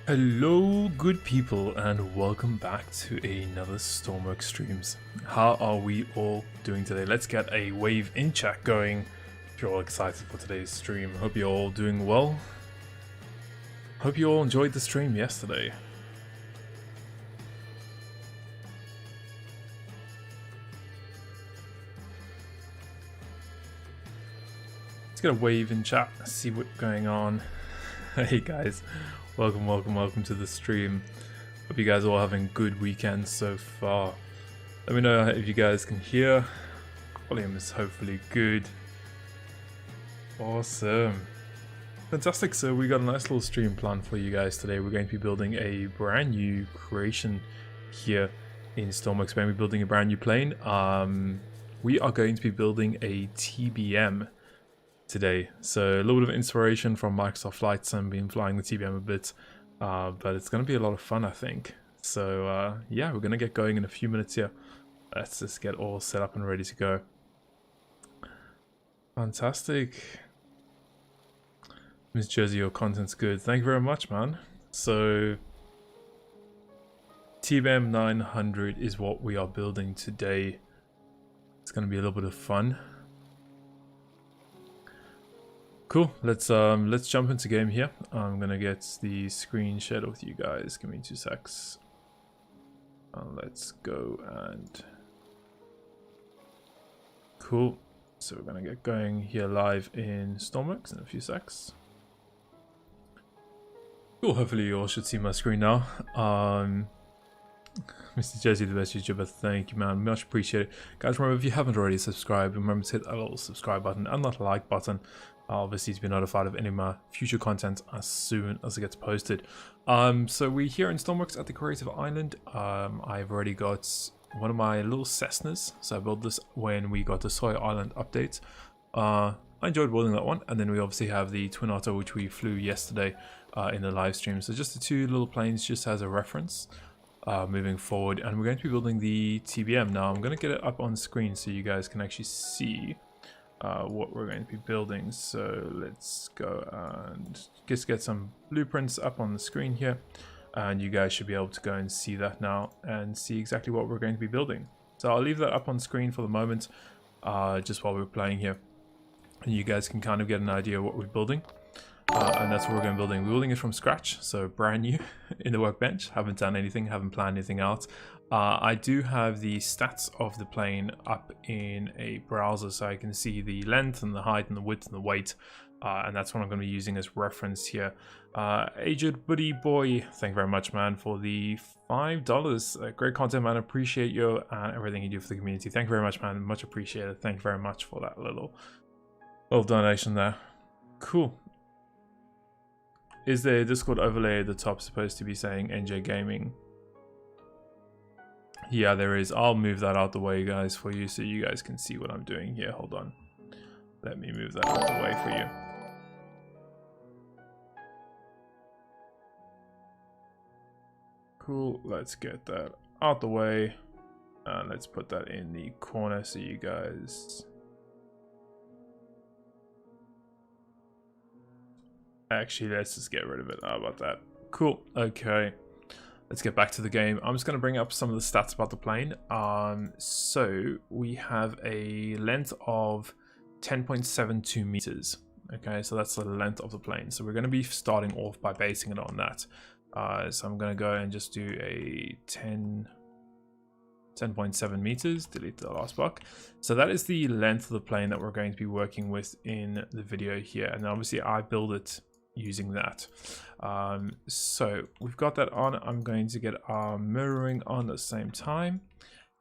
Hello good people and welcome back to another Stormworks streams. How are we all doing today? Let's get a wave in chat going if you're all excited for today's stream. Hope you're all doing well. Hope you all enjoyed the stream yesterday. Let's get a wave in chat, see what's going on. Hey guys, welcome to the stream. Hope you guys are all having good weekends so far. Let me know if you guys can hear. Volume is hopefully good. Awesome. Fantastic, so we got a nice little stream plan for you guys today. We're going to be building a brand new creation here in Stormworks. We're going to be building a brand new plane. We are going to be building a TBM today. So a little bit of inspiration from Microsoft Flight Sim, been flying the TBM a bit, but it's going to be a lot of fun, I think. So yeah, we're going to get going in a few minutes here. Let's just get all set up and ready to go. Fantastic. MrNJersey, your content's good. Thank you very much, man. So TBM 900 is what we are building today. It's going to be a little bit of fun. Cool. Let's jump into game here. I'm gonna get the screen shared with you guys. Give me 2 secs. Let's go and cool. So we're gonna get going here live in Stormworks in a few secs. Cool. Hopefully you all should see my screen now. MrNJersey, the best YouTuber. Thank you, man. Much appreciated. Guys, remember if you haven't already subscribed, remember to hit that little subscribe button and that like button. Obviously to be notified of any of my future content as soon as it gets posted. So we're here in Stormworks at the Creative Island. I've already got one of my little Cessnas. So I built this when we got the Soy Island update. I enjoyed building that one. And then we obviously have the Twin Otter, which we flew yesterday in the live stream. So just the two little planes just as a reference moving forward. And we're going to be building the TBM. Now I'm going to get it up on screen so you guys can actually see what we're going to be building. So let's go and just get some blueprints up on the screen here, and you guys should be able to go and see that now and see exactly what we're going to be building. So I'll leave that up on screen for the moment, just while we're playing here, and you guys can kind of get an idea of what we're building. And that's what we're going to be building. We're building it from scratch, so brand new in the workbench. Haven't done anything, haven't planned anything out. I do have the stats of the plane up in a browser, so I can see the length and the height and the width and the weight. And that's what I'm going to be using as reference here. Aged Buddy Boy, thank you very much, man, for the $5. Great content, man. Appreciate you and everything you do for the community. Thank you very much, man. Much appreciated. Thank you very much for that little donation there. Cool. Is the Discord overlay at the top supposed to be saying NJ Gaming? Yeah, there is. I'll move that out the way, guys, for you so you guys can see what I'm doing here. Hold on. Let me move that out the way for you. Cool. Let's get that out the way. And let's put that in the corner so you guys... Actually, let's just get rid of it. How about that? Cool. Okay. Let's get back to the game. I'm just going to bring up some of the stats about the plane. So we have a length of 10.72 meters. Okay, so that's the length of the plane. So we're going to be starting off by basing it on that. So I'm going to go and just do a 10.7 meters, delete the last block. So that is the length of the plane that we're going to be working with in the video here. And obviously I build it using that. So we've got that on. I'm going to get our mirroring on at the same time,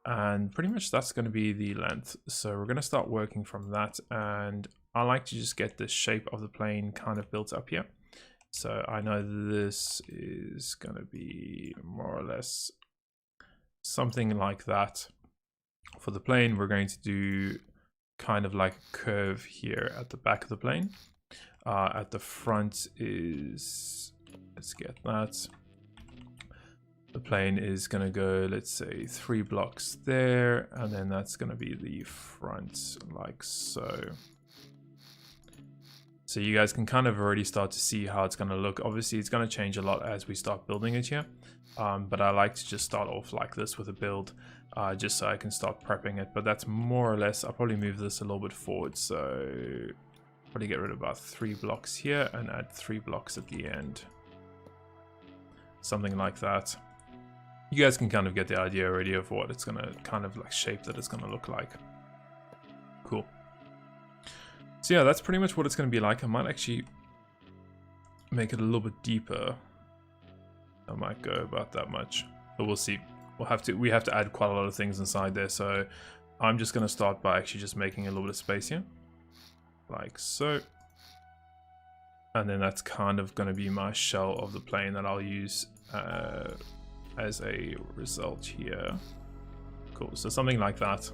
and pretty much that's going to be the length. So we're going to start working from that, and I like to just get the shape of the plane kind of built up here. So I know this is going to be more or less something like that. For the plane, we're going to do kind of like a curve here at the back of the plane. At the front is, let's get that. The plane is going to go, let's say 3 blocks there, and then that's going to be the front like so. So you guys can kind of already start to see how it's going to look. Obviously, it's going to change a lot as we start building it here. But I like to just start off like this with a build, just so I can start prepping it. But that's more or less, I'll probably move this a little bit forward. So probably get rid of about 3 blocks here and add 3 blocks at the end. Something like that. You guys can kind of get the idea already of what it's going to kind of like shape that it's going to look like. Cool. So yeah, that's pretty much what it's going to be like. I might actually make it a little bit deeper. I might go about that much, but we'll see. We have to add quite a lot of things inside there. So I'm just going to start by actually just making a little bit of space here, like so. And then that's kind of going to be my shell of the plane that I'll use as a result here. Cool. So something like that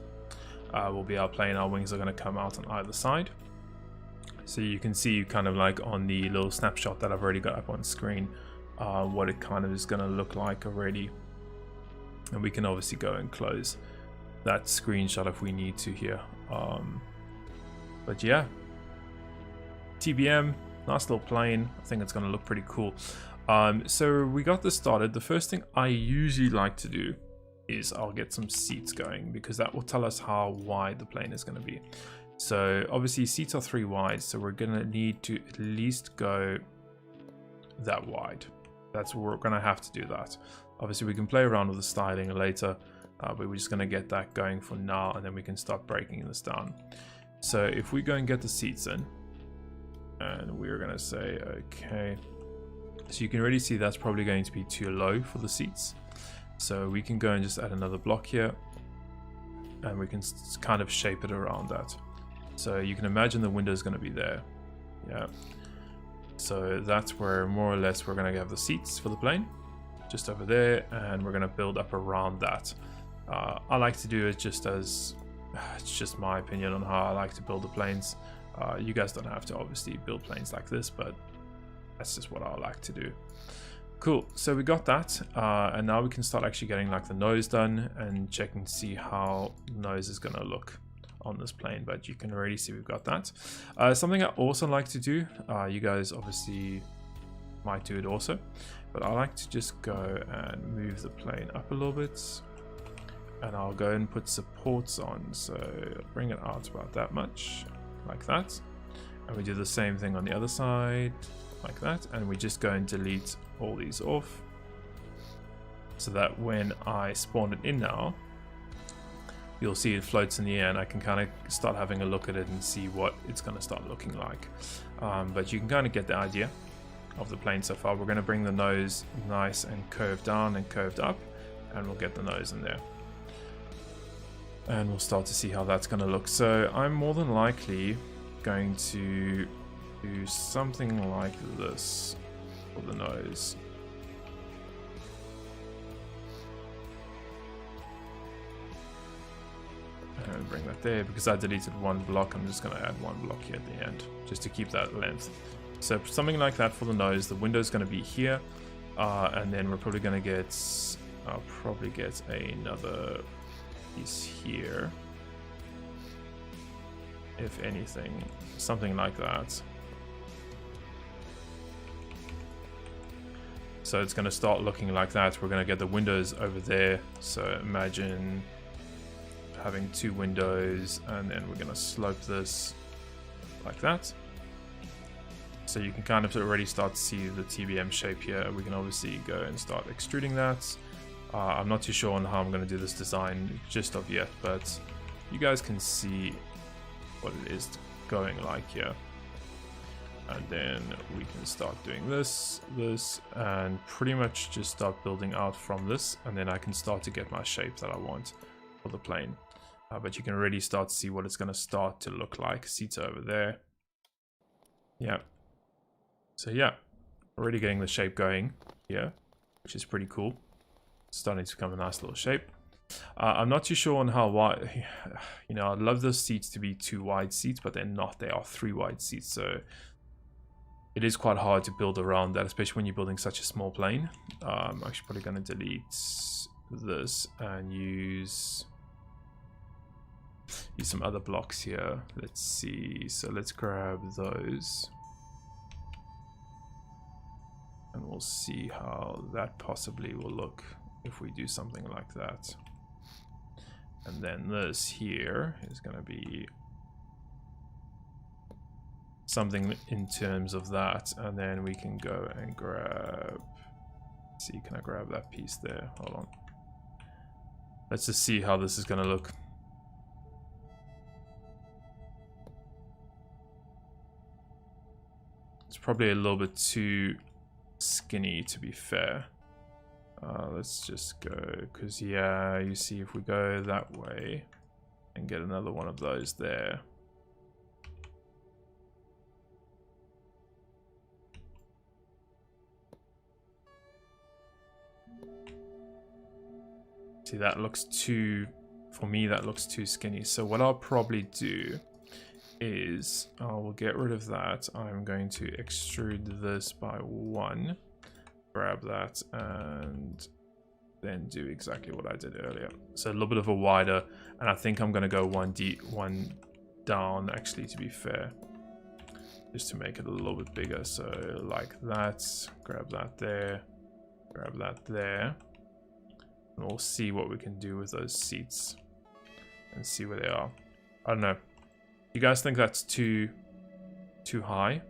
will be our plane. Our wings are going to come out on either side. So you can see kind of like on the little snapshot that I've already got up on screen, what it kind of is going to look like already. And we can obviously go and close that screenshot if we need to here. But yeah, TBM, nice little plane. I think it's going to look pretty cool. So we got this started. The first thing I usually like to do is I'll get some seats going, because that will tell us how wide the plane is going to be. So obviously seats are 3 wide, so we're going to need to at least go that wide. That's what we're going to have to do that. Obviously we can play around with the styling later, but we're just going to get that going for now, and then we can start breaking this down. So if we go and get the seats in, and we're going to say okay, so you can already see that's probably going to be too low for the seats. So we can go and just add another block here, and we can kind of shape it around that. So you can imagine the window is going to be there. Yeah. So that's where more or less we're going to have the seats for the plane, just over there, and we're going to build up around that. I like to do it just as, it's just my opinion on how I like to build the planes. You guys don't have to obviously build planes like this, but that's just what I like to do. Cool, so we got that, and now we can start actually getting like the nose done and checking to see how the nose is going to look on this plane. But you can already see we've got that. Something I also like to do, you guys obviously might do it also, but I like to just go and move the plane up a little bit, and I'll go and put supports on. So I'll bring it out about that much, like that, and we do the same thing on the other side, like that, and we just go and delete all these off, so that when I spawn it in now, you'll see it floats in the air, and I can kind of start having a look at it and see what it's going to start looking like. But you can kind of get the idea of the plane so far. We're going to bring the nose nice and curved down and curved up, and we'll get the nose in there, and we'll start to see how that's going to look. So I'm more than likely going to do something like this for the nose. And bring that there. Because I deleted 1 block, I'm just going to add 1 block here at the end, just to keep that length. So something like that for the nose. The window's going to be here, and then we're probably going to get, I'll probably get another piece here, if anything, something like that. So it's going to start looking like that. We're going to get the windows over there. So imagine having 2 windows, and then we're going to slope this like that. So you can kind of already start to see the TBM shape here. We can obviously go and start extruding that. I'm not too sure on how I'm going to do this design just of yet, but you guys can see what it is going like here. And then we can start doing this, and pretty much just start building out from this, and then I can start to get my shape that I want for the plane. But you can already start to see what it's going to start to look like. Seats over there. Yeah. So yeah, already getting the shape going here, which is pretty cool. It's starting to become a nice little shape. I'm not too sure on how wide, you know, I'd love those seats to be 2 wide seats, but they're not. They are 3 wide seats. So it is quite hard to build around that, especially when you're building such a small plane. I'm actually probably going to delete this and use some other blocks here. Let's see. So let's grab those. And we'll see how that possibly will look if we do something like that. And then this here is going to be something in terms of that. And then we can go and grab... Let's see, can I grab that piece there? Hold on. Let's just see how this is going to look. It's probably a little bit too skinny, to be fair. Let's just go, because yeah, you see, if we go that way and get another one of those there. See, that looks too, for me, that looks too skinny. So what I'll probably do is I will get rid of that. I'm going to extrude this by 1. Grab that and then do exactly what I did earlier. So a little bit of a wider, and I think I'm going to go one down actually, to be fair, just to make it a little bit bigger. So like that, grab that there, grab that there, and we'll see what we can do with those seats and see where they are. I don't know. You guys think that's too high?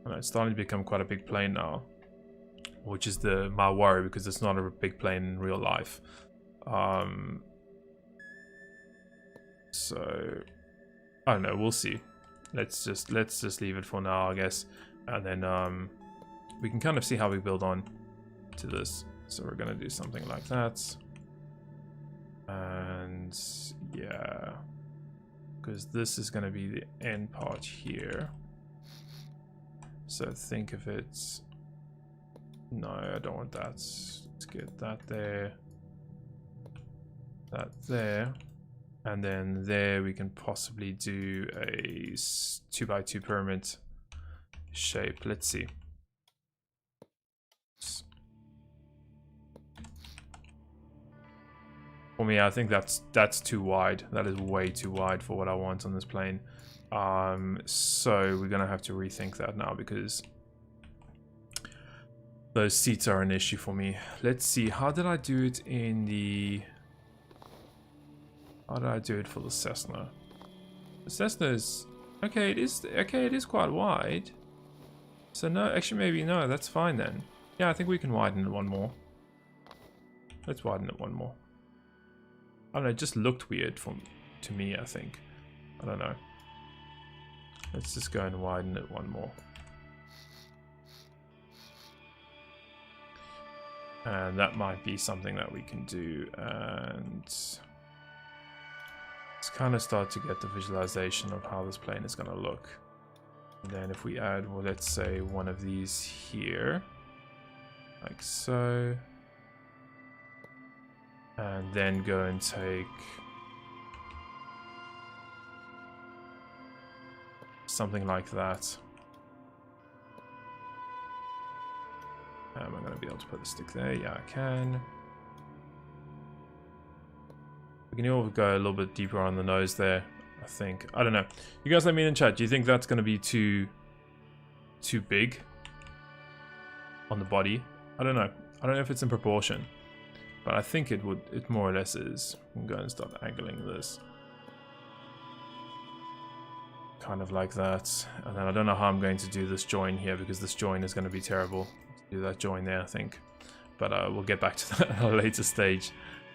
It's starting to become quite a big plane now, which is my worry, because it's not a big plane in real life. So I don't know. We'll see. Let's just leave it for now, I guess, and then we can kind of see how we build on to this. So we're gonna do something like that, and yeah, because this is gonna be the end part here. So think of it, no, I don't want that. Let's get that there, that there, and then there we can possibly do a 2x2 pyramid shape. Let's see. For me, I think that's too wide. That is way too wide for what I want on this plane. So we're gonna have to rethink that now, because those seats are an issue for me. Let's see, how did I do it in the... How did I do it for the Cessna? The Cessna is... Okay, it is quite wide. So no, actually maybe no, that's fine then. Yeah, I think we can widen it one more. Let's widen it one more. I don't know, it just looked weird to me, I think. I don't know. Let's just go and widen it one more. And that might be something that we can do. And let's kind of start to get the visualization of how this plane is going to look. And then if we add, well, let's say one of these here, like so. And then go and take something like that. Am I going to be able to put the stick there? Yeah, I can. We can all go a little bit deeper on the nose there, I think. I don't know. You guys let me in chat. Do you think that's going to be too big on the body? I don't know. I don't know if it's in proportion. But I think it more or less is. I'm going to start angling this. Kind of like that. And then I don't know how I'm going to do this join here, because this join is going to be terrible. Do that join there, I think. But we'll get back to that at a later stage.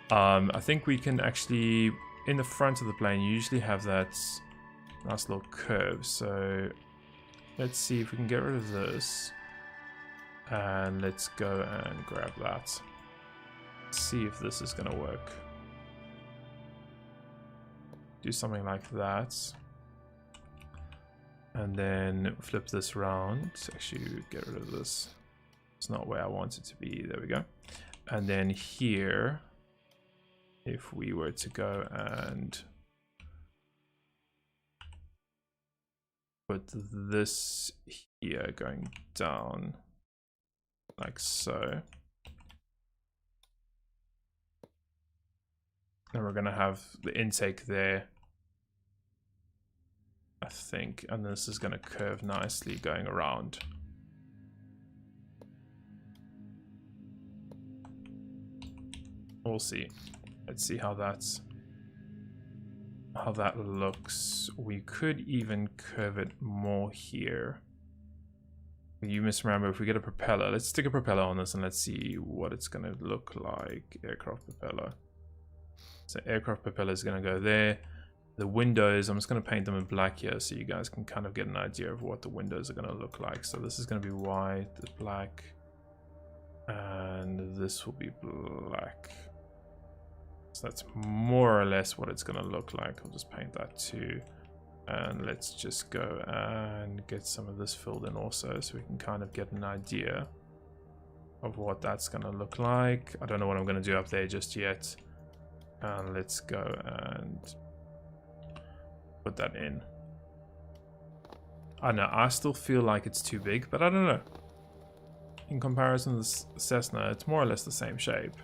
I think we can actually, in the front of the plane, you usually have that nice little curve. So let's see if we can get rid of this. And let's go and grab that. See if this is gonna work. Do something like that, and then flip this round. Actually, get rid of this. It's not where I want it to be. There we go. And then here, if we were to go and put this here, going down like so. And we're going to have the intake there, I think. And this is going to curve nicely going around. We'll see. Let's see how that looks. We could even curve it more here. You misremember, if we get a propeller, let's stick a propeller on this and let's see what it's gonna look like. Aircraft propeller. So aircraft propeller is gonna go there. The windows, I'm just gonna paint them in black here so you guys can kind of get an idea of what the windows are gonna look like. So this is gonna be white, the black, and this will be black. So that's more or less what it's gonna look like. I'll just paint that too. And let's just go and get some of this filled in also so we can kind of get an idea of what that's gonna look like. I don't know what I'm gonna do up there just yet. And let's go and put that in. I don't know, I still feel like it's too big, but I don't know. In comparison to the Cessna, it's more or less the same shape.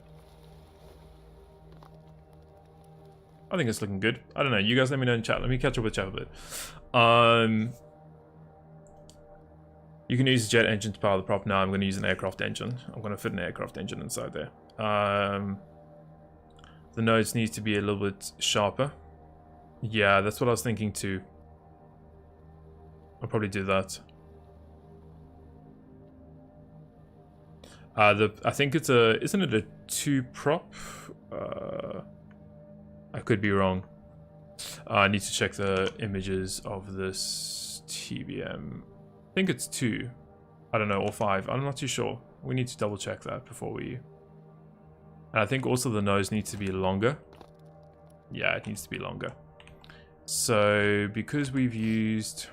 I think it's looking good. I don't know. You guys let me know in chat. Let me catch up with chat a bit. You can use a jet engine to power the prop. Now I'm going to use an aircraft engine. I'm going to fit an aircraft engine inside there. The nose needs to be a little bit sharper. Yeah, that's what I was thinking too. I'll probably do that. I think it's a, isn't it a 2 prop? I could be wrong. I need to check the images of this TBM. I think it's 2. I don't know, or 5. I'm not too sure. We need to double check that before we... And I think also the nose needs to be longer. Yeah, it needs to be longer. So, because we've used...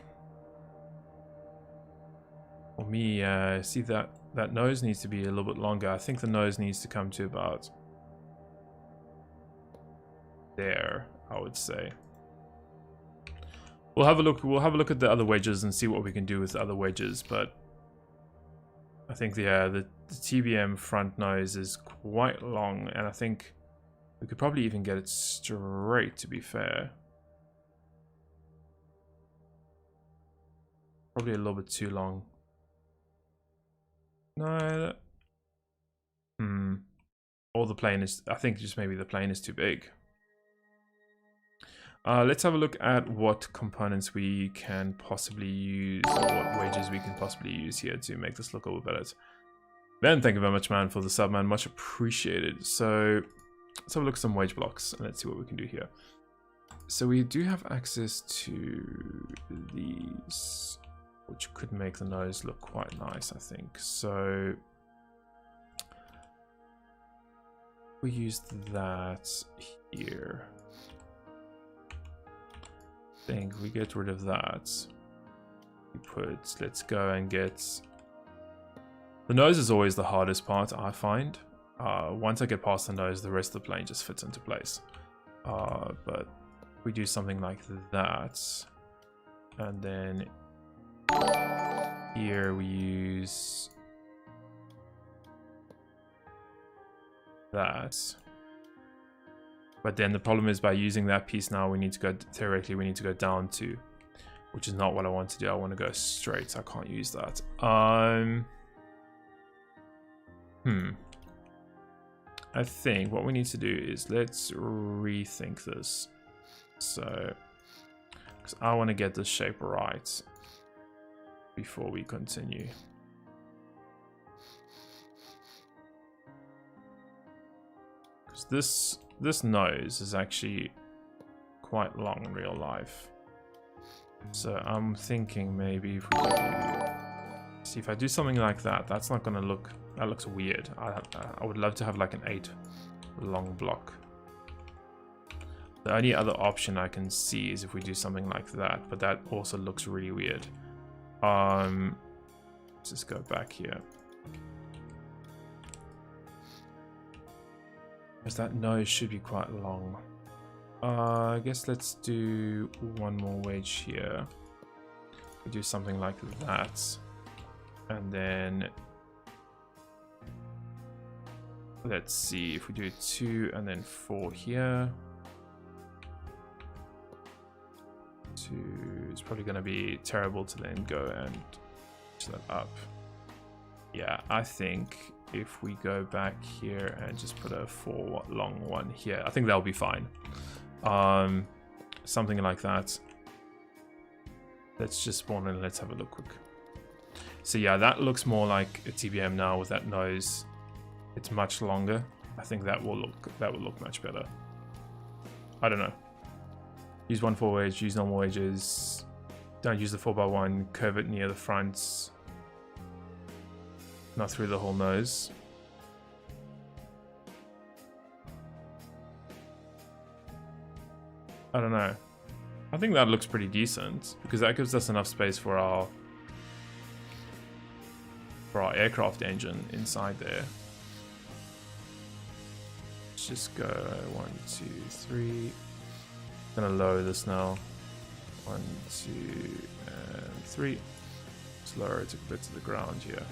For me, see that nose needs to be a little bit longer. I think the nose needs to come to about... there, I would say. We'll have a look at the other wedges and see what we can do with the other wedges, but I think the TBM front nose is quite long, and I think we could probably even get it straight, to be fair. Probably a little bit too long. No. Or the plane is, I think just maybe the plane is too big. Let's have a look at what components we can possibly use, or what wedges we can possibly use here to make this look a little better. Ben, thank you very much, man, for the sub, man. Much appreciated. So let's have a look at some wedge blocks and let's see what we can do here. So we do have access to these, which could make the nose look quite nice, I think. So we used that here. I think we get rid of that. We put, let's go and get... The nose is always the hardest part, I find. Once I get past the nose, the rest of the plane just fits into place. But we do something like that. And then here we use that. But then the problem is, by using that piece now, we need to go, theoretically, we need to go down to, which is not what I want to do. I want to go straight, so I can't use that. I think what we need to do is, let's rethink this. So, because I want to get this shape right before we continue. Because this nose is actually quite long in real life. So I'm thinking maybe if we see, if I do something like that, that's not going to look, that looks weird. I would love to have like an 8 long block. The only other option I can see is if we do something like that, but that also looks really weird. Let's just go back here. Because that nose should be quite long. I guess let's do one more wedge here. We do something like that. And then let's see if we do 2 and then 4 here. 2 is probably going to be terrible to then go and push that up. Yeah, I think if we go back here and just put a 4 long one here, I think that'll be fine. Something like that. Let's just spawn in and let's have a look quick. So yeah, that looks more like a TBM now with that nose. It's much longer. I think that will look much better. I don't know. Use 1/4 wedge, use normal wedges. Don't use the 4x1, curve it near the front. Not through the whole nose. I don't know. I think that looks pretty decent because that gives us enough space for our aircraft engine inside there. Let's just go 1, 2, 3. I'm gonna lower this now. 1, 2, and 3. Just lower it a bit to the ground here.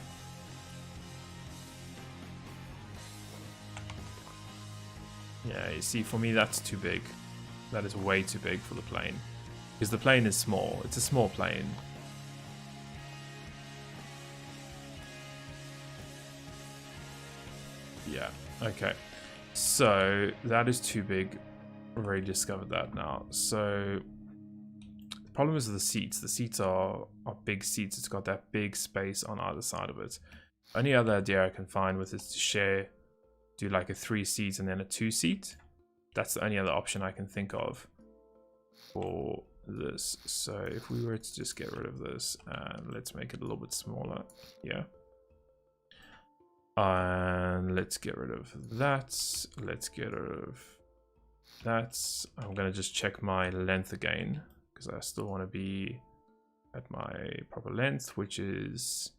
Yeah, you see, for me that's too big. That is way too big for the plane. Because the plane is small. It's a small plane. Yeah, okay. So that is too big. I've already discovered that now. So the problem is with the seats. The seats are big seats. It's got that big space on either side of it. Only other idea I can find with is to do like a 3 seat and then a 2 seat. That's the only other option I can think of for this. So if we were to just get rid of this and let's make it a little bit smaller, yeah. And let's get rid of that. Let's get rid of that. I'm gonna just check my length again because I still want to be at my proper length, which is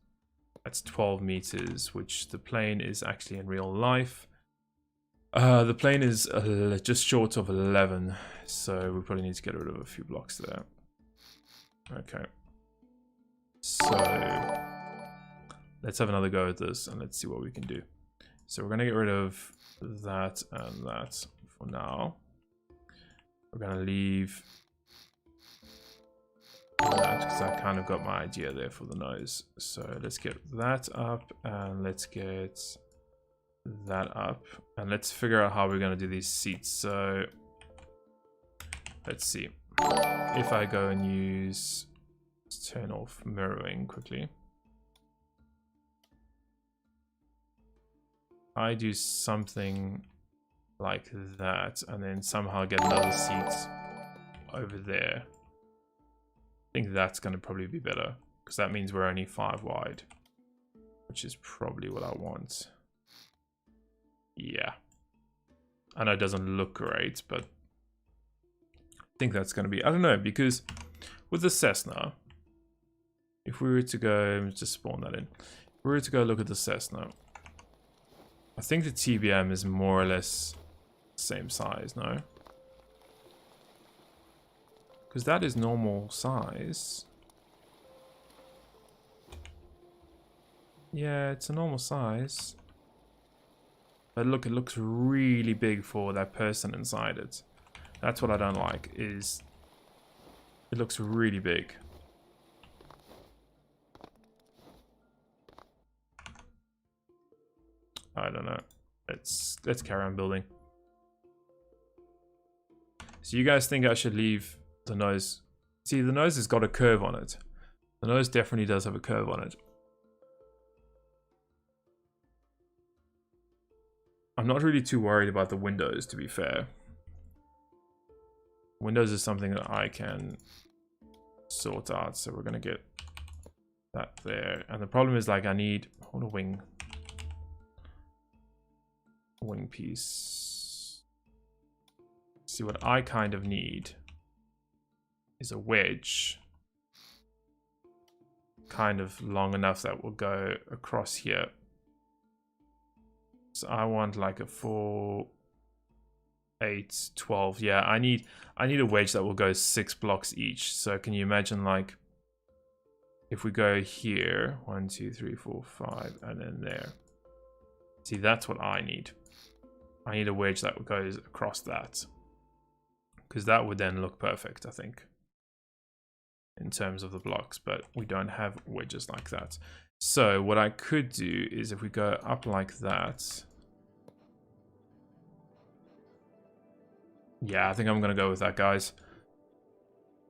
that's 12 meters, which the plane is actually in real life. The plane is just short of 11, so we probably need to get rid of a few blocks there. Okay. So let's have another go at this and let's see what we can do. So we're going to get rid of that and that for now. We're going to leave that because I kind of got my idea there for the nose. So let's get that up and let's get that up and let's figure out how we're going to do these seats. So let's see if I go and use, let's turn off mirroring quickly. I do something like that and then somehow get another seat over there. I think that's going to probably be better because that means we're only 5 wide, which is probably what I want. Yeah, I know it doesn't look great, but I think that's going to be, I don't know, because with the Cessna, if we were to go, just spawn that in, if we were to go look at the Cessna, I think the TBM is more or less the same size, no? Because that is normal size. Yeah, it's a normal size. But look, it looks really big for that person inside it. That's what I don't like, is it looks really big. I don't know. Let's carry on building. So you guys think I should leave the nose? See, the nose has got a curve on it. The nose definitely does have a curve on it. I'm not really too worried about the windows, to be fair. Windows is something that I can sort out, so we're gonna get that there. And the problem is, like, I need, hold a wing piece. See, what I kind of need is a wedge, kind of long enough that will go across here. So I want like a 4, 8, 12. Yeah, I need a wedge that will go 6 blocks each. So can you imagine, like, if we go here, 1, 2, 3, 4, 5, and then there. See, that's what I need. I need a wedge that goes across that, because that would then look perfect, I think, in terms of the blocks. But we don't have wedges like that. So what I could do is if we go up like that. Yeah, I think I'm going to go with that, guys.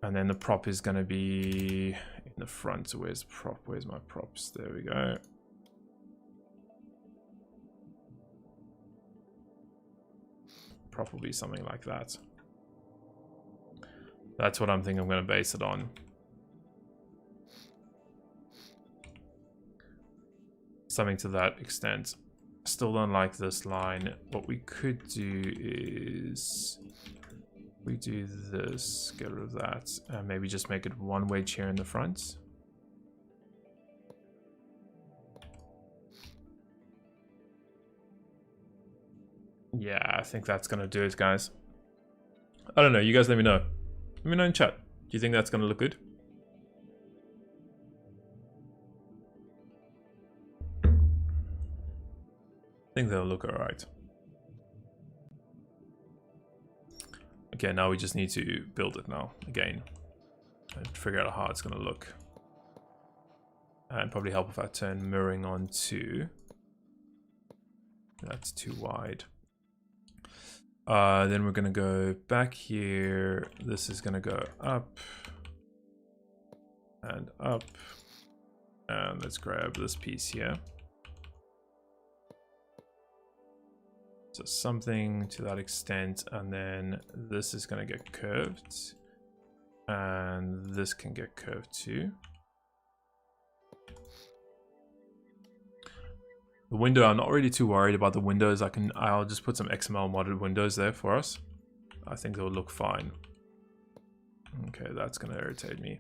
And then the prop is going to be in the front. So where's prop? Where's my props? There we go. Prop will be something like that. That's what I'm thinking I'm going to base it on. Something to that extent. Still don't like this line. What we could do is we do this, get rid of that, and maybe just make it one wedge here in the front. Yeah, I think that's gonna do it, guys. I don't know, you guys let me know. Let me know in chat. Do you think that's gonna look good? I think they'll look alright. Okay, now we just need to build it now, again. And figure out how it's gonna look. And probably help if I turn mirroring on too. That's too wide. Then we're gonna go back here. This is gonna go up. And up. And let's grab this piece here. So something to that extent, and then this is going to get curved, and this can get curved too. The window, I'm not really too worried about the windows. I'll just put some XML modded windows there for us. I think they'll look fine. Okay, that's going to irritate me.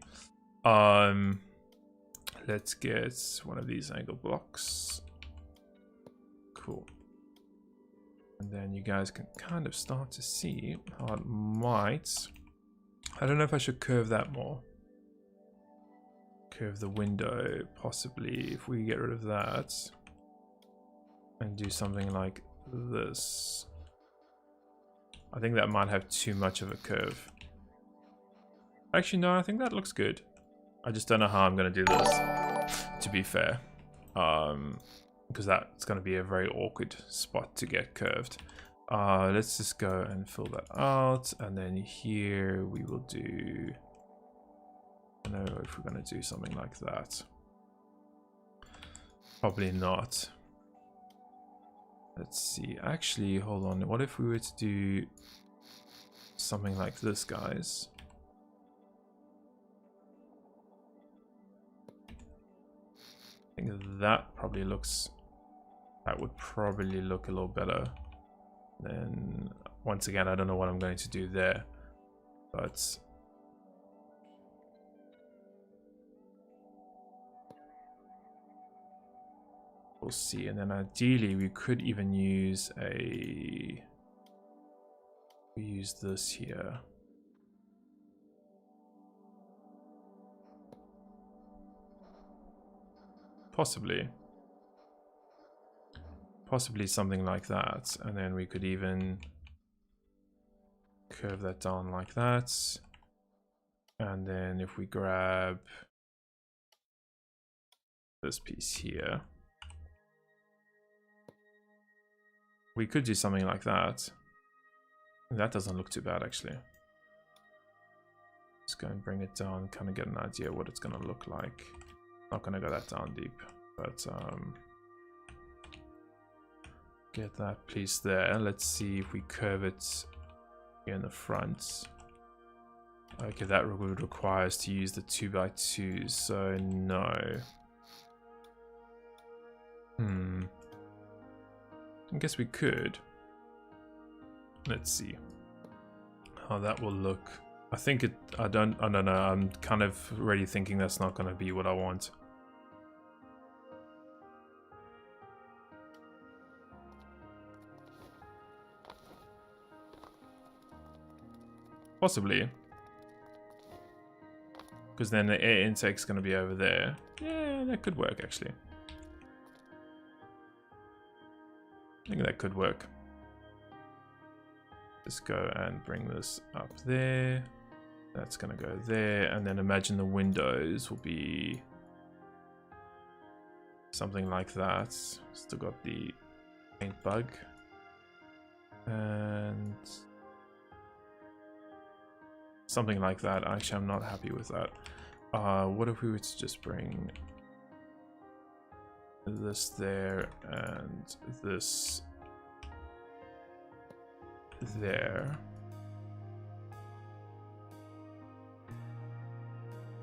Let's get one of these angle blocks. Cool. And then you guys can kind of start to see how it might. I don't know if I should curve that more. Curve the window, possibly, if we get rid of that. And do something like this. I think that might have too much of a curve. Actually, no, I think that looks good. I just don't know how I'm going to do this, to be fair. Because that's going to be a very awkward spot to get curved. Let's just go and fill that out, and then here we will do, I don't know if we're going to do something like that. Probably not. Let's see, actually, hold on, what if we were to do something like this, guys? I think that probably looks, that would probably look a little better. Then once again, I don't know what I'm going to do there, but we'll see. And then ideally we could even use we use this here. Possibly something like that, and then we could even curve that down like that. And then if we grab this piece here, we could do something like that. That doesn't look too bad, actually. Let's go and bring it down, kind of get an idea what it's going to look like. Not going to go that down deep, but get that piece there. Let's see if we curve it here in the front. Okay, that would require us to use the 2x2s, so no. I guess we could. Let's see how that will look. I think it, I don't know, I'm kind of already thinking that's not going to be what I want. Possibly. Because then the air intake's going to be over there. Yeah, that could work, actually. I think that could work. Just go and bring this up there. That's going to go there. And then imagine the windows will be something like that. Still got the paint bug. And something like that. Actually, I'm not happy with that. What if we were to just bring this there and this there?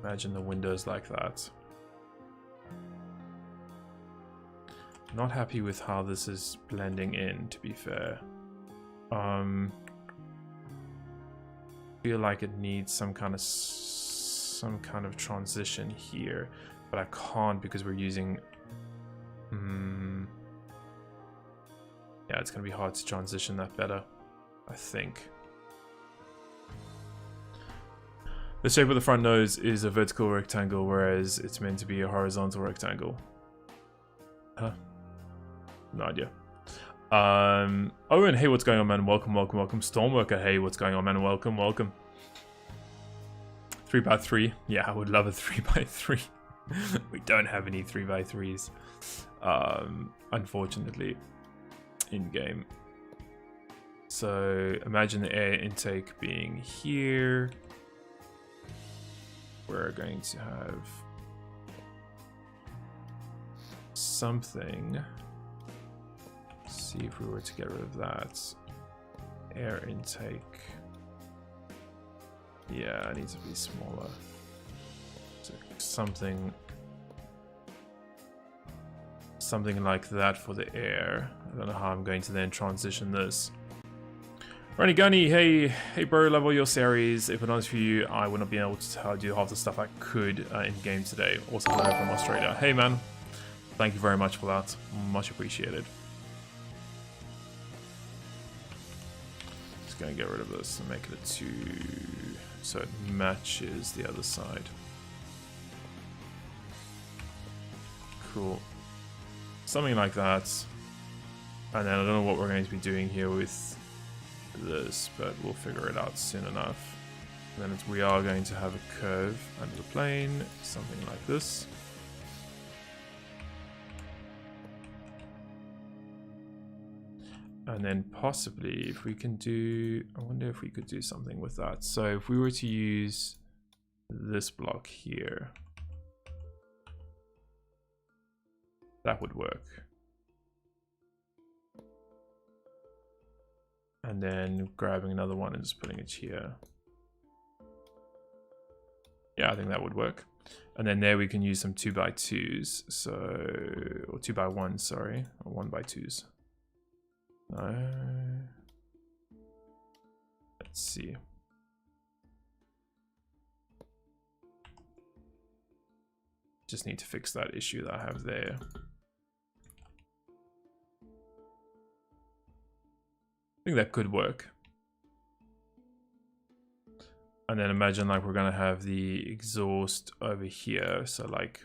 Imagine the windows like that. Not happy with how this is blending in, to be fair. Feel like it needs some kind of transition here, but I can't because we're using yeah, it's gonna be hard to transition that better, I think. The shape of the front nose is a vertical rectangle, whereas it's meant to be a horizontal rectangle. Huh? No idea. Oh, and hey, what's going on, man? Welcome, welcome, welcome. Stormworker, hey, what's going on, man? Welcome, welcome. 3x3. Yeah, I would love a 3x3. We don't have any 3x3s, unfortunately, in game. So imagine the air intake being here. We're going to have something. See if we were to get rid of that. Air intake. Yeah, it needs to be smaller. So something like that for the air. I don't know how I'm going to then transition this. Ronnie Gunny, hey bro, love all your series. If it was for you, I would not be able to do half the stuff I could in game today. Also hello from Australia. Hey man, thank you very much for that. Much appreciated. Just gonna get rid of this and make it a 2 so it matches the other side. Cool. Something like that. And then I don't know what we're going to be doing here with this, but we'll figure it out soon enough. And then we are going to have a curve under the plane, something like this. And then possibly if we can do, I wonder if we could do something with that. So if we were to use this block here, that would work. And then grabbing another one and just putting it here. Yeah, I think that would work. And then there we can use some 2x2s, so, or 2x1s, sorry, or 1x2s. No. Let's see. Just need to fix that issue that I have there. I think that could work. And then imagine like we're gonna have the exhaust over here, so like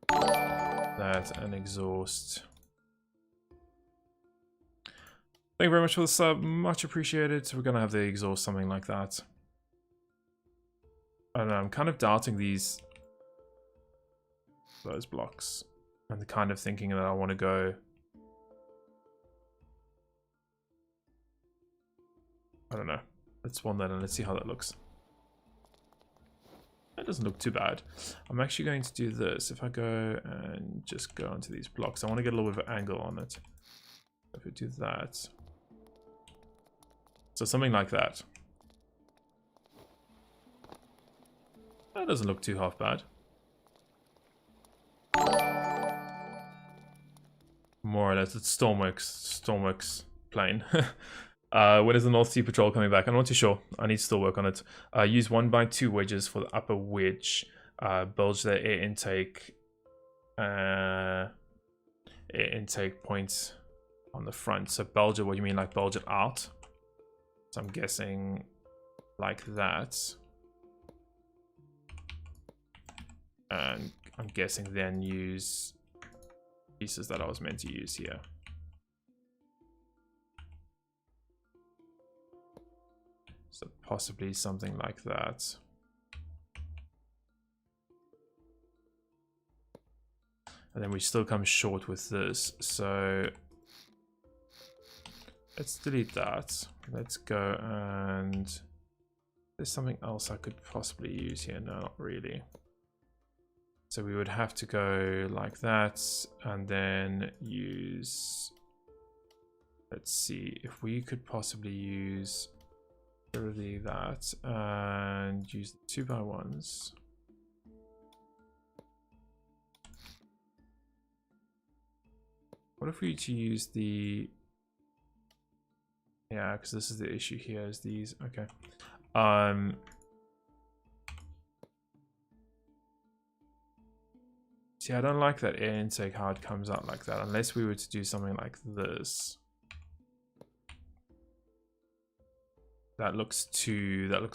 that and exhaust. Thank you very much for the sub, much appreciated. So we're gonna have the exhaust something like that. I don't know, I'm kind of doubting those blocks and kind of thinking that I want to go, I don't know, let's spawn that and let's see how that looks. That doesn't look too bad. I'm actually going to do this. If I go and just go onto these blocks, I want to get a little bit of an angle on it. If we do that, so something like that. That doesn't look too half bad. More or less, it's Stormworks plane. When is the North Sea Patrol coming back? I'm not too sure. I need to still work on it. Use 1x2 wedges for the upper wedge. Bulge the air intake points on the front. So bulge it, what do you mean, like bulge it out? So I'm guessing like that. And I'm guessing then use pieces that I was meant to use here. So possibly something like that. And then we still come short with this. So let's delete that. Let's go and there's something else I could possibly use here. No, not really. So we would have to go like that and then use, let's see if we could possibly use literally that and use the 2x1s. What if we were to use the, yeah, because this is the issue here is these, okay. See, I don't like that air intake, how it comes out like that, unless we were to do something like this. That looks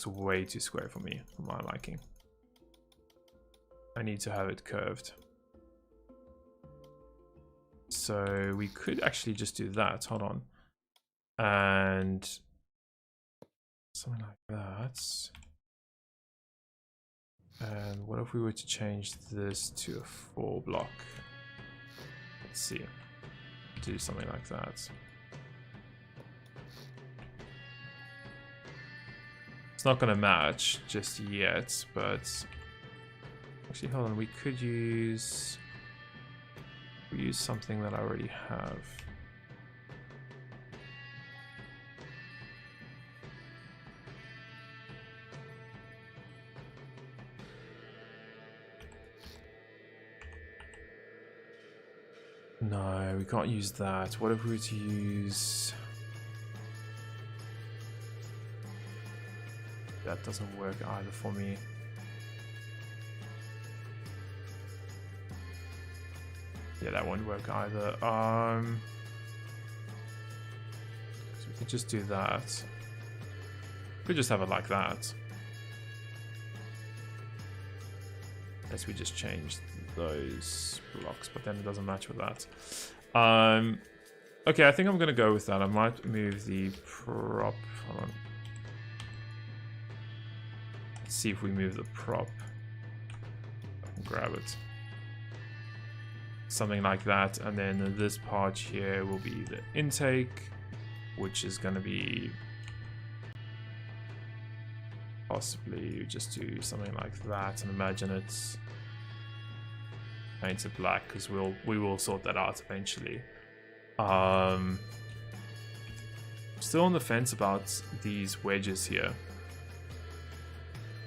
way too square for me, for my liking. I need to have it curved. So we could actually just do that, hold on. And something like that. And what if we were to change this to a 4 block? Let's see. Do something like that. It's not going to match just yet, but actually, hold on. We could use something that I already have. No, we can't use that. What if we were to use... That doesn't work either for me. Yeah, that won't work either. So we could just do that. We could just have it like that. Unless we just change those blocks, but then it doesn't match with that. Okay, I think I'm gonna go with that. I might move the prop. Hold on. Let's see if we move the prop. I can grab it. Something like that, and then this part here will be the intake, which is gonna be possibly just do something like that and imagine it's painted black, because we will sort that out eventually. Still on the fence about these wedges here,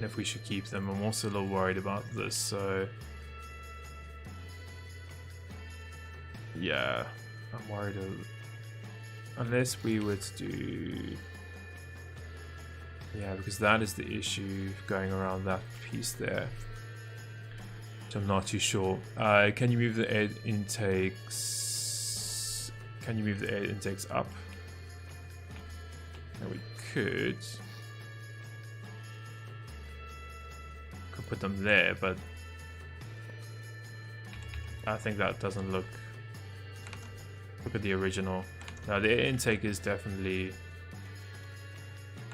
if we should keep them. I'm also a little worried about this, so yeah, I'm worried unless we were to do, yeah, because that is the issue going around that piece there, which I'm not too sure. Can you move the air intakes? Can you move the air intakes up? No, we could put them there, but I think that doesn't look. Look at the original. Now the air intake is definitely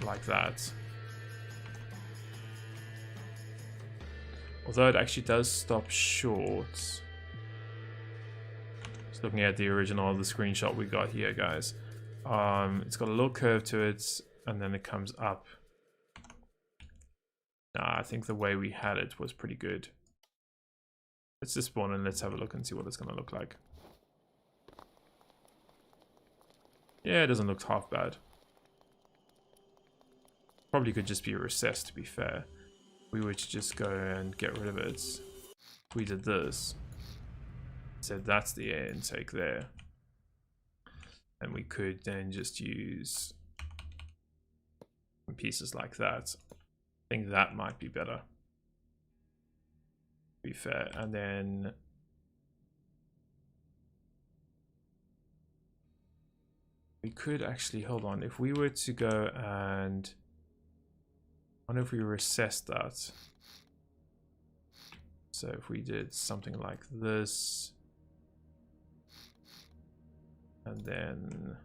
like that. Although it actually does stop short. Just looking at the original, the screenshot we got here, guys. It's got a little curve to it, and then it comes up. Nah, I think the way we had it was pretty good. Let's just spawn and let's have a look and see what it's gonna look like. Yeah, it doesn't look half bad. Probably could just be recessed, to be fair. We were to just go and get rid of it. We did this. So that's the air intake there. And we could then just use pieces like that. I think that might be better, to be fair. And then we could actually, hold on, if we were to go and, I wonder if we recess that. So if we did something like this, and then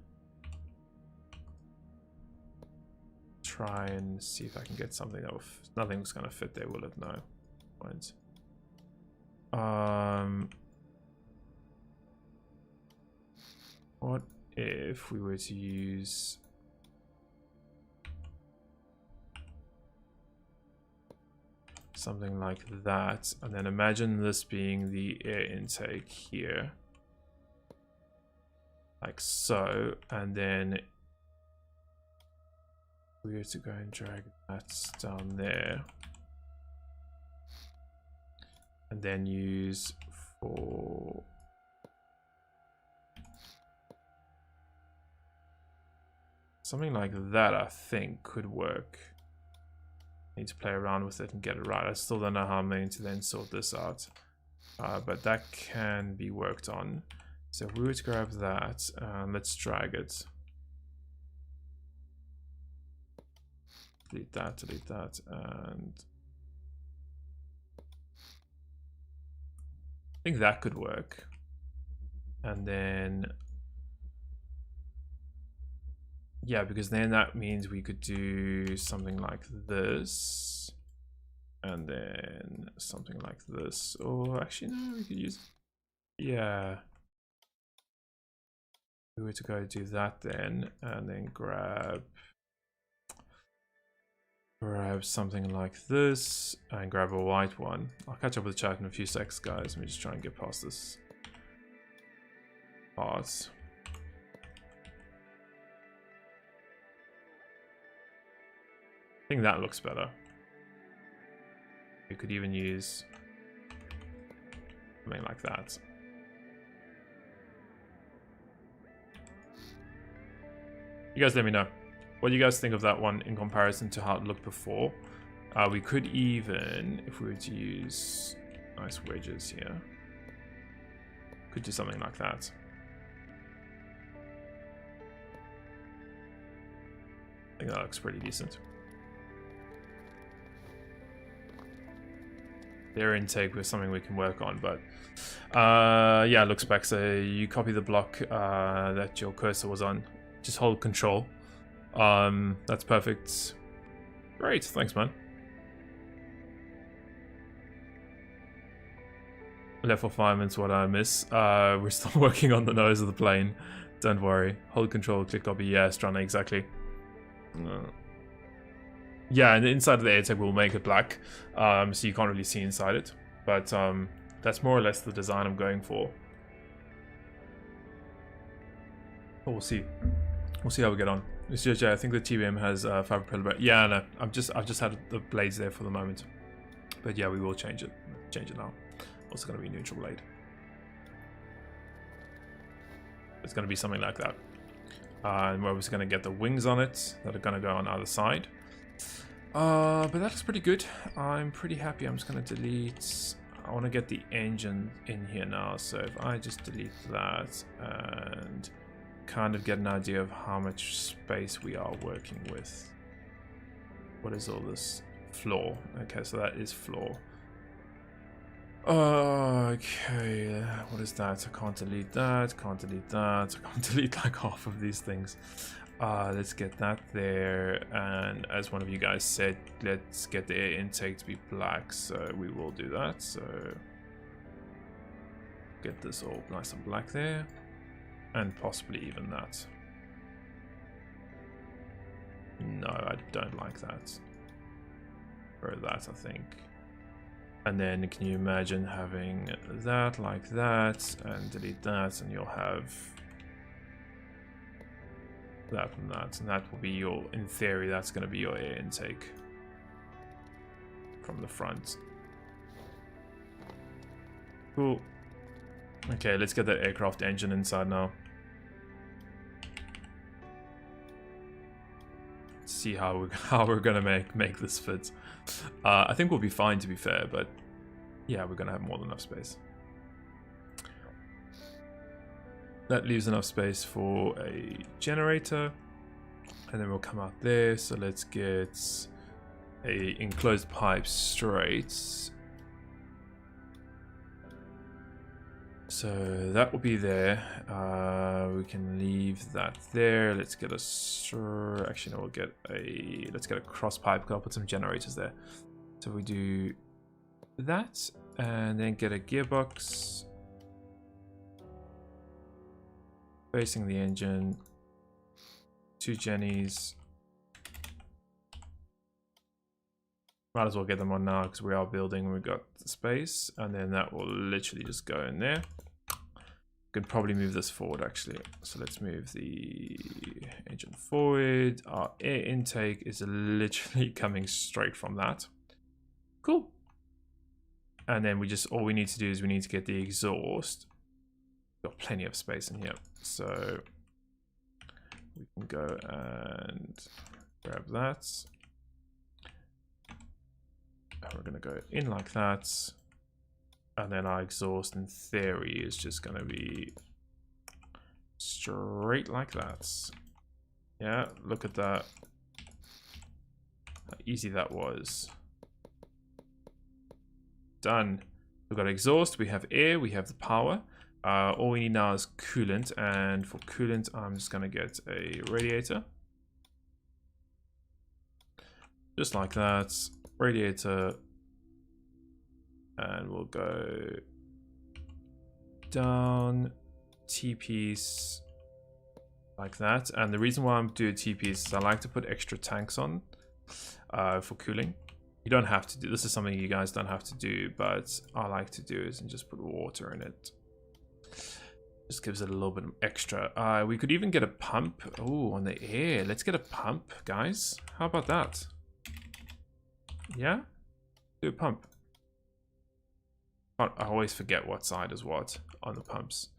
try and see if I can get something that will, nothing's gonna fit there, will it? No, won't. What if we were to use something like that, and then imagine this being the air intake here, like so, and then we were to go and drag that down there, and then use for something like that. I think could work. Need to play around with it and get it right. I still don't know how I'm going to then sort this out, but that can be worked on. So if we were to grab that, let's drag it. Delete that, and I think that could work. And then, yeah, because then that means we could do something like this, and then something like this. Or actually, no, we could use, yeah. We were to go do that then, and then grab something like this, and grab a white one. I'll catch up with the chat in a few seconds, guys. Let me just try and get past this part. I think that looks better. We could even use something like that. You guys let me know what you guys think of that one in comparison to how it looked before. We could even, if we were to use nice wedges here, could do something like that. I think that looks pretty decent. Their intake was something we can work on, but yeah, it looks back. So you copy the block that your cursor was on. Just hold control. That's perfect. Great, thanks, man. Left for 5 minutes, what I miss. We're still working on the nose of the plane. Don't worry. Hold control, click copy. Yeah, Strana, exactly. Yeah, and the inside of the air tag will make it black, so you can't really see inside it. But that's more or less the design I'm going for. But we'll see. We'll see how we get on. MrNJersey, I think the TBM has 5 propeller. Yeah, no, I've just had the blades there for the moment. But yeah, we will change it. Change it now. Also going to be neutral blade. It's going to be something like that. And we're just going to get the wings on it that are going to go on either side. But that looks pretty good. I'm pretty happy. I'm just going to delete. I want to get the engine in here now. So if I just delete that and kind of get an idea of how much space we are working with. What is all this? Floor. Okay, so that is floor. Okay, what is that? I can't delete that, can't delete that, I can't delete like half of these things. Let's get that there, and as one of you guys said, let's get the air intake to be black, so we will do that. So get this all nice and black there, and possibly even that. No, I don't like that. Or that, I think. And then can you imagine having that like that, and delete that, and you'll have that and that will be your, in theory, that's going to be your air intake from the front. Cool. Okay, let's get that aircraft engine inside now. See how we're gonna make this fit. I think we'll be fine, to be fair, but yeah, we're gonna have more than enough space. That leaves enough space for a generator, and then we'll come out there. So let's get a enclosed pipe straight. So that will be there. We can leave that there. Let's get a actually no, let's get a cross pipe. I'll put some generators there. So we do that, and then get a gearbox. Facing the engine. 2 Jennies. Might as well get them on now because we are building and we've got the space. And then that will literally just go in there. Could probably move this forward actually. So let's move the engine forward. Our air intake is literally coming straight from that. Cool. And then all we need to do is we need to get the exhaust. Got plenty of space in here. So we can go and grab that. And we're gonna go in like that. And then our exhaust in theory is just gonna be straight like that. Yeah, look at that. How easy that was. Done. We've got exhaust, we have air, we have the power. All we need now is coolant, and for coolant I'm just gonna get a radiator. Just like that. Radiator. And we'll go down T-piece like that. And the reason why I'm doing T-piece is I like to put extra tanks on for cooling. You don't have to do this. Is something you guys don't have to do, but I like to do is and just put water in it. Just gives it a little bit extra. We could even get a pump. Oh, on the air. Let's get a pump, guys. How about that? Yeah? Do a pump. I always forget what side is what on the pumps.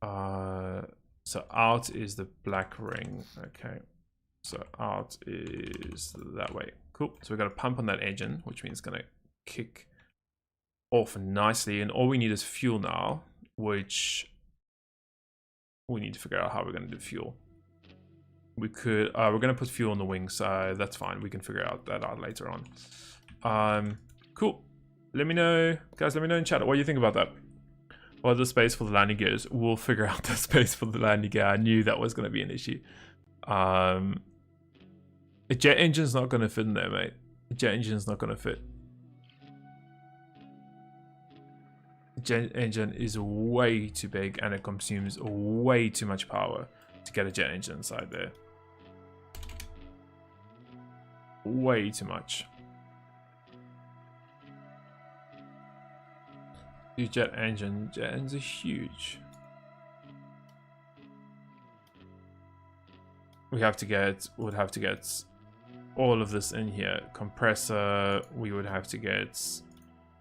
So out is the black ring. Okay. So out is that way. Cool. So we've got a pump on that engine, which means it's going to kick off nicely. And all we need is fuel now, which we need to figure out how we're going to do fuel. We could, we're going to put fuel on the wings. So that's fine. We can figure that out later on. Cool. Let me know, guys, let me know in chat what you think about that. Or the space for the landing gears. We'll figure out the space for the landing gear. I knew that was going to be an issue. A jet engine's not going to fit in there, mate. A jet engine's not going to fit. A jet engine is way too big and it consumes way too much power to get a jet engine inside there. Way too much. Jet engines are huge. Would have to get all of this in here. Compressor, we would have to get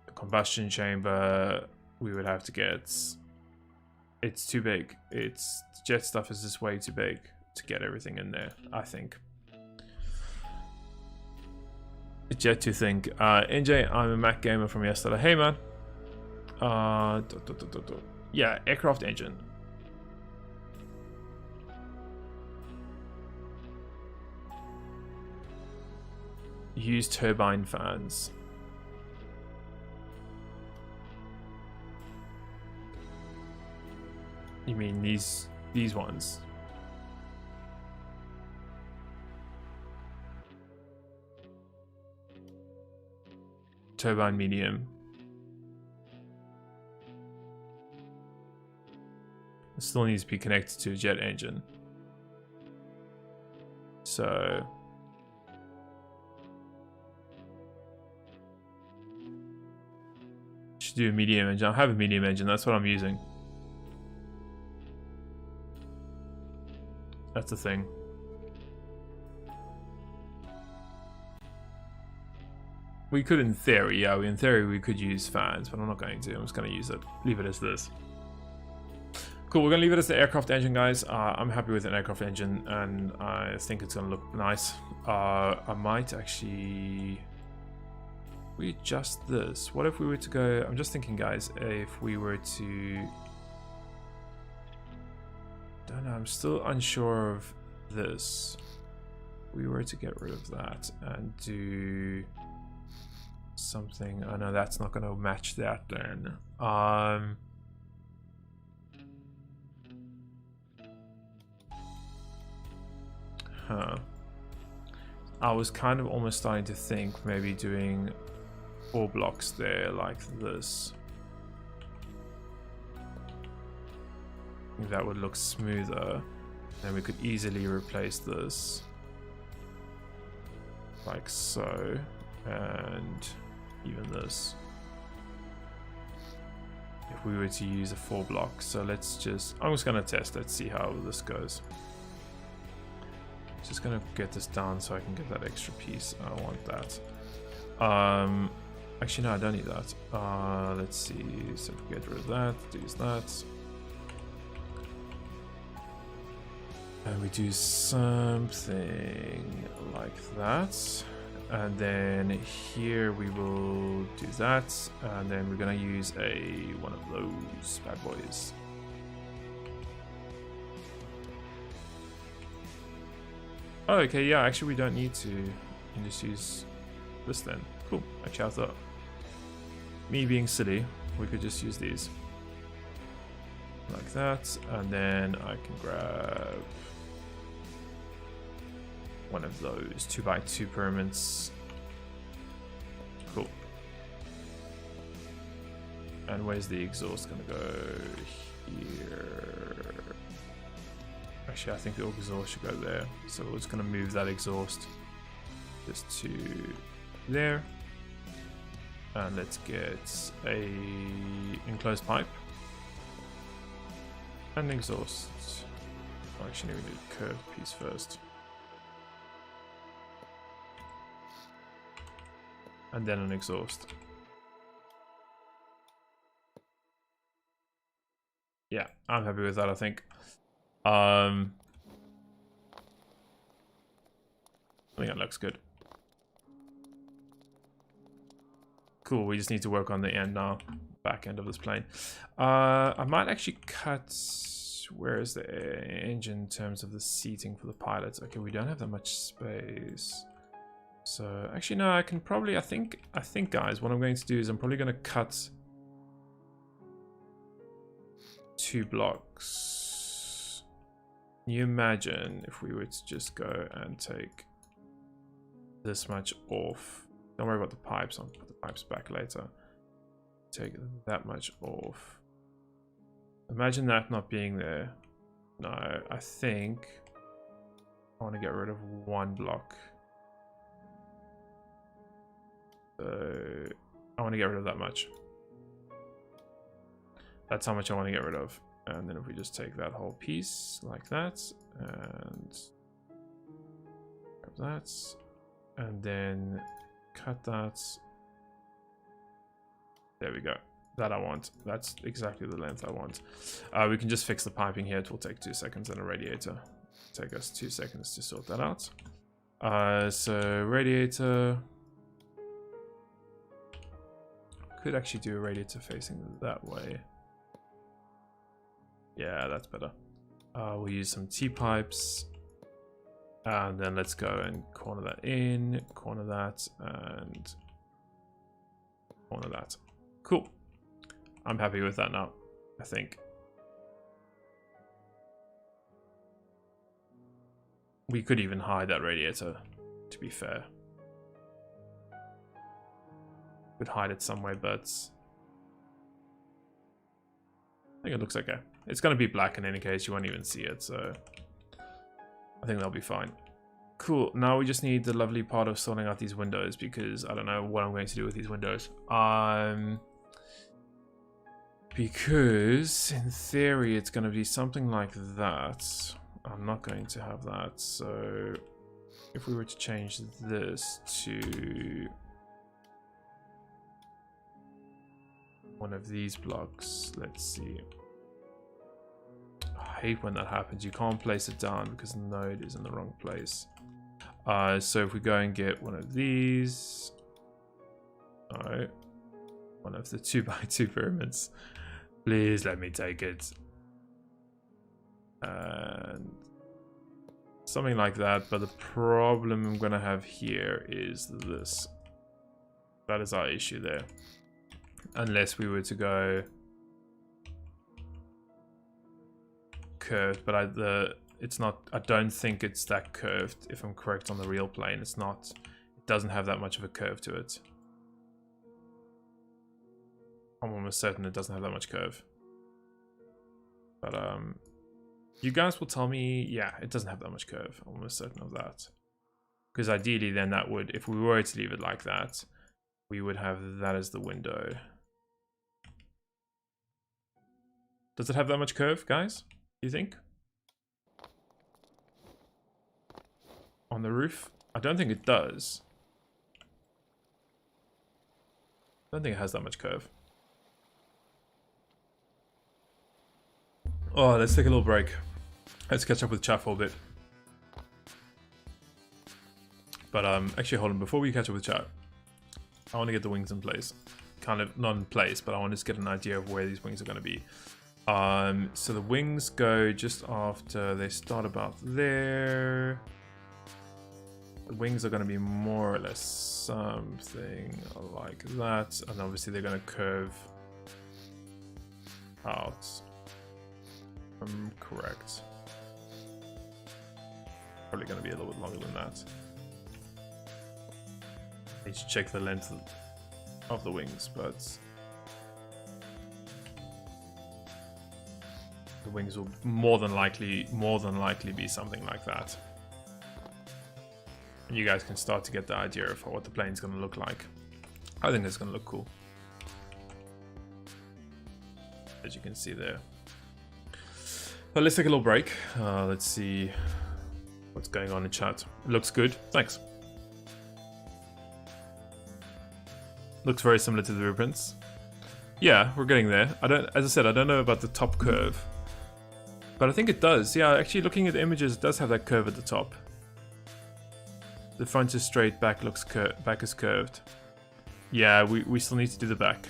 a combustion chamber, we would have to get, it's too big. It's jet stuff is just way too big to get everything in there, I think. Jet to think. NJ, I'm a Mac gamer from yesterday. Hey man. Yeah, aircraft engine. Use turbine fans. You mean these ones? Turbine medium. It still needs to be connected to a jet engine. So should do a medium engine. I have a medium engine, that's what I'm using. That's the thing. We could in theory, yeah, in theory we could use fans, but I'm not going to. I'm just going to use it. Leave it as this. Cool, we're going to leave it as the aircraft engine, guys. I'm happy with an aircraft engine, and I think it's going to look nice. I might actually readjust this. What if we were to go... I'm just thinking, guys, if we were to... don't know, I'm still unsure of this. We were to get rid of that and do something... oh no, that's not going to match that then. I was kind of almost starting to think maybe doing 4 blocks there like this. think that would look smoother. Then we could easily replace this like so, and even this if we were to use a 4 block. So let's just, I'm just gonna test, let's see how this goes. Just gonna get this down so I can get that extra piece. I don't want that. Actually no, I don't need that. Let's see, so if we get rid of that, use that. And we do something like that. And then here we will do that. And then we're gonna use one of those bad boys. Oh, okay, yeah, actually we don't need to. You can just use this then. Cool. Actually, I thought, me being silly, we could just use these. Like that. And then I can grab one of those 2x2 pyramids. Cool. And where's the exhaust gonna go? Here. Actually, I think the exhaust should go there. So we're just gonna move that exhaust just to there. And let's get a enclosed pipe and exhaust. Actually, we need a curved piece first. And then an exhaust. Yeah, I'm happy with that, I think. I think that looks good. Cool, we just need to work on the end now. Back end of this plane. I might actually cut... Where is the engine in terms of the seating for the pilots? Okay, we don't have that much space. So actually no, I can probably, I think guys, what I'm going to do is I'm probably going to cut 2 blocks. Can you imagine if we were to just go and take this much off? Don't worry about the pipes, I'll put the pipes back later. Take that much off. Imagine that not being there. No, I think I want to get rid of 1 block. I want to get rid of that much. That's how much I want to get rid of. And then if we just take that whole piece like that and grab that and then cut that. There we go. That I want. That's exactly the length I want. We can just fix the piping here. It will take 2 seconds, and a radiator. Take us 2 seconds to sort that out. So radiator. Could actually do a radiator facing that way. Yeah, that's better. We'll use some T-pipes. And then let's go and corner that in, corner that, and corner that. Cool. I'm happy with that now, I think. We could even hide that radiator, to be fair. Could hide it somewhere, but I think it looks okay. It's going to be black in any case. You won't even see it, so I think that'll be fine. Cool. Now we just need the lovely part of sorting out these windows, because I don't know what I'm going to do with these windows. Because in theory it's going to be something like that. I'm not going to have that. So if we were to change this to one of these blocks, let's see. I hate when that happens. You can't place it down because the node is in the wrong place. So if we go and get one of these, one of the 2x2 pyramids, please let me take it. And something like that. But the problem I'm gonna have here is this. That is our issue there. Unless we were to go curved, but it's not. I don't think it's that curved. If I'm correct on the real plane, it's not. It doesn't have that much of a curve to it. I'm almost certain it doesn't have that much curve. But You guys will tell me, yeah, it doesn't have that much curve. I'm almost certain of that. Because ideally then that would, if we were to leave it like that, we would have that as the window. Does it have that much curve, guys? Do you think? On the roof? I don't think it does. I don't think it has that much curve. Oh, let's take a little break. Let's catch up with chat for a bit. But actually, hold on. Before we catch up with chat, I want to get the wings in place. Kind of not in place, but I want to just get an idea of where these wings are going to be. So the wings go just after they start about there. The wings are going to be more or less something like that, and obviously they're going to curve out. I'm correct. Probably going to be a little bit longer than that. Need to check the length of the wings, but the wings will more than likely be something like that. And you guys can start to get the idea of what the plane's going to look like. I think it's going to look cool, as you can see there. But let's take a little break. Let's see what's going on in chat. It looks good. Thanks. Looks very similar to the blueprints. Yeah, we're getting there. As I said, I don't know about the top curve, but I think it does. Yeah, actually, looking at the images, it does have that curve at the top. The front is straight, back is curved. Yeah, we still need to do the back.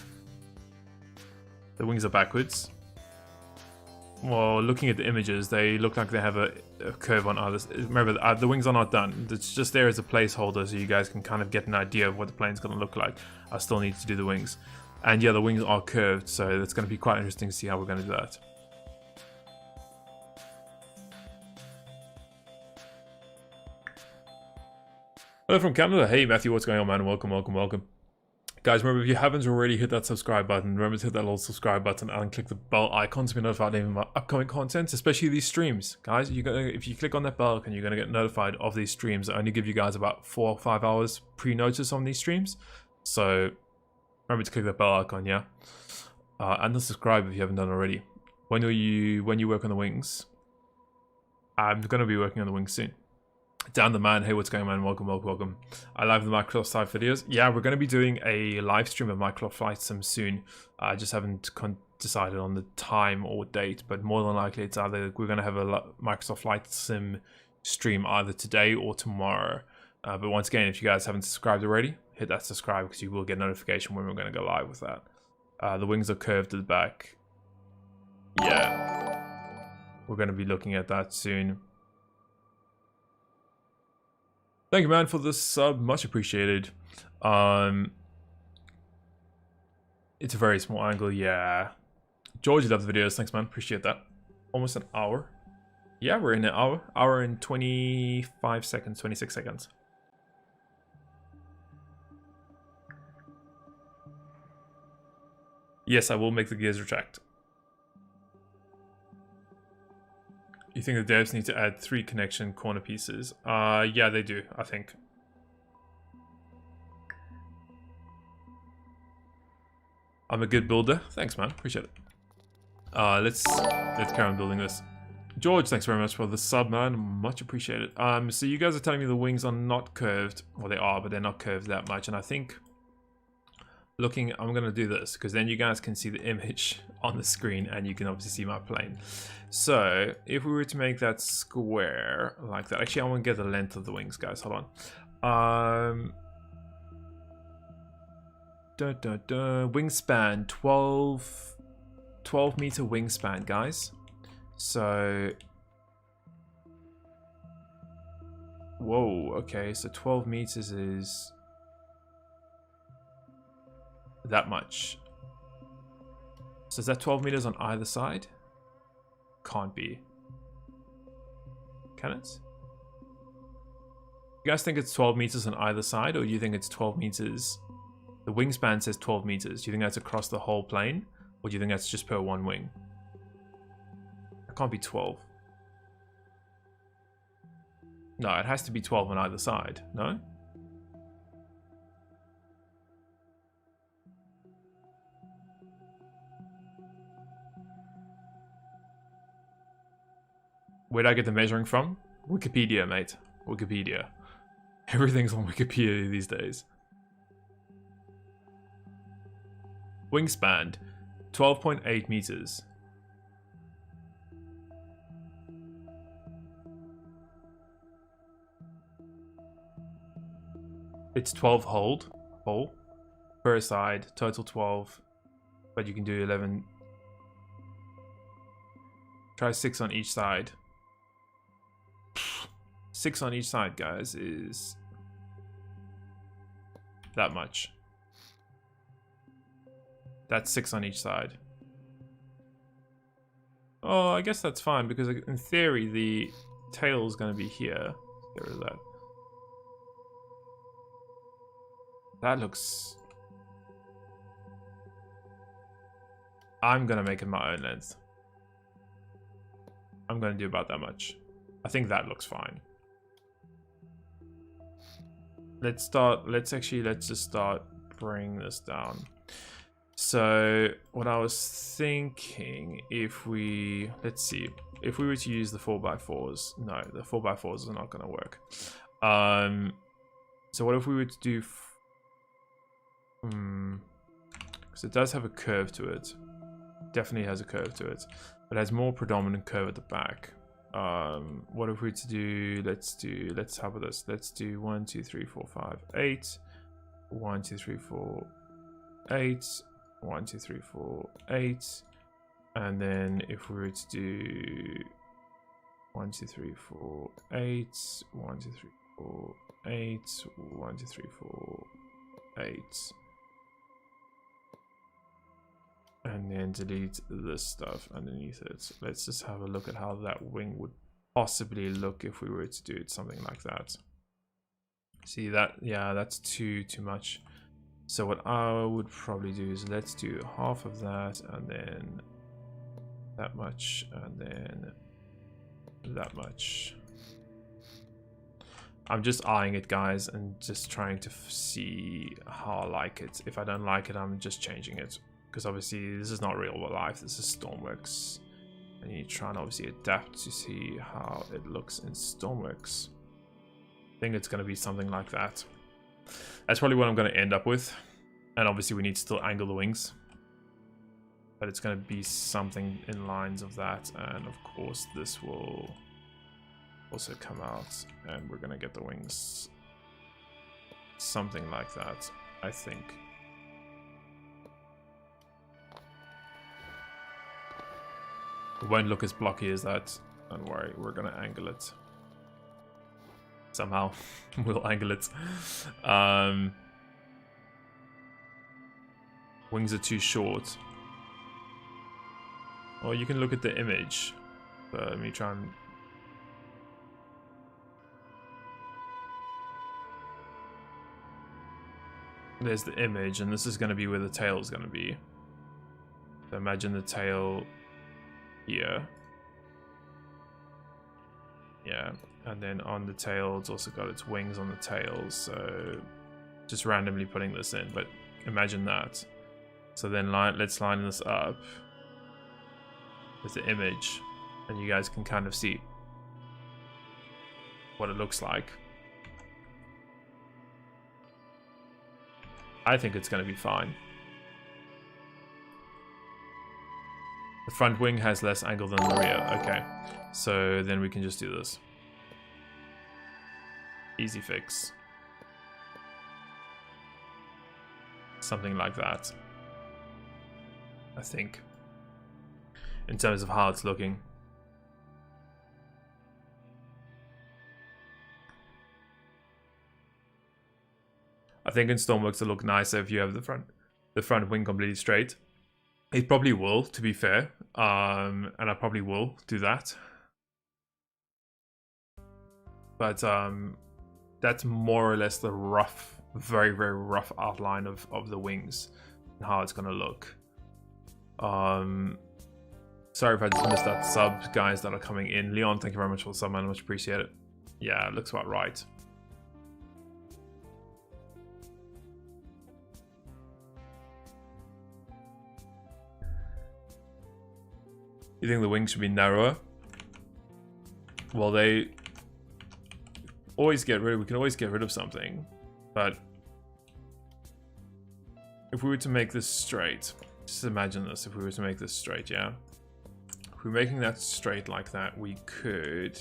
The wings are backwards. Well, looking at the images, they look like they have a curve on either. Remember, the wings are not done. It's just there as a placeholder, so you guys can kind of get an idea of what the plane's going to look like. I still need to do the wings. And yeah, the wings are curved, so it's going to be quite interesting to see how we're going to do that. Hello from Canada. Hey Matthew, what's going on, man? Welcome, welcome, welcome. Guys, remember, if you haven't already, hit that subscribe button. Remember to hit that little subscribe button and click the bell icon to be notified of my upcoming content, especially these streams. Guys, if you click on that bell icon, you're going to get notified of these streams. I only give you guys about 4 or 5 hours pre-notice on these streams. So remember to click that bell icon, yeah? And then subscribe if you haven't done already. When you work on the wings, I'm going to be working on the wings soon. Dan the man, hey, what's going on, man? Welcome, welcome, welcome. I love the Microsoft side videos. Yeah, we're going to be doing a live stream of Microsoft Flight Sim soon. I just haven't decided on the time or date, but more than likely it's either we're going to have a Microsoft Flight Sim stream either today or tomorrow. But once again, if you guys haven't subscribed already, hit that subscribe because you will get notification when we're going to go live with that. The wings are curved at the back. Yeah, we're going to be looking at that soon. Thank you, man, for the sub. Much appreciated. It's a very small angle, yeah. George, you love the videos. Thanks, man. Appreciate that. Almost an hour. Yeah, we're in an hour. Hour and 25 seconds, 26 seconds. Yes, I will make the gears retract. You think the devs need to add 3 connection corner pieces? Yeah, they do, I think. I'm a good builder. Thanks, man. Appreciate it. Let's carry on building this. George, thanks very much for the sub, man. Much appreciated. So you guys are telling me the wings are not curved. Well, they are, but they're not curved that much. And I think I'm going to do this because then you guys can see the image on the screen and you can obviously see my plane. So if we were to make that square like that, actually I want to get the length of the wings, guys. Hold on. Wingspan, 12 meter wingspan, guys. So, whoa, okay, so 12 meters is that much. So is that 12 meters on either side? Can't be. Can it? You guys think it's 12 meters on either side, or do you think it's 12 meters? The wingspan says 12 meters. Do you think that's across the whole plane, or do you think that's just per one wing? It can't be 12. No, it has to be 12 on either side, no? Where'd I get the measuring from? Wikipedia, mate. Wikipedia. Everything's on Wikipedia these days. Wingspan, 12.8 meters. It's 12 hole per side, total 12, but you can do 11. Try 6 on each side. 6 on each side, guys, is that much. That's 6 on each side. Oh, I guess that's fine, because in theory the tail is going to be here. There is that. That looks... I'm going to make it my own length. I'm going to do about that much. I think that looks fine. Let's just start bringing this down. So what I was thinking, if we, let's see, if we were to use the 4x4s, no, the 4x4s are not going to work. So what if we were to do, because it does have a curve to it, definitely has a curve to it, but it has more predominant curve at the back. What if we were to do, let's have this, let's do 1 2 3 4 5 8, 1 2 3 4 8, 1 2 3 4 8, and then if we were to do 1 2 3 4 8, 1 2 3 4 8, 1 2 3 4 8, and then delete this stuff underneath it. Let's just have a look at how that wing would possibly look if we were to do it something like that. See that? Yeah, that's too much. So what I would probably do is let's do half of that, and then that much, and then that much. I'm just eyeing it, guys, and just trying to see how I like it. If I don't like it, I'm just changing it. Because obviously this is not real life, this is Stormworks. And you try and obviously adapt to see how it looks in Stormworks. I think it's going to be something like that. That's probably what I'm going to end up with. And obviously we need to still angle the wings. But it's going to be something in lines of that. And of course this will also come out. And we're going to get the wings something like that, I think. It won't look as blocky as that. Don't worry, we're gonna angle it. Somehow, we'll angle it. Wings are too short. Or you can look at the image. But let me try and... There's the image, and this is gonna be where the tail is gonna be. So imagine the tail... here. Yeah, and then on the tail it's also got its wings on the tail, so just randomly putting this in, but imagine that. So then let's line this up with the image, and you guys can kind of see what it looks like. I think it's going to be fine. The front wing has less angle than the rear. Okay, so then we can just do this. Easy fix. Something like that, I think, in terms of how it's looking. I think in Stormworks it'll look nicer if you have the front wing completely straight. It probably will, to be fair, and I probably will do that. But that's more or less the rough, very, very rough outline of the wings and how it's gonna look. Sorry if I just missed that sub, guys that are coming in. Leon, thank you very much for the sub, man. I much appreciate it. Yeah, it looks about right. You think the wings should be narrower? Well, they always get rid of, we can always get rid of something, but if we were to make this straight, just imagine this, if we were to make this straight, yeah? If we're making that straight like that, we could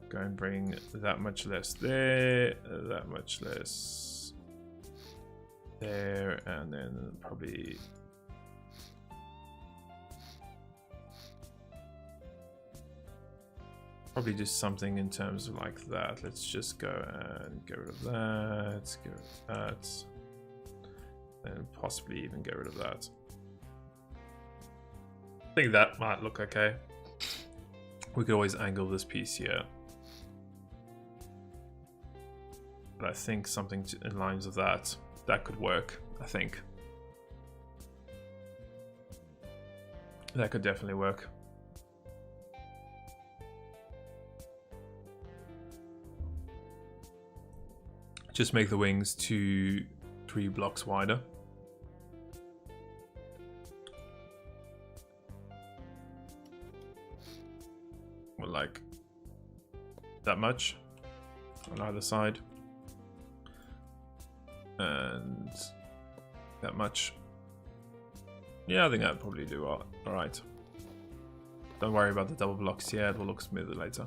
go and bring that much less there, that much less there, and then probably just something in terms of like that. Let's just go and get rid of that, get rid of that, and possibly even get rid of that. I think that might look okay. We could always angle this piece here. But I think something in lines of that could work, I think. That could definitely work. Just make the wings 2-3 blocks wider. Well, like that much on either side. And that much. Yeah, I think that'd probably do all right. Don't worry about the double blocks yet, it will look smoother later.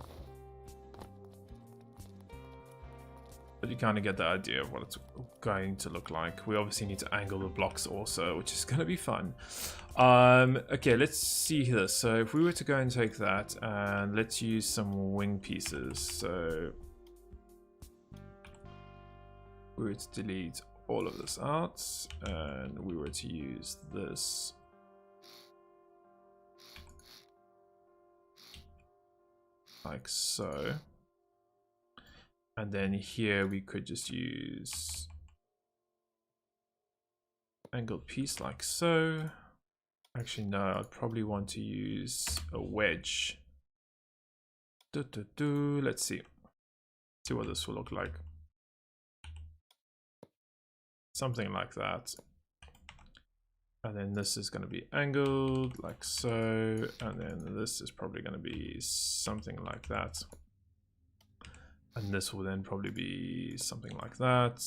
But you kind of get the idea of what it's going to look like. We obviously need to angle the blocks also, which is going to be fun. Okay, let's see this. So if we were to go and take that, and let's use some wing pieces. So we were to delete all of this out, and we were to use this. Like so. And then here we could just use angled piece like so. Actually, no, I'd probably want to use a wedge. Let's see. See what this will look like. Something like that. And then this is going to be angled like so. And then this is probably going to be something like that. And this will then probably be something like that.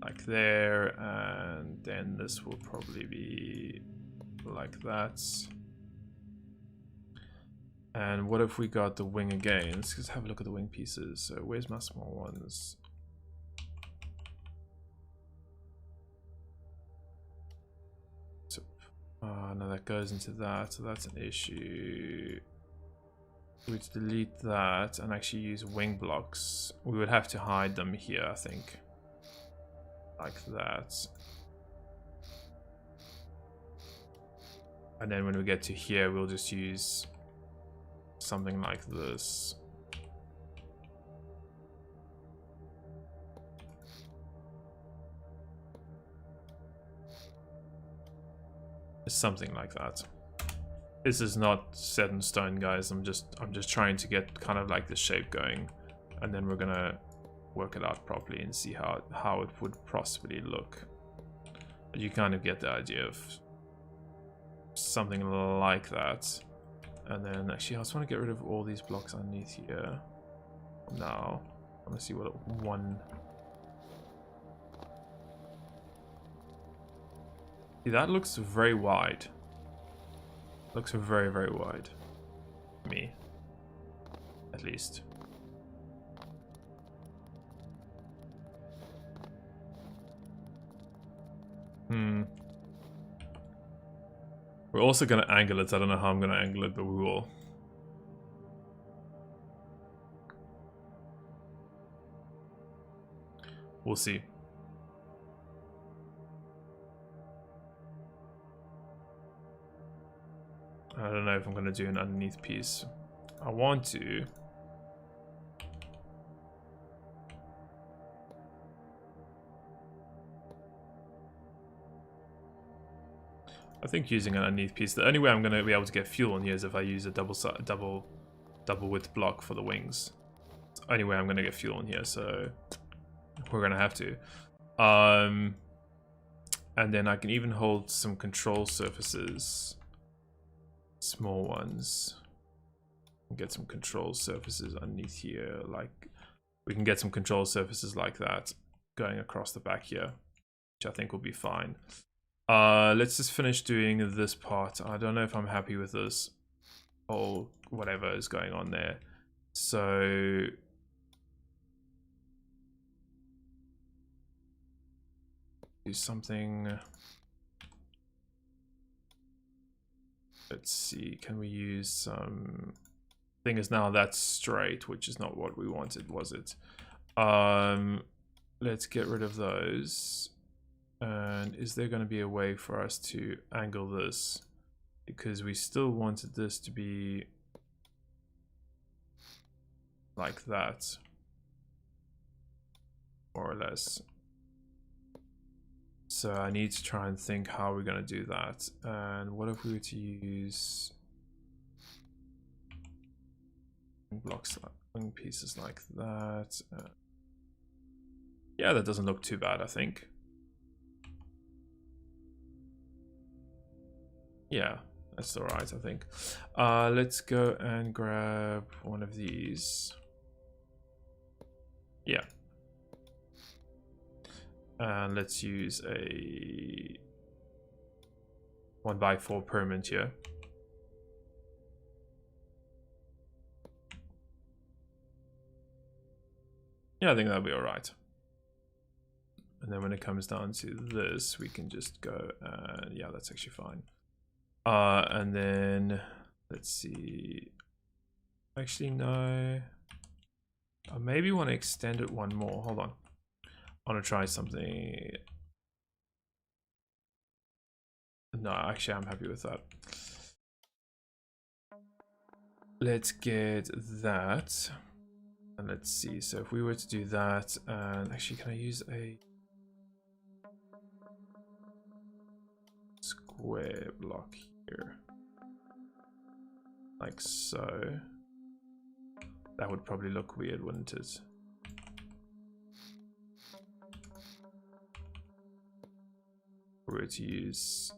Like there. And then this will probably be like that. And what if we got the wing again? Let's just have a look at the wing pieces. So where's my small ones? So, no, that goes into that, so that's an issue. We would delete that and actually use wing blocks. We would have to hide them here, I think. Like that. And then when we get to here, we'll just use something like this. Something like that. This is not set in stone, guys. I'm just trying to get kind of like the shape going, and then we're gonna work it out properly and see how it would possibly look. But you kind of get the idea of something like that. And then actually I just want to get rid of all these blocks underneath here. Now I want to see what one. See, that looks very wide. Looks very, very wide. To me, at least. We're also going to angle it. I don't know how I'm going to angle it, but we will. We'll see. I don't know if I'm going to do an underneath piece. I want to. I think using an underneath piece, the only way I'm going to be able to get fuel in here is if I use a double width block for the wings. It's the only way I'm going to get fuel in here, so we're going to have to. And then I can even hold some control surfaces, small ones. Get some control surfaces underneath here, like we can get some control surfaces like that going across the back here, which I think will be fine. Let's just finish doing this part. I don't know if I'm happy with this or whatever is going on there. So do something. Let's see, can we use some... Thing is now that's straight, which is not what we wanted, was it? Let's get rid of those. And is there going to be a way for us to angle this? Because we still wanted this to be like that, more or less. So I need to try and think how we're going to do that. And what if we were to use blocks, wing pieces like that? Yeah, that doesn't look too bad, I think. Yeah, that's all right, I think. Let's go and grab one of these. Yeah. And let's use a 1x4 permanent here. Yeah, I think that'll be all right. And then when it comes down to this, we can just go, yeah, that's actually fine. And then let's see. Actually, no. I maybe want to extend it one more. Hold on. I want to try something. No, actually, I'm happy with that. Let's get that. And let's see. So if we were to do that, and actually, can I use a square block here? Like so. That would probably look weird, wouldn't it? If we were to use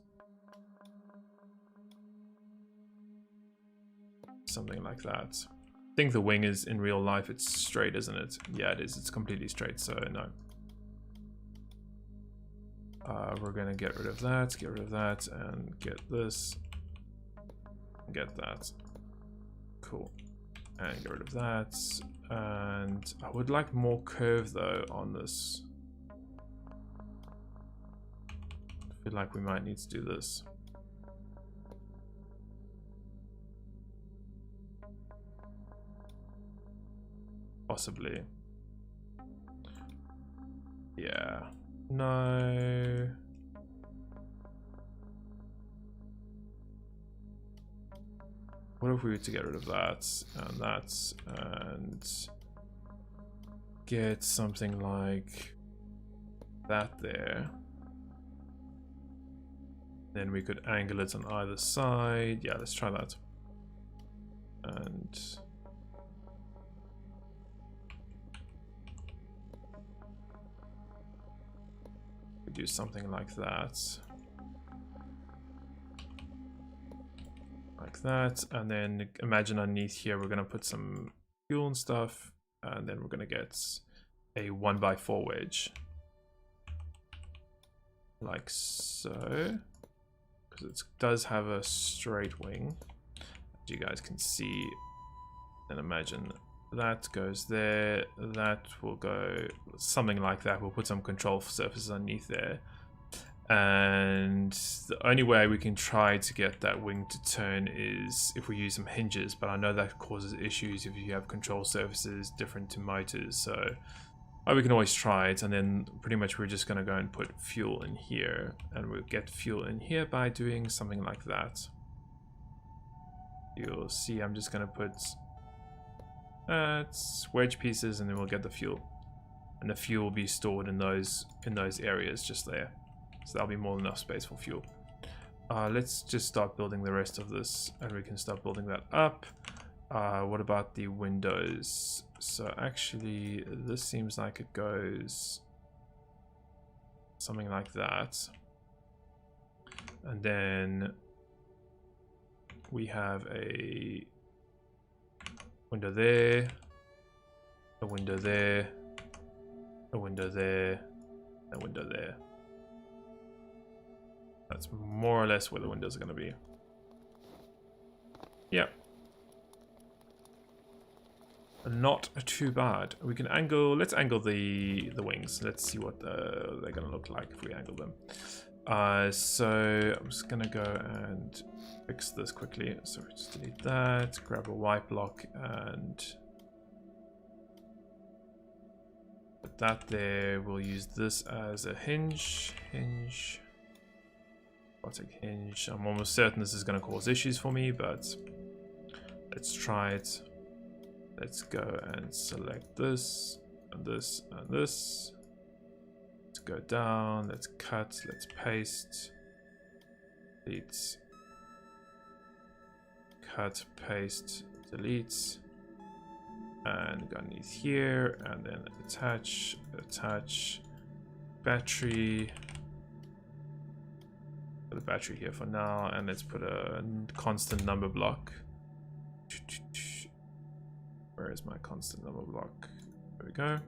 something like that. I think the wing is, in real life, it's straight, isn't it? Yeah, it is. It's completely straight, so no. We're gonna get rid of that, and get this, and get that. Cool. And get rid of that. And I would like more curve, though, on this. I feel like we might need to do this. Possibly. Yeah. No. What if we were to get rid of that and that and get something like that there? Then we could angle it on either side. Yeah, let's try that. And we do something like that. Like that. And then imagine underneath here, we're going to put some fuel and stuff. And then we're going to get a 1x4 wedge. Like so. Because it does have a straight wing, as you guys can see. And imagine that goes there, that will go something like that. We'll put some control surfaces underneath there, and the only way we can try to get that wing to turn is if we use some hinges, but I know that causes issues if you have control surfaces different to motors. So we can always try it, and then pretty much we're just going to go and put fuel in here, and we'll get fuel in here by doing something like that. You'll see I'm just going to put wedge pieces, and then we'll get the fuel, and the fuel will be stored in those areas just there, so that'll be more than enough space for fuel. Let's just start building the rest of this, and we can start building that up. What about the windows? So actually, this seems like it goes something like that. And then we have a window there, a window there, a window there, a window there. That's more or less where the windows are going to be. Yep. Not too bad. We can angle, let's angle the wings. Let's see what they're going to look like if we angle them. So I'm just going to go and fix this quickly. So just delete that, grab a white block and put that there. We'll use this as a hinge. Robotic Hinge. I'm almost certain this is going to cause issues for me, but let's try it. Let's go and select this and this and this. Let's go down, let's cut, let's paste, delete, cut, paste, delete, and go underneath here, and then attach, battery. Put a battery here for now, and let's put a constant number block. Where is my constant number block? There we go.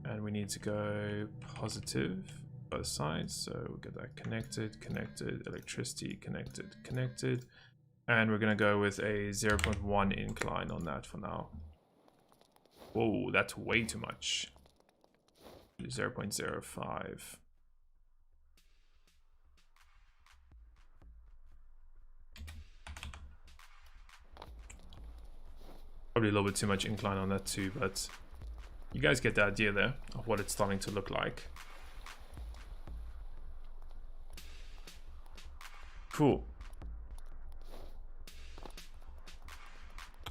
And we need to go positive both sides, so we'll get that connected, electricity connected, and we're gonna go with a 0.1 incline on that for now. Whoa, that's way too much. 0.05. Probably a little bit too much incline on that too, but you guys get the idea there of what it's starting to look like. Cool.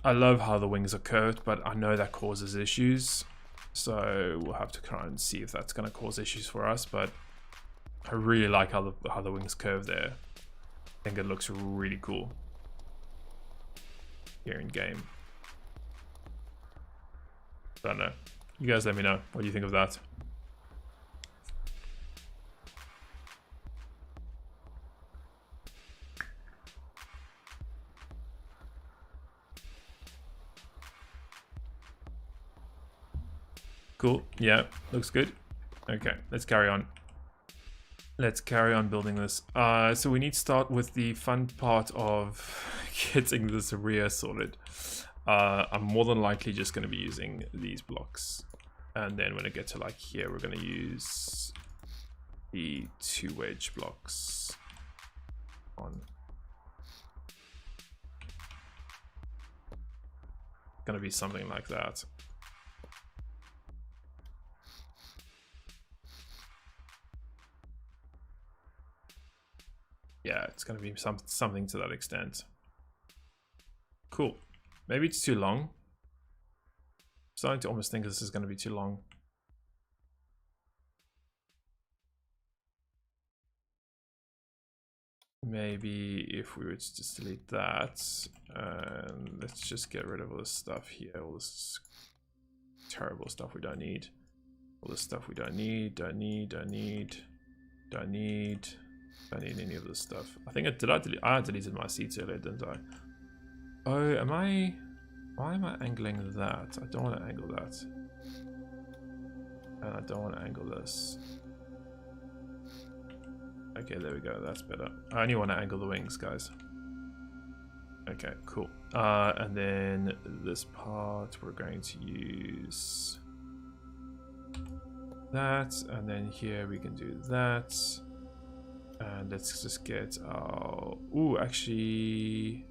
I love how the wings are curved, but I know that causes issues. So we'll have to try and see if that's going to cause issues for us, but I really like how the wings curve there. I think it looks really cool here in game. I don't know. You guys let me know. What do you think of that? Cool. Yeah, looks good. Okay, let's carry on. Let's carry on building this. So we need to start with the fun part of getting this rear sorted. I'm more than likely just going to be using these blocks, and then when I get to like here, we're going to use the 2 wedge blocks on. Going to be something like that. Yeah, it's going to be something to that extent. Cool. Maybe it's too long. I'm starting to almost think this is going to be too long. Maybe if we were to just delete that, and let's just get rid of all this stuff here, all this terrible stuff we don't need. All this stuff we don't need any of this stuff. I think I deleted my seats earlier, didn't I? Oh, why am I angling that? I don't want to angle that. And I don't want to angle this. Okay, there we go, that's better. I only want to angle the wings, guys. Okay, cool. And then this part, we're going to use that, and then here we can do that. And let's just get our... Ooh, actually...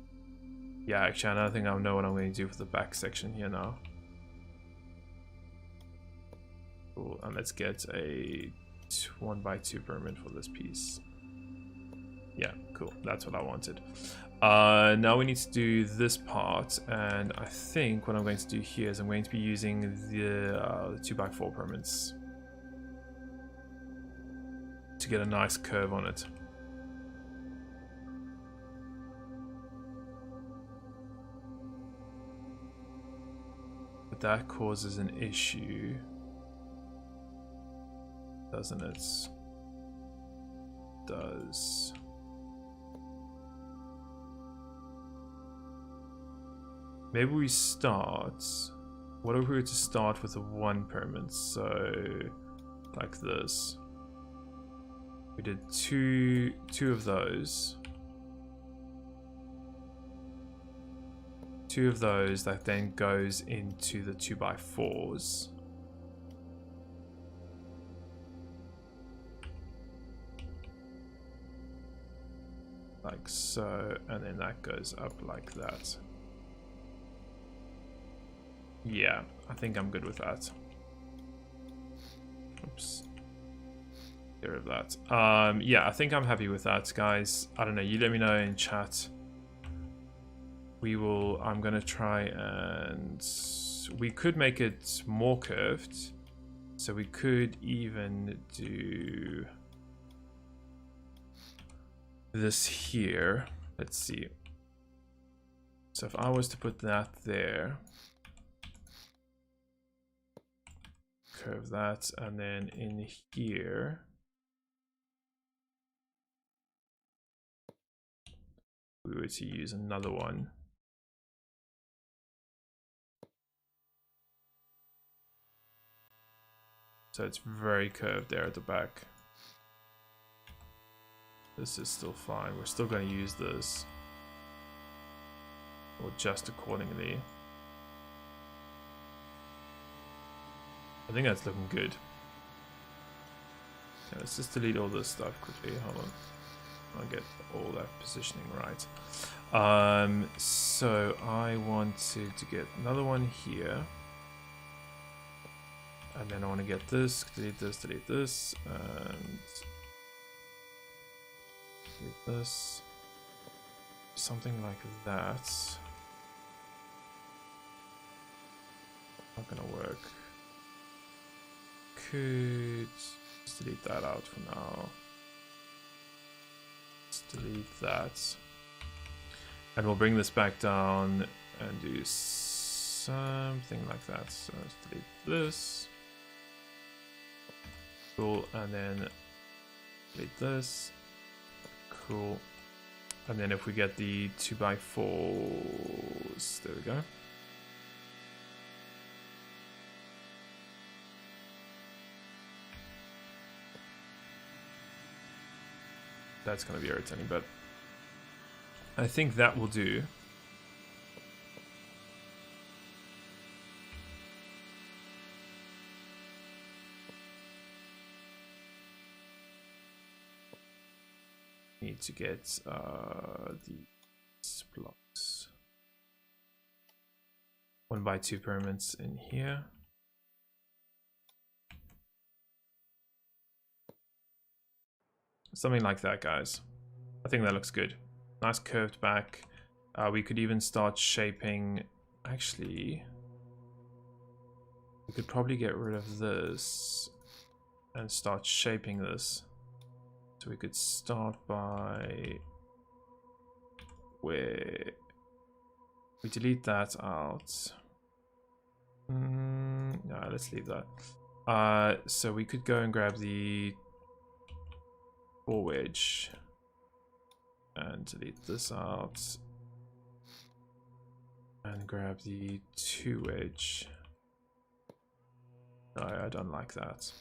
Yeah, actually, I think I know what I'm going to do for the back section here now. Cool, and let's get a 1x2 pyramid for this piece. Yeah, cool, that's what I wanted. Now we need to do this part, and I think what I'm going to do here is I'm going to be using the 2x4 pyramids to get a nice curve on it. But that causes an issue, doesn't it? Does. Maybe we start. What if we were to start with a 1 pyramid? So, like this. We did two of those. 2 of those that then goes into the 2x4s. Like so, and then that goes up like that. Yeah, I think I'm good with that. Oops. Get rid of that. Yeah, I think I'm happy with that, guys. I don't know, you let me know in chat. I'm gonna try and we could make it more curved. So we could even do this here. Let's see. So if I was to put that there, curve that, and then in here, we were to use another one. So it's very curved there at the back. This is still fine. We're still going to use this. Or just accordingly. I think that's looking good. Okay, let's just delete all this stuff quickly. Hold on. I'll get all that positioning right. So I wanted to get another one here. And then I want to get this, delete this, and delete this. Something like that. Not gonna work. Could just delete that out for now. Let's delete that. And we'll bring this back down and do something like that. So let's delete this. Cool, and then delete this. Cool. And then if we get the 2x4s, there we go. That's gonna be irritating, but I think that will do. Need to get these blocks 1x2 pyramids in here. Something like that, guys. I think that looks good. Nice curved back. We could even start shaping. Actually, we could probably get rid of this and start shaping this. So we could start by where we delete that out. No, let's leave that. So we could go and grab the 4 wedge and delete this out and grab the 2 wedge. No, I don't like that.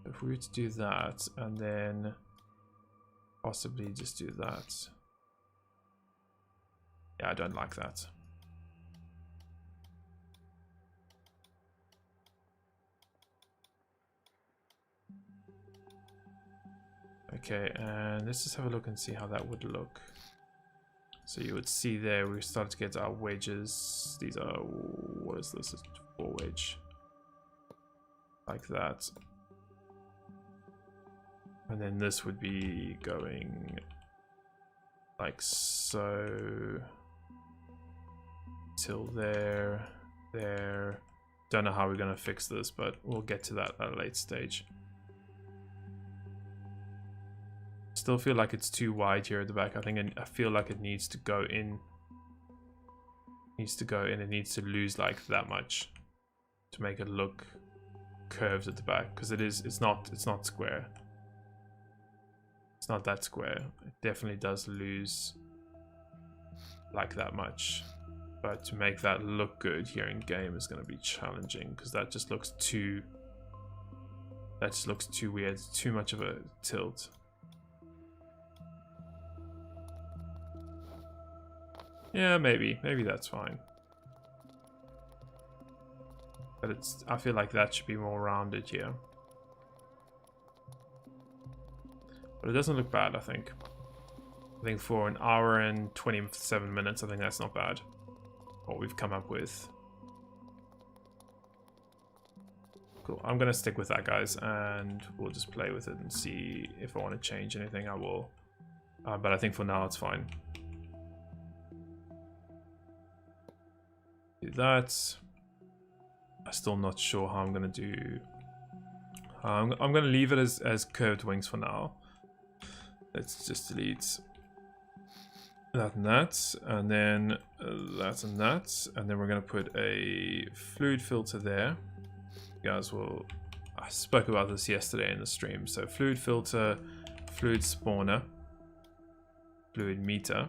If we were to do that and then possibly just do that. Yeah, I don't like that. Okay, and let's just have a look and see how that would look. So you would see there we start to get our wedges. These are, what is this? It's 4 wedge. Like that. And then this would be going like so till there, there. Don't know how we're gonna fix this, but we'll get to that at a late stage. Still feel like it's too wide here at the back. I feel like it needs to go in. It needs to lose like that much to make it look curved at the back, because it's not square. It's not that square. It definitely does lose like that much. But to make that look good here in game is going to be challenging, because that just looks too weird. It's too much of a tilt. Yeah, maybe that's fine. But I feel like that should be more rounded here. But it doesn't look bad, I think. I think for an hour and 27 minutes, I think that's not bad. What we've come up with. Cool. I'm going to stick with that, guys, and we'll just play with it and see if I want to change anything, I will. But I think for now, it's fine. Do that. I'm still not sure how I'm going to do. I'm going to leave it as curved wings for now. Let's just delete that and that, and then that and that, and then we're going to put a fluid filter there. You guys will... I spoke about this yesterday in the stream. So fluid filter, fluid spawner, fluid meter.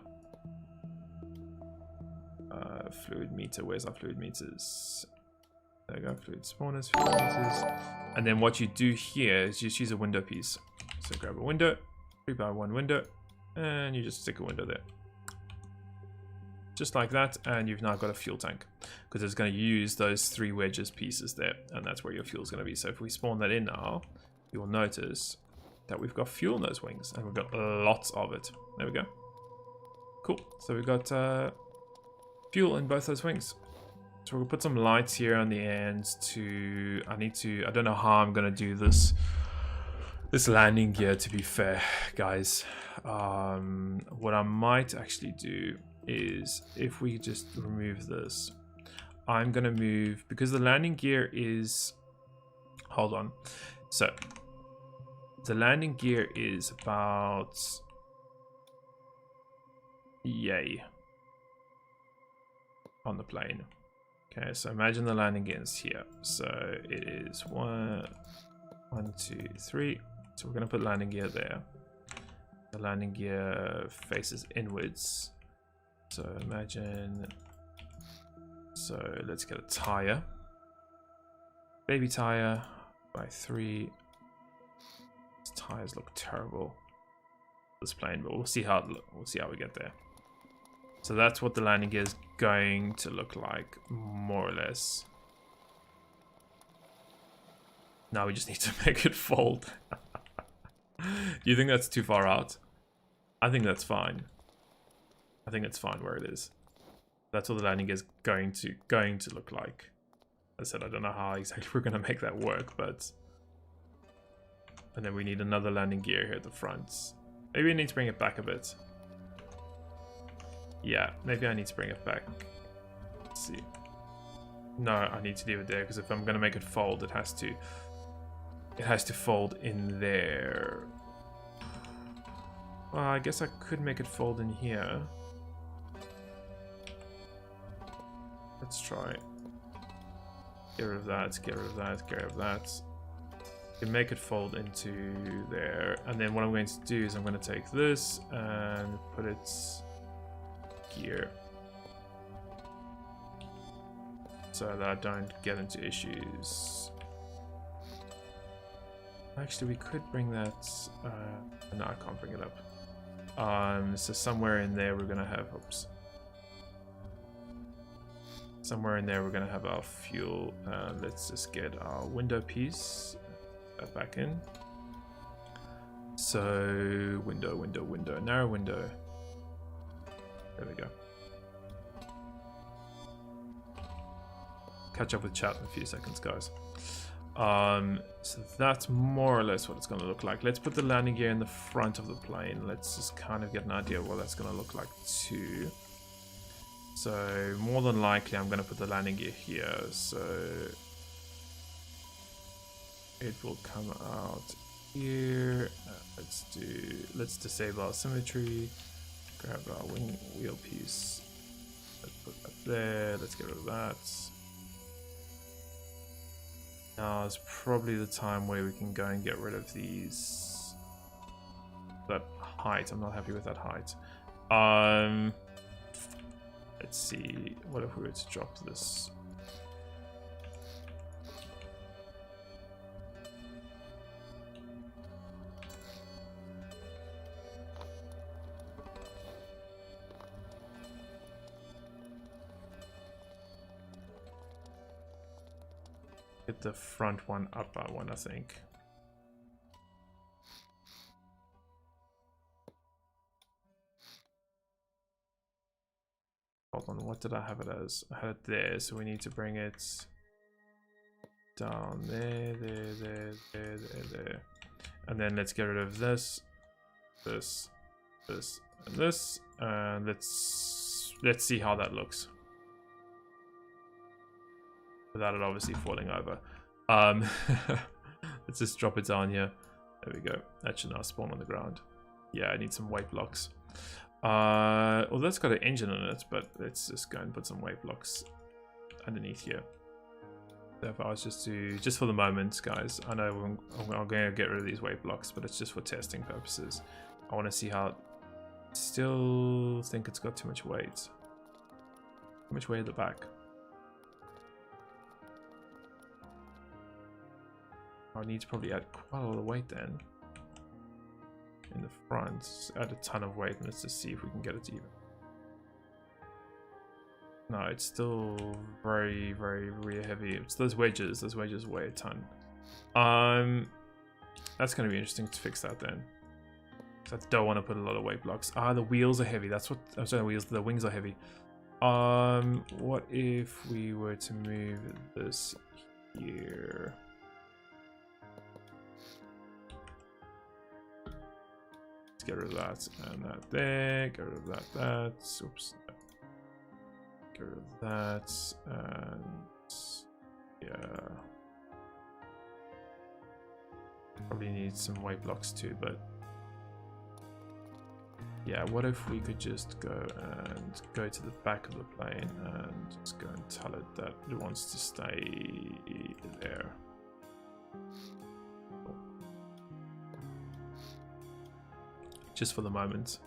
Fluid meter, where's our fluid meters? There we go, fluid spawners, fluid meters. And then what you do here is just use a window piece. So grab a window, 3x1 window, and you just stick a window there. Just like that, and you've now got a fuel tank, because it's going to use those 3 wedges pieces there, and that's where your fuel is going to be. So if we spawn that in now, you will notice that we've got fuel in those wings, and we've got lots of it. There we go. Cool. So we've got fuel in both those wings. So we'll put some lights here on the ends to... I don't know how I'm going to do this landing gear, to be fair, guys. What I might actually do is, if we just remove this, I'm going to move, because the landing gear is... Hold on. So, the landing gear is about... Yay. On the plane. Okay, so imagine the landing gear is here. So it is 1, 2, 3. So we're going to put landing gear there. The landing gear faces inwards. So imagine... So let's get a tire. Baby tire by 3. These tires look terrible. This plane, but we'll see how we get there. So that's what the landing gear is going to look like, more or less. Now we just need to make it fold. Do you think that's too far out? I think that's fine. I think it's fine where it is. That's what the landing gear is going to look like. As I said, I don't know how exactly we're going to make that work, but... And then we need another landing gear here at the front. Maybe we need to bring it back a bit. Yeah, maybe I need to bring it back. Let's see. No, I need to leave it there, because if I'm going to make it fold, it has to fold in there. Well, I guess I could make it fold in here. Let's try. Get rid of that, get rid of that, get rid of that. You can make it fold into there. And then what I'm going to do is I'm going to take this and put it here, so that I don't get into issues. Actually, we could bring that... no, I can't bring it up. So somewhere in there we're gonna have... Oops. Somewhere in there we're gonna have our fuel. Let's just get our window piece back in. So, window, window, window, narrow window. There we go. Catch up with chat in a few seconds, guys. So that's more or less what it's going to look like. Let's put the landing gear in the front of the plane. Let's just kind of get an idea of what that's going to look like too. So more than likely I'm going to put the landing gear here. So it will come out here. Let's do let's disable our symmetry. Grab our wing wheel piece. Let's put that there. Let's get rid of that. Now is probably the time where we can go and get rid of these. That height. I'm not happy with that height. Let's see. What if we were to drop this? Get the front one up by one, I think. Hold on, what did I have it as? I had it there, so we need to bring it down there, there. And then let's get rid of this, this, this, and this, and let's see how that looks. Without it obviously falling over. Let's just drop it down here. There we go. That should now spawn on the ground. Yeah, I need some weight blocks. Well, that's got an engine in it, but let's just go and put some weight blocks underneath here. So if I was just for the moment, guys, I know I'm going to get rid of these weight blocks, but it's just for testing purposes. I want to see how. Still think it's got too much weight. Too much weight at the back. I need to probably add quite a lot of weight then. In the front, add a ton of weight, and let's just see if we can get it even. No, it's still very, very rear heavy. It's those wedges. Those wedges weigh a ton. That's going to be interesting to fix that then. I don't want to put a lot of weight blocks. The wheels are heavy. That's what I'm saying. The wings are heavy. What if we were to move this here? Let's get rid of that and that there. Get rid of that. Oops. Get rid of that and yeah. Probably need some weight blocks too, but. Yeah, what if we could just go to the back of the plane and just go and tell it that it wants to stay there. Just for the moment.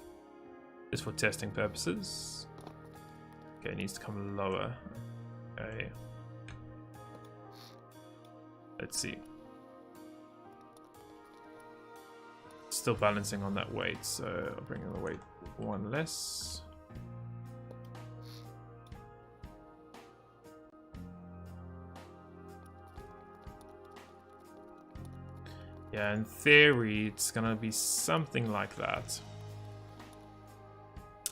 Just for testing purposes. Okay, it needs to come lower. Okay. Let's see. Still balancing on that weight, so I'll bring in the weight one less. Yeah, in theory, it's gonna be something like that.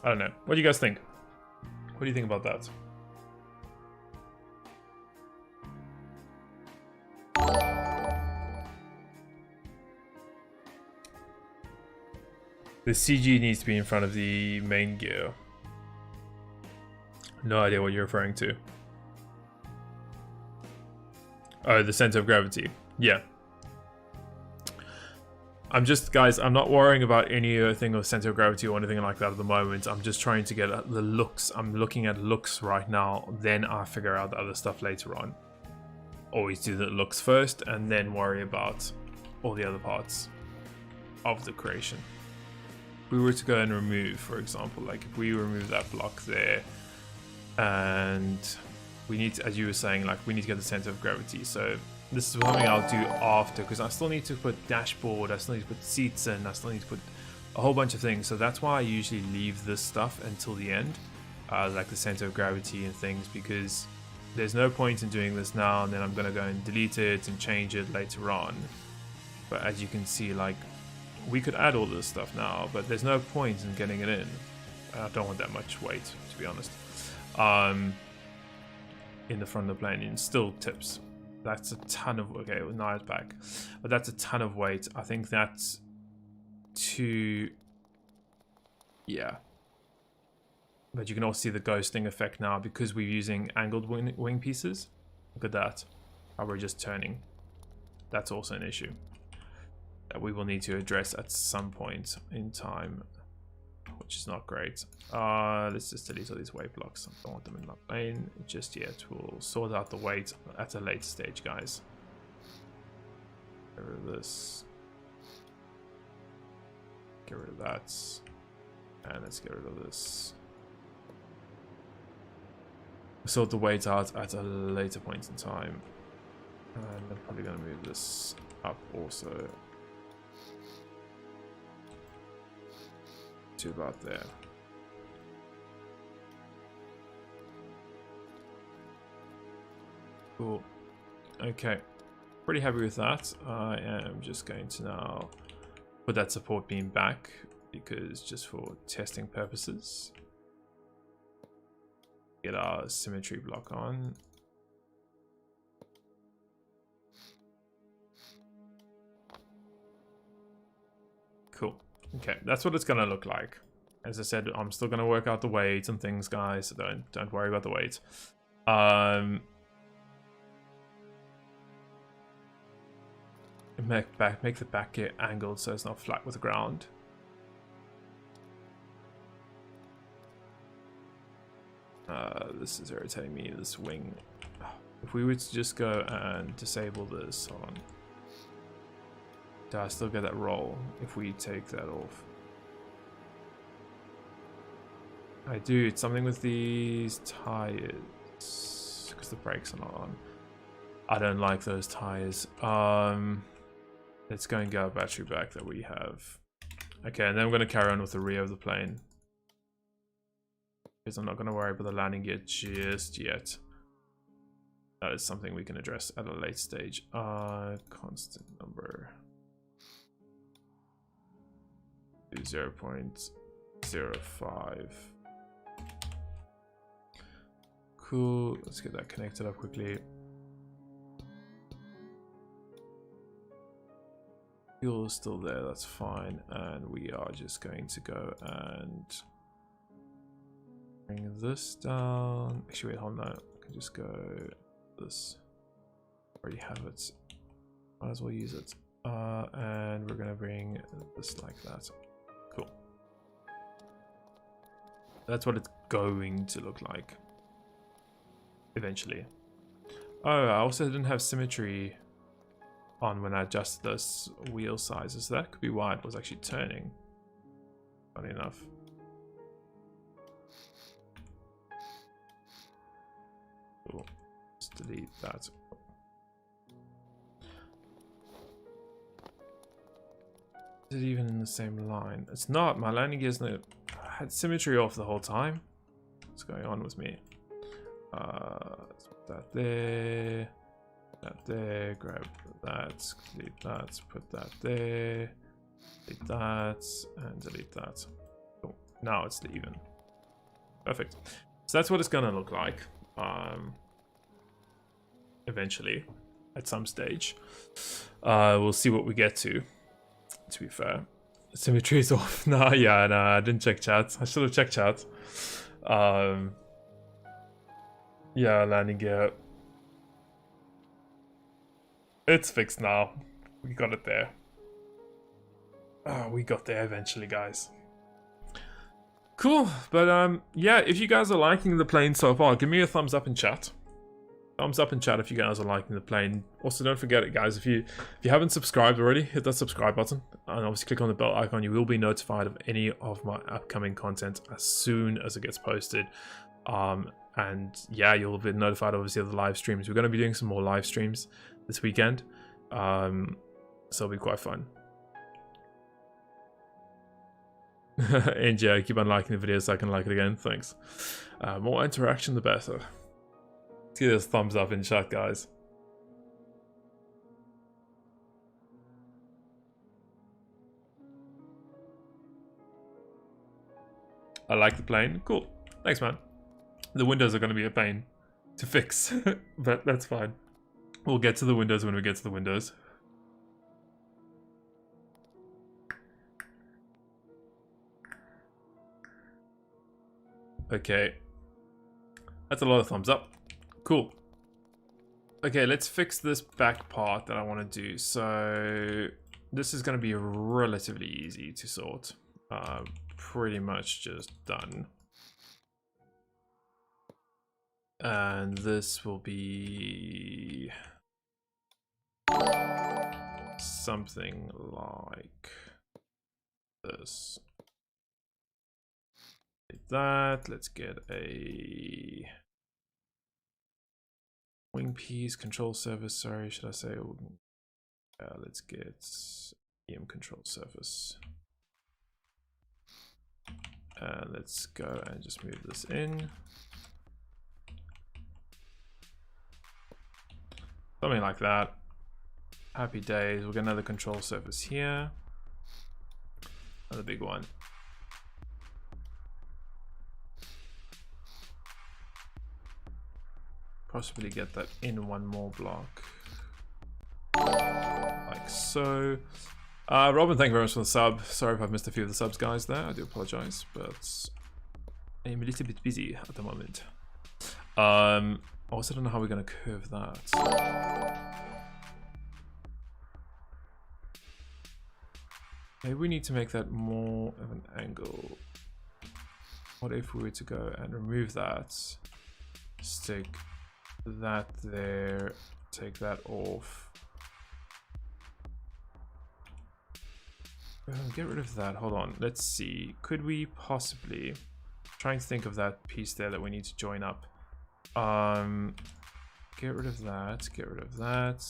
I don't know. What do you guys think? What do you think about that? The CG needs to be in front of the main gear. No idea what you're referring to. Oh, the center of gravity. Yeah. I'm just, guys, I'm not worrying about anything of center of gravity or anything like that at the moment. I'm just trying to get at the looks. I'm looking at looks right now. Then I'll figure out the other stuff later on. Always do the looks first and then worry about all the other parts of the creation. If we were to go and remove, for example, like if we remove that block there, and we need to, as you were saying, like we need to get the center of gravity. So this is something I'll do after, because I still need to put dashboard, I still need to put seats in, I still need to put a whole bunch of things. So that's why I usually leave this stuff until the end, like the center of gravity and things, because there's no point in doing this now and then I'm gonna go and delete it and change it later on. But as you can see, like, we could add all this stuff now, but there's no point in getting it in. I don't want that much weight, to be honest. In the front of the plane, and still tips. That's a ton of, okay, now it's back. But that's a ton of weight. I think that's too, yeah. But you can also see the ghosting effect now because we're using angled wing pieces. Look at that, how we're just turning. That's also an issue. that we will need to address at some point in time, which is not great. Let's just delete all these weight blocks. I don't want them in my plane just yet. We'll sort out the weight at a later stage, guys. Get rid of this. Get rid of that. And let's get rid of this. Sort the weight out at a later point in time. And I'm probably going to move this up also to about there. Cool. Okay. Pretty happy with that. I am just going to now put that support beam back because just for testing purposes. Get our symmetry block on. Cool. Okay, that's what it's gonna look like. As I said, I'm still gonna work out the weight and things, guys. So don't worry about the weight. Make the back get angled so it's not flat with the ground. This is irritating me, this wing. If we were to just go and disable this, hold on. Do I still get that roll if we take that off? I do. It's something with these tires because the brakes are not on. I don't like those tires. Let's go and get our battery back that we have. Okay, and then I'm going to carry on with the rear of the plane. Because I'm not going to worry about the landing gear just yet. That is something we can address at a late stage. Constant number. 0.05. Cool. Let's get that connected up quickly. Fuel is still there, that's fine. And we are just going to go and bring this down. Actually, wait, hold on. I can just go this. Already have it. Might as well use it. And we're gonna bring this like that. Cool. That's what it's going to look like eventually. Oh, I also didn't have symmetry on when I adjusted those wheel sizes. That could be why it was actually turning. Funny enough. Cool. Just delete that. Is it even in the same line? It's not. My landing gear's not. I had symmetry off the whole time. What's going on with me? Let's put that there. That there. Grab that. Delete that. Put that there. Delete that. And delete that. Cool. Now it's even. Perfect. So that's what it's gonna look like. Eventually, at some stage. We'll see what we get to be fair. Symmetry is off. Nah, yeah, nah, I didn't check chat. I should have checked chat. Yeah, landing gear. It's fixed now. We got it there. Oh, we got there eventually, guys. Cool, but yeah, if you guys are liking the plane so far, give me a thumbs up in chat. Thumbs up in chat if you guys are liking the plane. Also, don't forget it, guys. If you haven't subscribed already, hit that subscribe button and obviously click on the bell icon. You will be notified of any of my upcoming content as soon as it gets posted. And yeah, you'll be notified obviously of the live streams. We're going to be doing some more live streams this weekend, so it'll be quite fun. And yeah, keep on liking the videos so I can like it again. Thanks. More interaction, the better. See those thumbs up in chat, guys. I like the plane. Cool. Thanks, man. The windows are going to be a pain to fix, but that's fine. We'll get to the windows when we get to the windows. Okay. That's a lot of thumbs up. Cool. Okay, let's fix this back part that I want to do. So this is going to be relatively easy to sort. Pretty much just done. And this will be something like this. That. Let's get a wing piece control surface. Sorry, should I say? Let's get EM control surface. Let's go and just move this in. Something like that. Happy days. We'll get another control surface here. Another big one. Possibly get that in one more block. Like so. Robin, thank you very much for the sub. Sorry if I've missed a few of the subs, guys, there. I do apologize, but I'm a little bit busy at the moment. I also don't know how we're going to curve that. Maybe we need to make that more of an angle. What if we were to go and remove that, stick that there, take that off. Get rid of that. Hold on. Let's see. Could we possibly try and think of that piece there that we need to join up? Get rid of that. Get rid of that.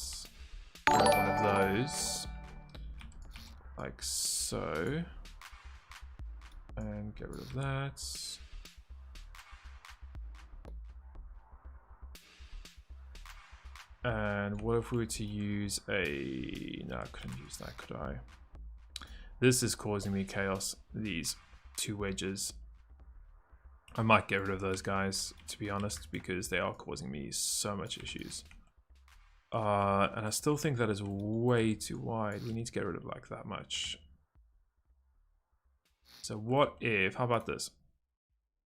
Grab one of those. Like so. And get rid of that. And what if we were to use a... No, I couldn't use that, could I? This is causing me chaos. These two wedges. I might get rid of those guys, to be honest, because they are causing me so much issues. And I still think that is way too wide. We need to get rid of like that much. So what if, how about this?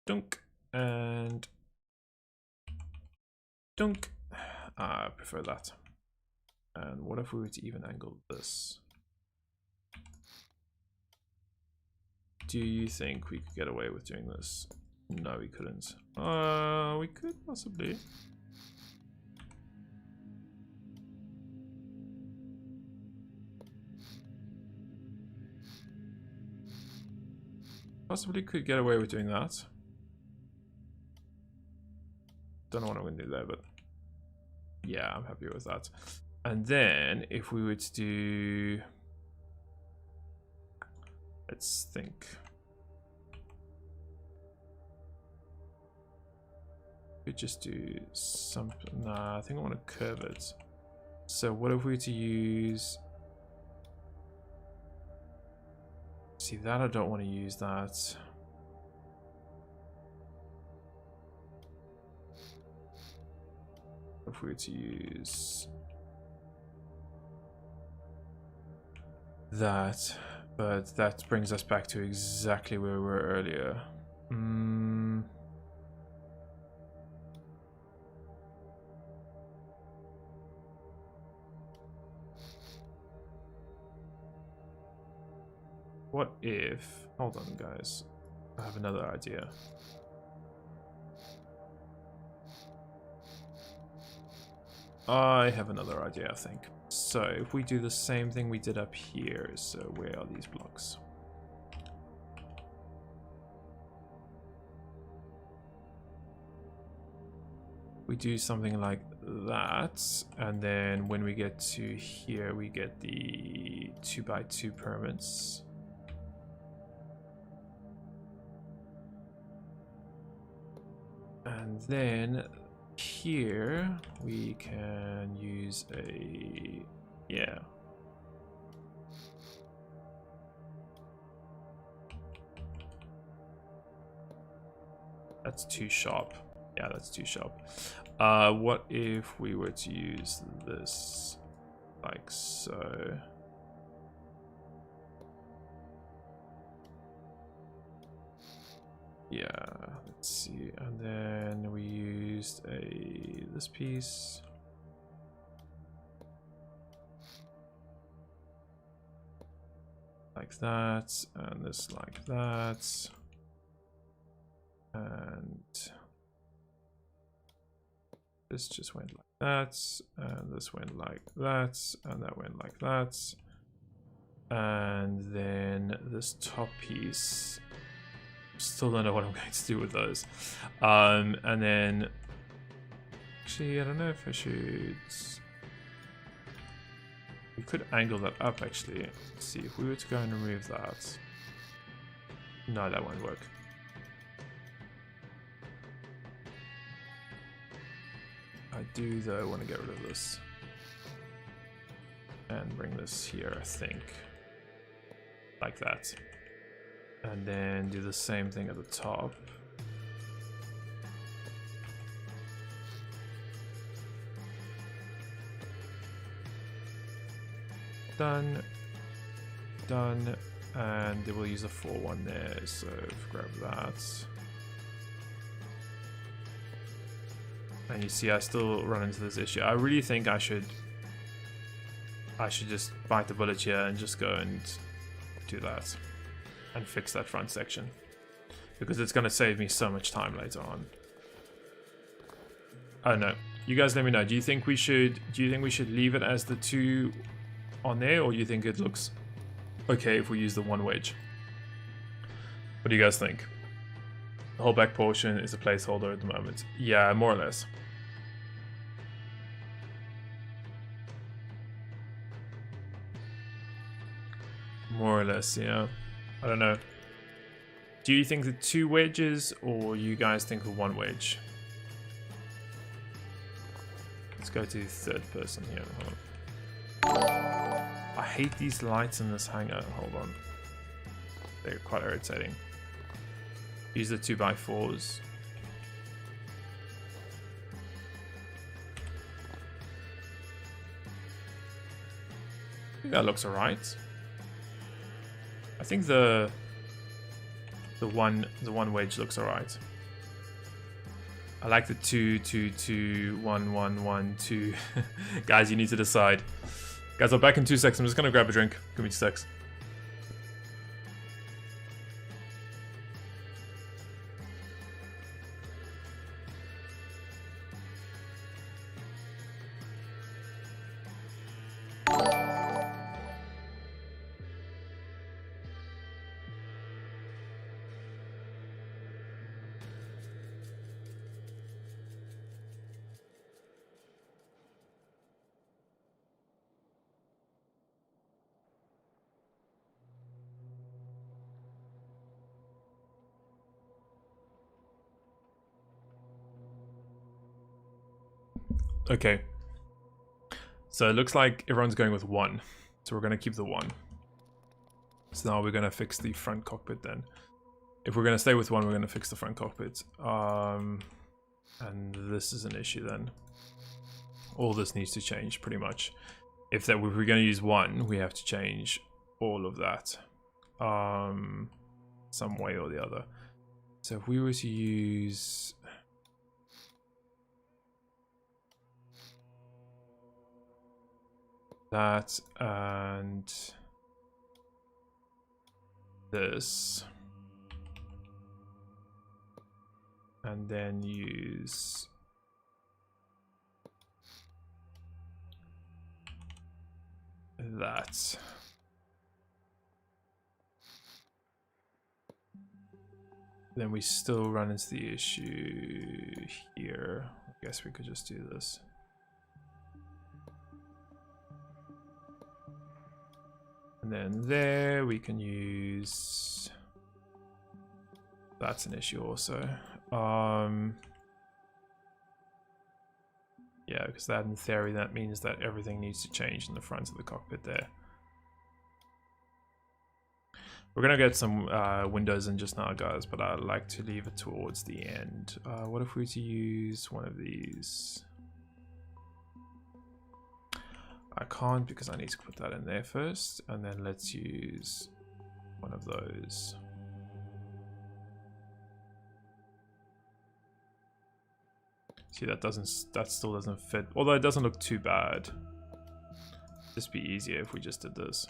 Dunk and dunk. I prefer that. And what if we were to even angle this? Do you think we could get away with doing this? No, we couldn't. We could possibly. Possibly could get away with doing that. Don't know what I'm going to do there, but yeah, I'm happy with that. And then if we were to do, let's think. We could just do something. Nah, I think I want to curve it. So what if we were to use? See that, I don't want to use that. If we were to use that, but that brings us back to exactly where we were earlier. What if, hold on guys, I have another idea. I have another idea, I think. So if we do the same thing we did up here, so where are these blocks? We do something like that, and then when we get to here, we get the 2x2 pyramids. And then here we can use a, yeah. That's too sharp. Yeah, that's too sharp. What if we were to use this like so? Yeah, let's see, and then we used this piece. like that, and this like that, and this just went like that, and this went like that, and that went like that, and then this top piece, still don't know what I'm going to do with those, and then actually I don't know if I should. We could angle that up actually. Let's see if we were to go and remove that. No, that won't work. I do though want to get rid of this and bring this here, I think, like that, and then do the same thing at the top. Done, done, and we'll use a 4-1 there, so grab that. And you see I still run into this issue. I really think I should just bite the bullet here and just go and do that and fix that front section, because it's going to save me so much time later on. I don't know. You guys let me know. Do you think we should leave it as the 2 on there, or you think it looks okay if we use the 1 wedge? What do you guys think? The whole back portion is a placeholder at the moment. Yeah, more or less. More or less, yeah. I don't know. Do you think the 2 wedges, or you guys think the 1 wedge? Let's go to the third person here. Hold on. I hate these lights in this hangar. Hold on. They're quite irritating. Use the 2x4s. I think that looks alright. I think the one wedge looks alright. I like the 2, 2, 2, 1, 1, 1, 2. Guys, you need to decide. Guys, I'll be back in 2 seconds. I'm just gonna grab a drink. Give me 2 seconds. Okay, so it looks like everyone's going with 1, so we're going to keep the 1. So now we're going to fix the front cockpit then. If we're going to stay with 1, we're going to fix the front cockpit. And this is an issue then. All this needs to change pretty much. If we're going to use 1, we have to change all of that some way or the other. So if we were to use... that and this, and then use that. Then we still run into the issue here. I guess we could just do this. And then there we can use, that's an issue also. Yeah, because that in theory, that means that everything needs to change in the front of the cockpit there. We're gonna get some windows in just now, guys, but I like to leave it towards the end. What if we were to use one of these? I can't because I need to put that in there first, and then let's use one of those. See, that still doesn't fit, although it doesn't look too bad. Just be easier if we just did this.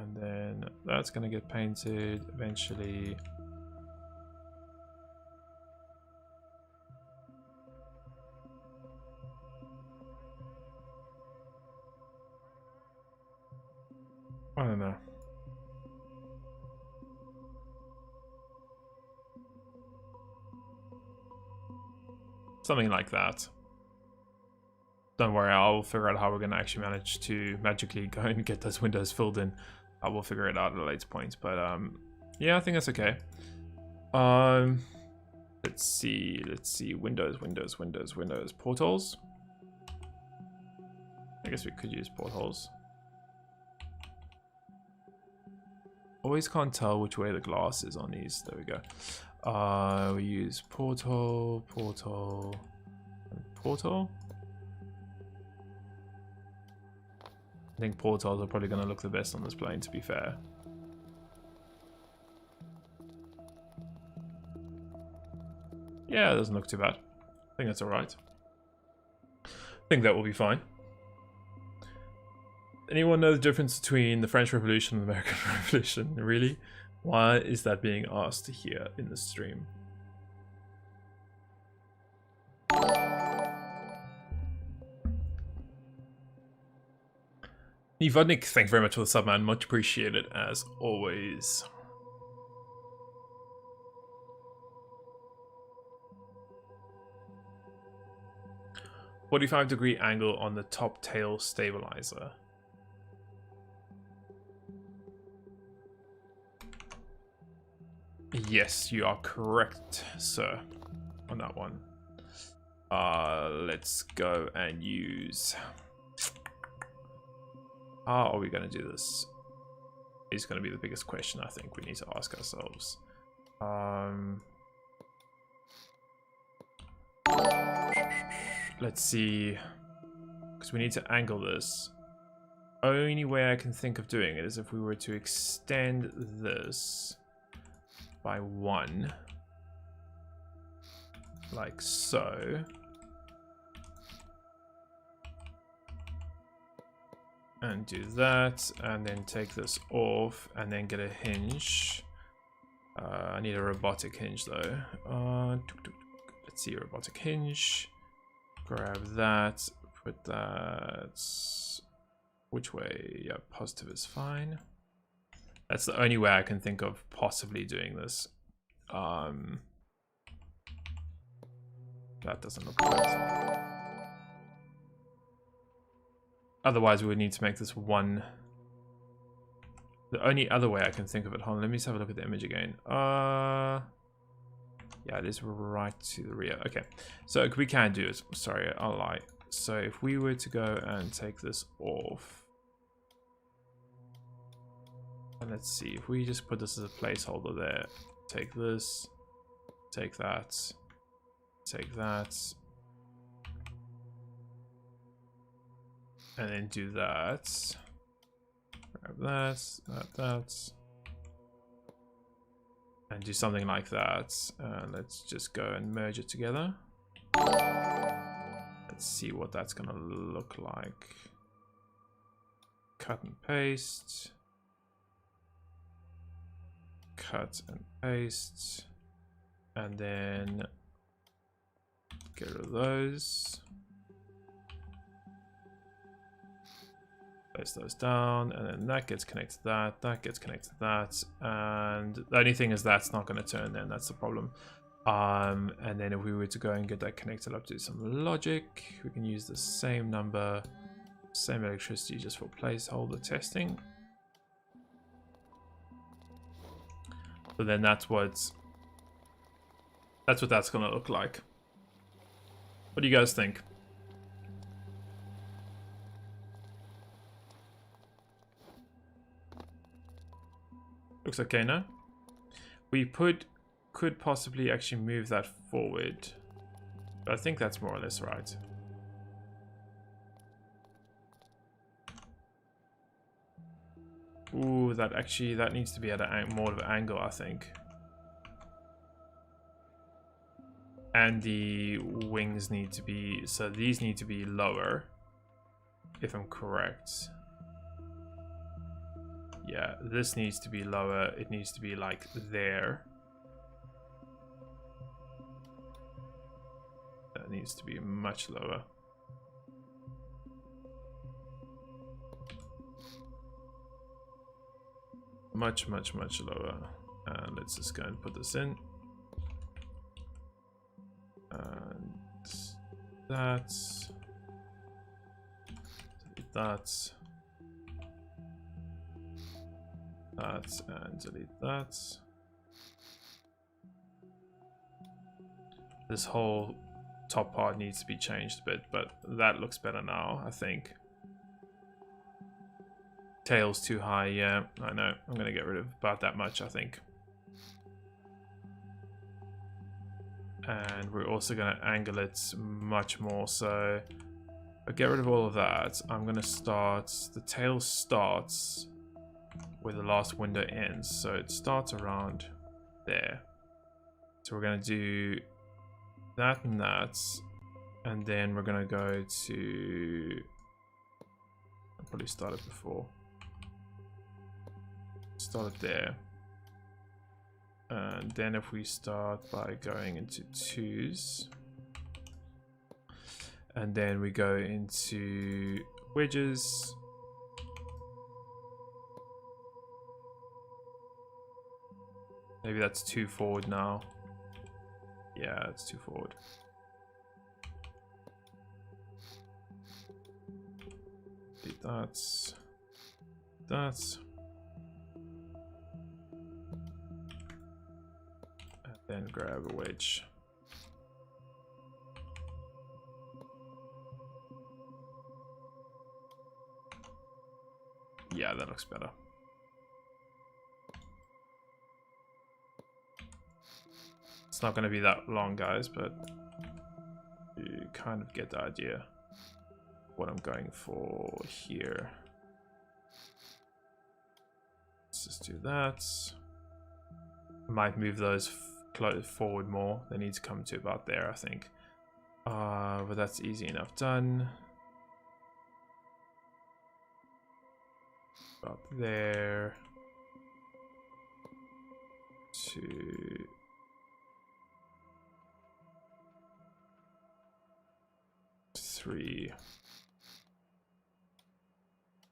And then that's going to get painted eventually. I don't know. Something like that. Don't worry, I'll figure out how we're going to actually manage to magically go and get those windows filled in. I will figure it out at a later point, but yeah, I think that's okay. Let's see, windows, portholes. I guess we could use portholes. Always can't tell which way the glass is on these. There we go. We use porthole, and porthole. I think portholes are probably going to look the best on this plane, to be fair. Yeah, it doesn't look too bad. I think that's alright. I think that will be fine. Anyone know the difference between the French Revolution and the American Revolution? Really? Why is that being asked here in the stream? Nivodnik, thank you very much for the sub, man. Much appreciated, as always. "45-degree angle on the top tail stabilizer." Yes, you are correct, sir, on that one. Let's go and use... How are we going to do this? Is going to be the biggest question I think we need to ask ourselves. Let's see, because we need to angle this. Only way I can think of doing it is if we were to extend this by 1, like so. And do that, and then take this off, and then get a hinge. I need a robotic hinge though. Let's see, robotic hinge. Grab that, put that. Which way? Yeah, positive is fine. That's the only way I can think of possibly doing this. That doesn't look right. Otherwise, we would need to make this 1. The only other way I can think of it. Hold on, let me just have a look at the image again. Yeah, it is right to the rear. Okay, so we can do it. Sorry, I'll lie. So if we were to go and take this off, and let's see, if we just put this as a placeholder there, take this, take that, take that, and then do that. Grab that, and do something like that. Let's just go and merge it together. Let's see what that's gonna look like. Cut and paste. Cut and paste. And then get rid of those. Place those down, and then that gets connected to that, that gets connected to that, and the only thing is that's not going to turn then, that's the problem. And then if we were to go and get that connected up to some logic, we can use the same number, same electricity just for placeholder testing. So then that's what that's going to look like. What do you guys think? Looks okay, no? We could possibly actually move that forward, but I think that's more or less right. Ooh, that needs to be at a more of an angle, I think. And the wings need to be, so these need to be lower, if I'm correct. Yeah, this needs to be lower. It needs to be like there. That needs to be much lower. Much lower. And let's just go and put this in. And that's that, and delete that. This whole top part needs to be changed a bit, but that looks better now, I think. Tail's too high, yeah, I know. I'm gonna get rid of about that much, I think. And we're also gonna angle it much more, so I'll get rid of all of that. I'm gonna start, the tail starts where the last window ends, so it starts around there. So we're gonna do that and that, and then we're gonna go to, I'll probably start it before. Start it there. And then if we start by going into 2s, and then we go into wedges, maybe that's 2 forward now. Yeah, it's 2 forward. Delete that. That. And then grab a wedge. Yeah, that looks better. It's not going to be that long, guys, but you kind of get the idea what I'm going for here. Let's just do that. Might move those forward more. They need to come to about there, I think. But that's easy enough done. About there. 2. 3.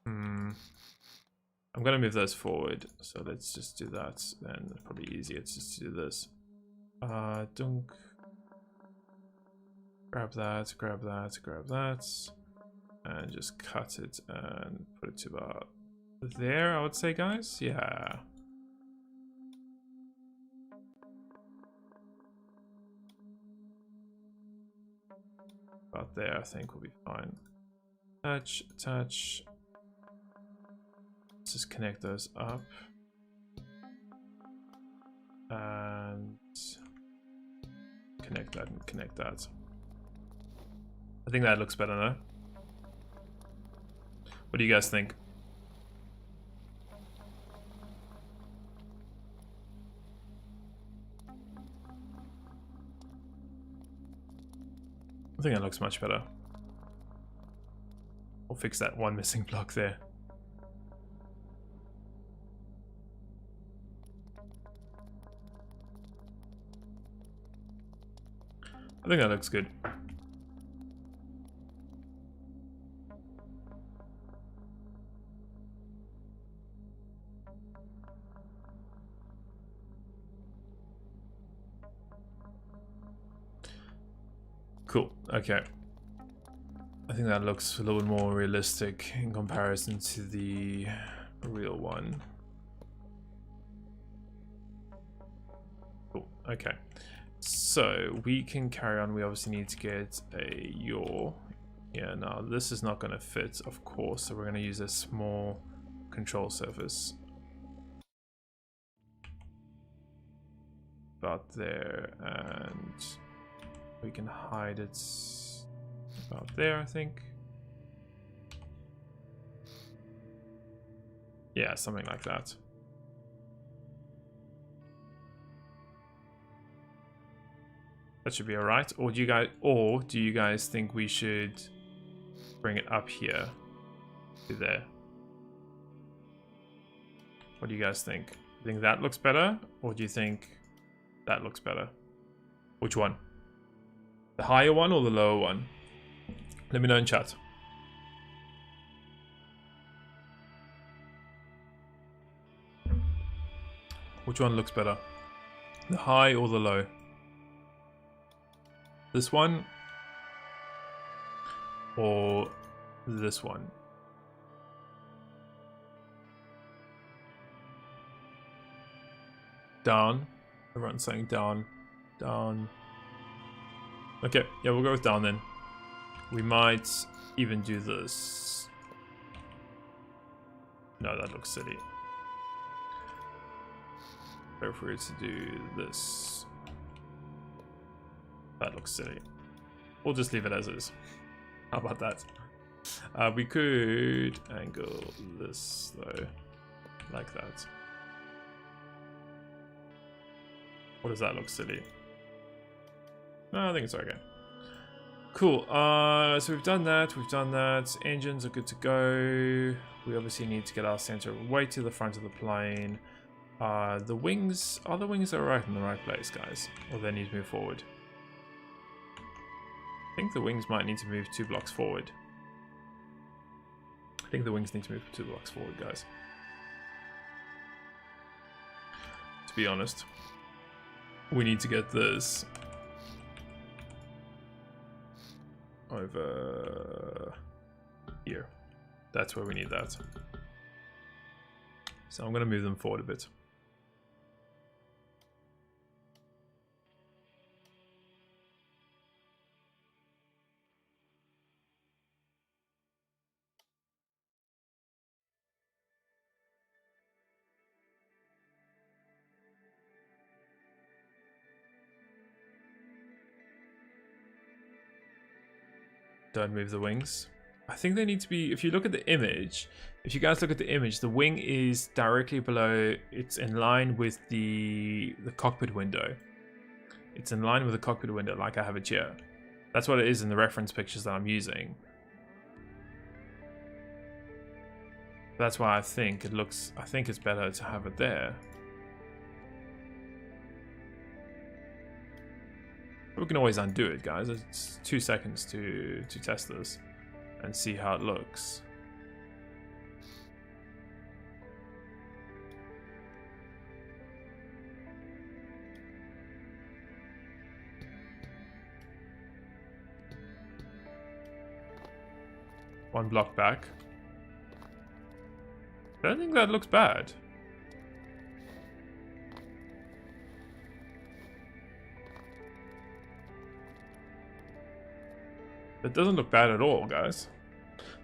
I'm gonna move those forward, so let's just do that. Then it's probably easier just to do this. Dunk. Grab that, grab that, grab that, and just cut it and put it to about there, I would say, guys. Yeah. About there, I think we'll be fine. Attach, attach. Let's just connect those up. And connect that and connect that. I think that looks better now. What do you guys think? I think that looks much better. We'll fix that one missing block there. I think that looks good. Cool, okay. I think that looks a little bit more realistic in comparison to the real one. Cool, okay. So we can carry on. We obviously need to get a yaw. Yeah, now this is not going to fit, of course, so we're going to use a small control surface. About there, and we can hide it about there, I think. Yeah, something like that. That should be alright. Or do you guys think we should bring it up here to there? What do you guys think? You think that looks better, or do you think that looks better? Which one? The higher one or the lower one? Let me know in chat. Which one looks better? The high or the low? This one? Or this one? Down. Everyone's saying down. Down. Okay, yeah, we'll go with down then. We might even do this. No, that looks silly. Go for it to do this. That looks silly. We'll just leave it as is. How about that? We could angle this though, like that. Or does that look silly? No, I think it's okay. Cool. So we've done that. We've done that. Engines are good to go. We obviously need to get our center way to the front of the plane. The wings. Are the wings alright in the right place, guys? Or they need to move forward? I think the wings might need to move 2 blocks forward. I think the wings need to move 2 blocks forward, guys. To be honest. We need to get this over here. That's where we need that. So I'm going to move them forward a bit. Don't move the wings. I think they need to be, if you look at the image, if you guys look at the image, the wing is directly below, it's in line with the cockpit window. It's in line with the cockpit window like I have it here. That's what it is in the reference pictures that I'm using. That's why I think it looks, I think it's better to have it there. We can always undo it, guys. It's 2 seconds to test this and see how it looks. One block back. I don't think that looks bad. It doesn't look bad at all, guys.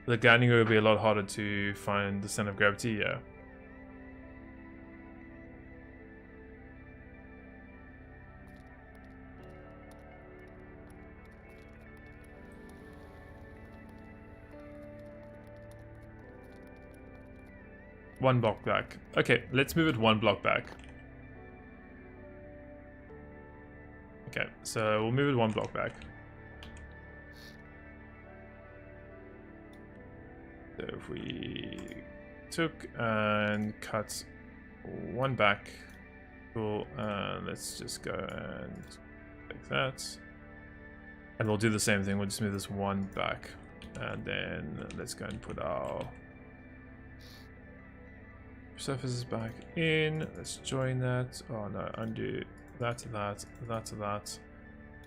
The landing will be a lot harder to find the center of gravity, yeah. One block back. Okay, let's move it 1 block back. Okay, so we'll move it 1 block back. So if we took and cut 1 back, cool, let's just go and take that. And we'll do the same thing, we'll just move this 1 back. And then let's go and put our surfaces back in. Let's join that. Oh no, undo that to that, that to that.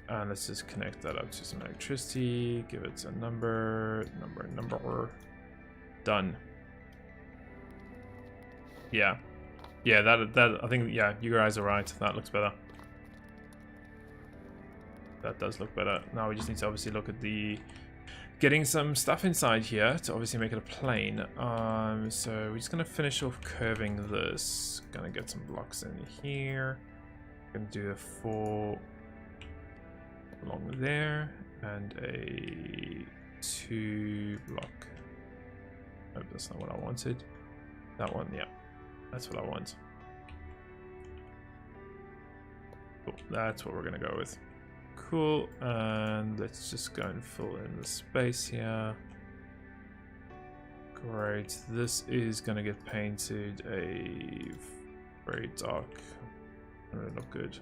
And let's just connect that up to some electricity, give it a number. Done. Yeah. Yeah, that I think, yeah, you guys are right. That looks better. That does look better. Now we just need to obviously look at the getting some stuff inside here to obviously make it a plane. So we're just gonna finish off curving this. Gonna get some blocks in here. Gonna do a 4 along there and a 2 block. Oh, that's not what I wanted. That one, yeah, that's what I want. Cool. That's what we're gonna go with. Cool, and let's just go and fill in the space here. Great. This is going to get painted a very dark. Doesn't look good.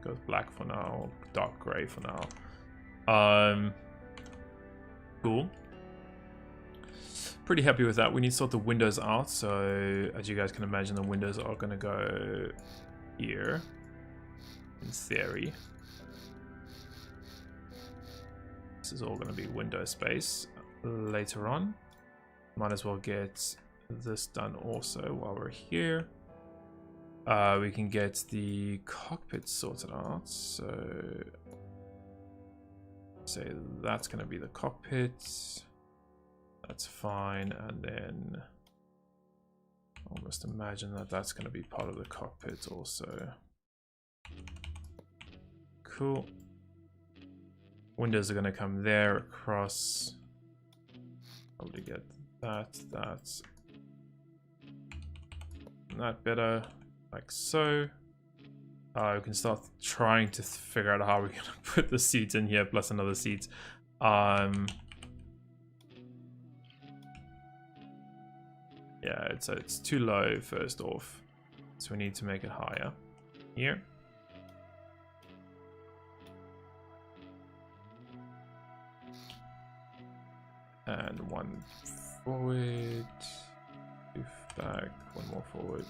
Goes black for now. Dark grey for now. Cool. Pretty happy with that. We need to sort the windows out. So as you guys can imagine, the windows are going to go here. In theory. This is all going to be window space later on. Might as well get this done also while we're here. We can get the cockpit sorted out. So say that's going to be the cockpit. That's fine. And then almost imagine that that's going to be part of the cockpit also. Cool. Windows are going to come there across. Probably get that better, like so. We can start trying to figure out how we're going to put the seats in here, plus another seat. Yeah, it's too low first off, so we need to make it higher here. And one forward, move back, one more forward.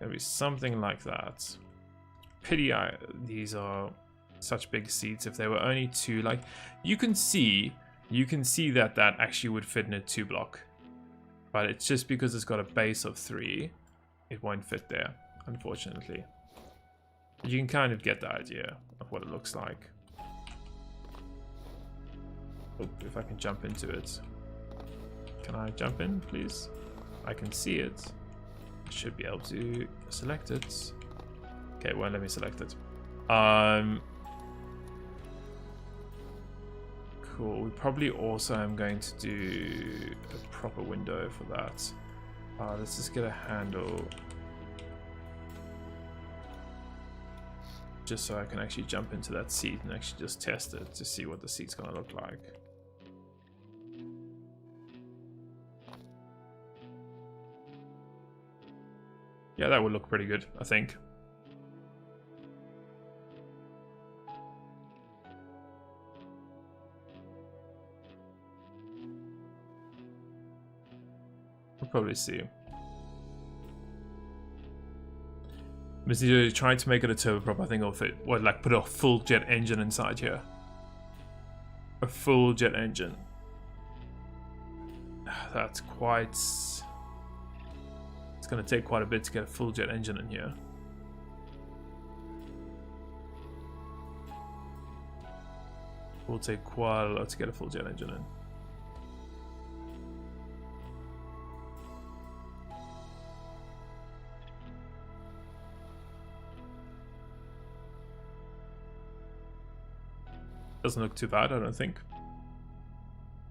Maybe something like that. Pity these are such big seats. If they were only two, like you can see that actually would fit in a 2-block, but it's just because it's got a base of 3, it won't fit there, unfortunately. You can kind of get the idea of what it looks like. Oh, if I can jump into it. Can I jump in, please? I can see it. I should be able to select it. Okay, well, let me select it. Cool. We probably also am going to do a proper window for that. Let's just get a handle. Just so I can actually jump into that seat and actually just test it to see what the seat's gonna look like. Yeah, that would look pretty good, I think. We'll probably see. Mr. trying to make it a turboprop, I think it'll fit. What, like put a full jet engine inside here? A full jet engine. That's quite... It's going to take quite a bit to get a full jet engine in here. Will take quite a lot to get a full jet engine in. Doesn't look too bad, I don't think.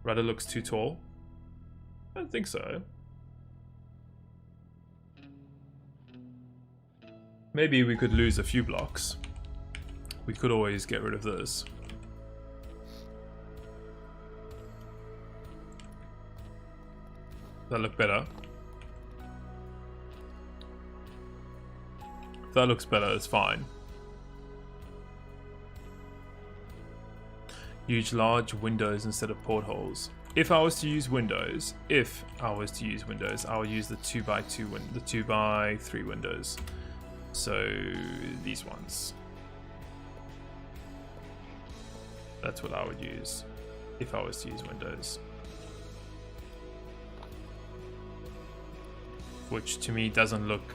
Rudder looks too tall. I don't think so. Maybe we could lose a few blocks. We could always get rid of this. That look better. If that looks better, it's fine. Use large windows instead of portholes. If I was to use windows, I would use the 2x2 the 2x3 windows. So these ones. That's what I would use if I was to use windows. Which to me doesn't look...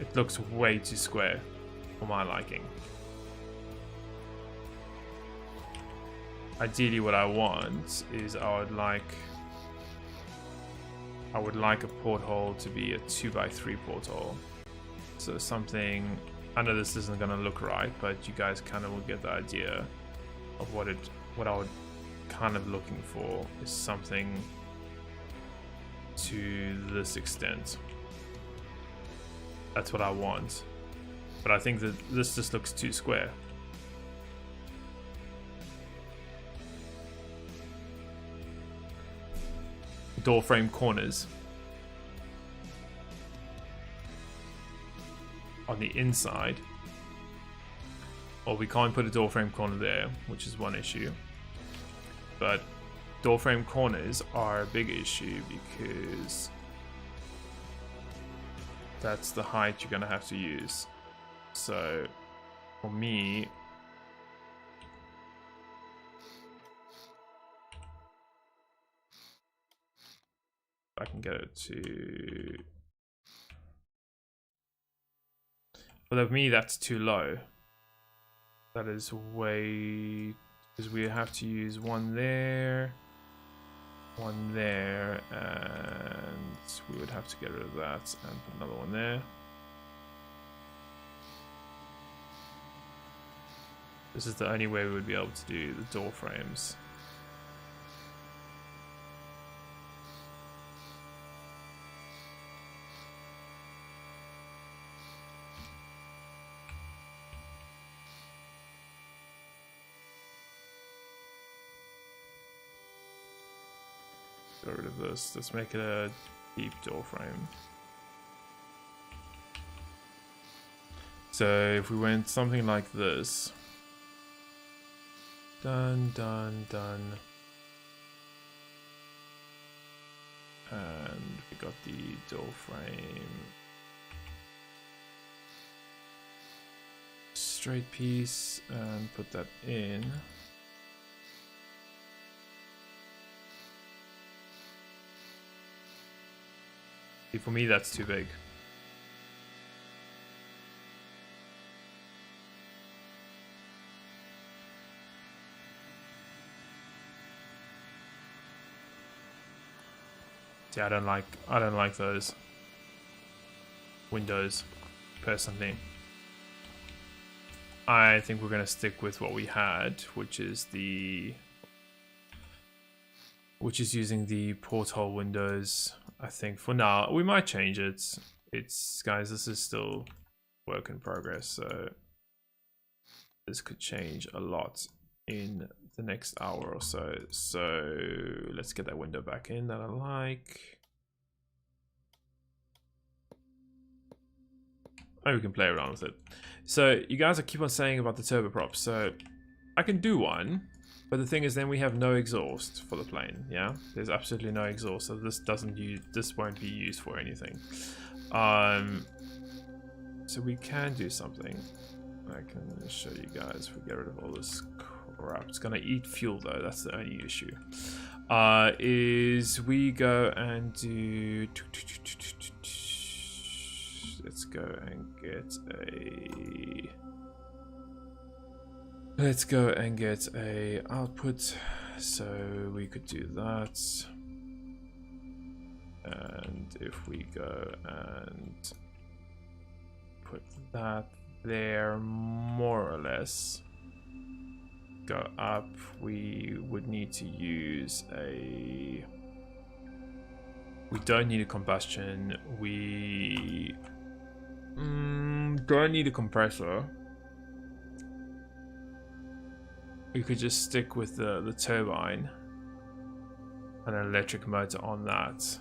It looks way too square for my liking. Ideally what I want is I would like a porthole to be a 2x3 porthole. So something, I know this isn't gonna look right, but you guys kind of will get the idea of what I would kind of looking for is something to this extent. That's what I want. But I think that this just looks too square. door frame corners on the inside. Well, we can't put a door frame corner there, which is one issue. But door frame corners are a big issue because that's the height you're gonna have to use. So for me, I can get it to, but for me that's too low. That is way, because we have to use one there, and we would have to get rid of that and put another one there. This is the only way we would be able to do the door frames. Get rid of this. Let's make it a deep door frame. So if we went something like this, done, done, done, and we got the door frame, straight piece, and put that in. For me, that's too big. See, I don't like those windows personally. I think we're gonna stick with what we had, which is using the porthole windows. I think for now we might change it. It's, guys, this is still work in progress, so this could change a lot in the next hour or so. So let's get that window back in that I like. And we can play around with it. So you guys keep on saying about the turboprop, so I can do one. But the thing is, then we have no exhaust for the plane. Yeah, there's absolutely no exhaust, so this won't be used for anything. So we can do something. I can show you guys. We get rid of all this crap. It's gonna eat fuel though. That's the only issue. Is we go and do. Let's go and get a. Let's go and get a output, so we could do that. And if we go and put that there, more or less, go up, we would need to use a... We don't need a combustion, we don't need a compressor. We could just stick with the turbine and an electric motor on that.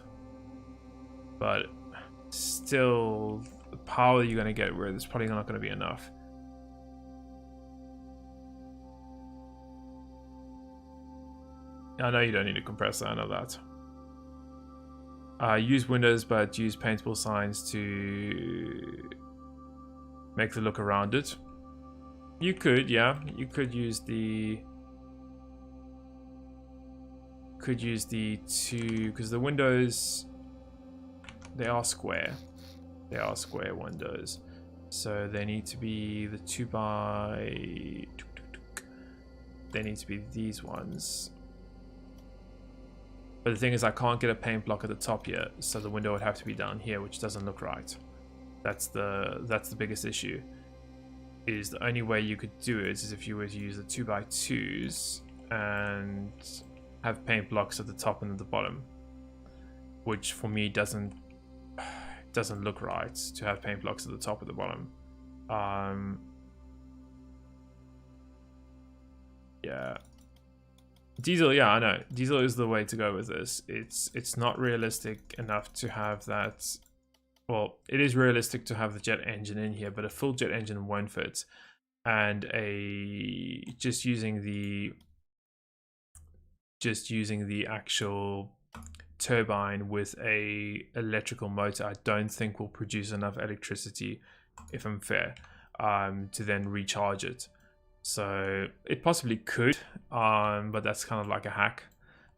But still, the power you're going to get with is probably not going to be enough. I know you don't need a compressor, I know that. Use windows, but use paintable signs to make the look around it. You could, yeah. You could use the two, because the windows, they are square. They are square windows, so they need to be the 2x. They need to be these ones. But the thing is, I can't get a paint block at the top yet, so the window would have to be down here, which doesn't look right. That's the biggest issue. Is the only way you could do it is if you were to use the 2x2s and have paint blocks at the top and at the bottom, which for me doesn't look right to have paint blocks at the top and the bottom. Yeah, Diesel, yeah, I know. Diesel is the way to go with this. It's not realistic enough to have that. Well, it is realistic to have the jet engine in here, but a full jet engine won't fit. And just using the actual turbine with a electrical motor, I don't think will produce enough electricity, if I'm fair, to then recharge it. So it possibly could, but that's kind of like a hack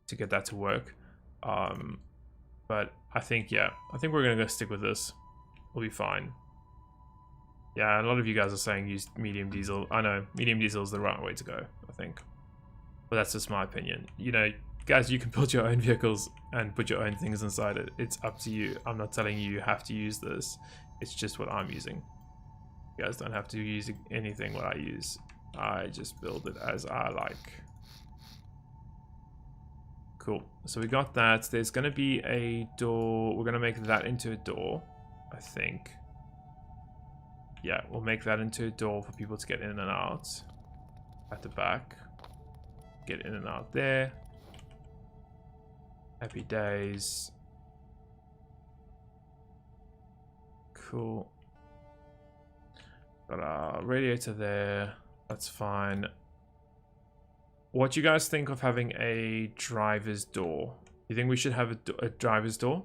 to get that to work. But I think, yeah, I think we're gonna go stick with this. We'll be fine. Yeah, a lot of you guys are saying use medium diesel. I know medium diesel is the right way to go, I think, but that's just my opinion. You know, guys, you can build your own vehicles and put your own things inside it. It's up to you. I'm not telling you have to use this. It's just what I'm using. You guys don't have to use anything what I use. I just build it as I like. Cool. So we got that. There's going to be a door. We're going to make that into a door, I think. Yeah, we'll make that into a door for people to get in and out. At the back. Get in and out there. Happy days. Cool. Got our radiator there. That's fine. What do you guys think of having a driver's door? You think we should have a driver's door?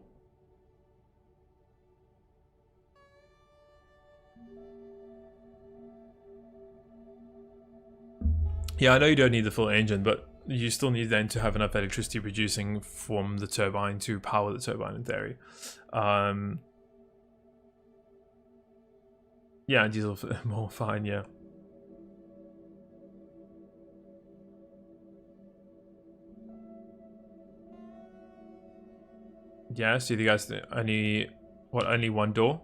Yeah, I know you don't need the full engine, but you still need then to have enough electricity producing from the turbine to power the turbine in theory. Yeah, diesel more fine, yeah. Yeah, so you guys only one door?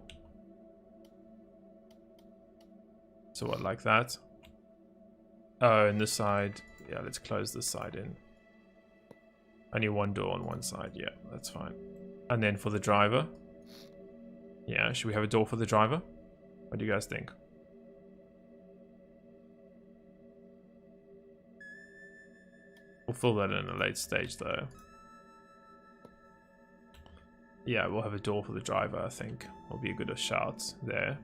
So what, like that? Oh, and this side, yeah, let's close this side in. Only one door on one side, yeah, that's fine. And then for the driver, yeah, should we have a door for the driver? What do you guys think? We'll fill that in a late stage though. Yeah, we'll have a door for the driver, I think. Will be a good shout there.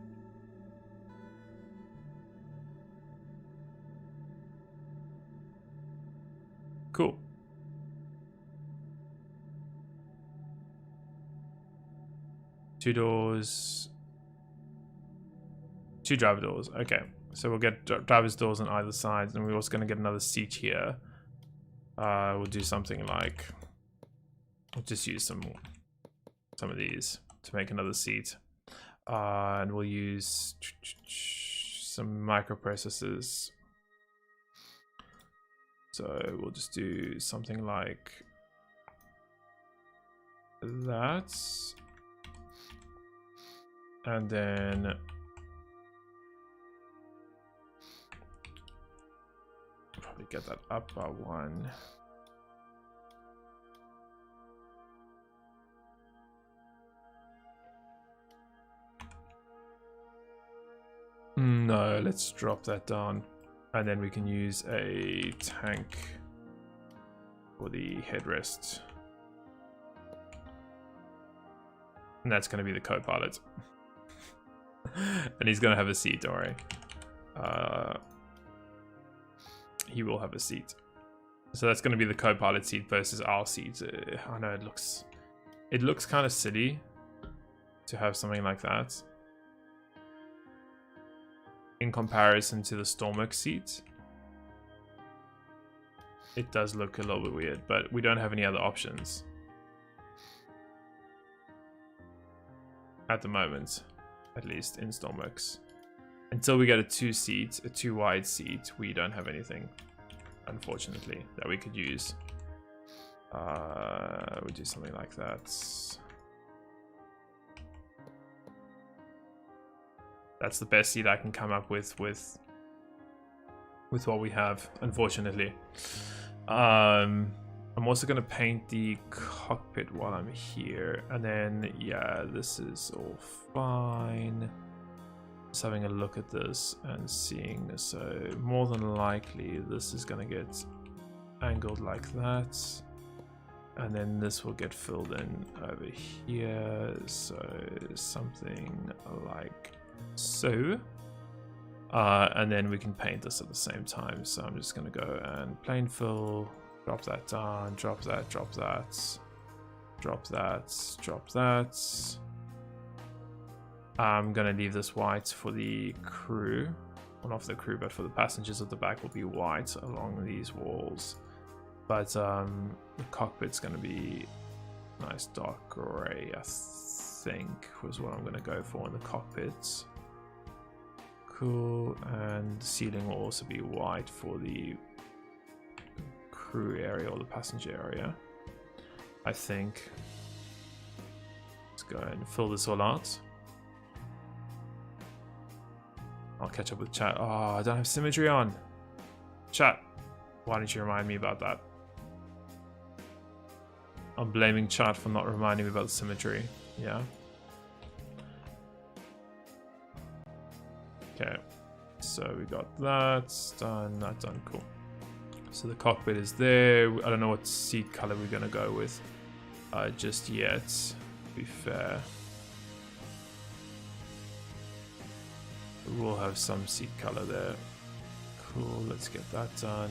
Cool. Two doors. Two driver doors. Okay. So we'll get driver's doors on either side, and we're also going to get another seat here. We'll do something like... We'll just use some of these to make another seat. And we'll use some microprocessors. So we'll just do something like that. And then probably get that up by one. No, let's drop that down. And then we can use a tank for the headrest. And that's going to be the co-pilot. And he's going to have a seat, don't worry. He will have a seat. So that's going to be the co-pilot seat versus our seat. I know it looks kind of silly to have something like that in comparison to the Stormworks seat. It does look a little bit weird, but we don't have any other options at the moment, at least in Stormworks. Until we get a two wide seat, we don't have anything, unfortunately, that we could use. We'll do something like that. That's the best seat I can come up with what we have, unfortunately. I'm also going to paint the cockpit while I'm here. And then, yeah, this is all fine. Just having a look at this and seeing. So more than likely, this is going to get angled like that. And then this will get filled in over here, so something like so. And then we can paint this at the same time. So I'm just going to go and plane fill, drop that down, drop that, drop that, drop that, drop that. I'm going to leave this white for the crew. Well, not for the crew, but for the passengers at the back will be white along these walls. But the cockpit's going to be nice dark gray, I think, was what I'm going to go for in the cockpit. Cool, and the ceiling will also be white for the crew area or the passenger area, I think. Let's go and fill this all out. I'll catch up with chat. Oh, I don't have symmetry on. Chat, why don't you remind me about that? I'm blaming chat for not reminding me about the symmetry. Yeah. Okay, so we got that done, that done, cool. So the cockpit is there. I don't know what seat color we're gonna go with just yet, to be fair. We'll have some seat color there. Cool, let's get that done.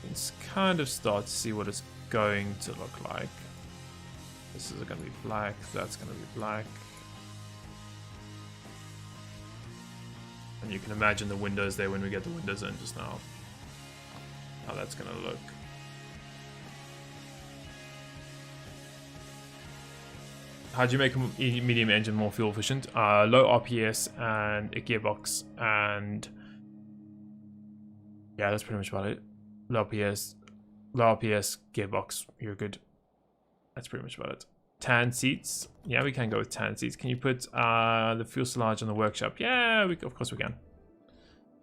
You can kind of start to see what it's going to look like. This is gonna be black, that's gonna be black. And you can imagine the windows there when we get the windows in just now. How that's going to look. How do you make a medium engine more fuel efficient? Low RPS and a gearbox, and yeah, that's pretty much about it. Low RPS, gearbox, you're good. That's pretty much about it. Tan seats. Yeah, we can go with tan seats. Can you put the fuselage on the workshop? Yeah, of course we can.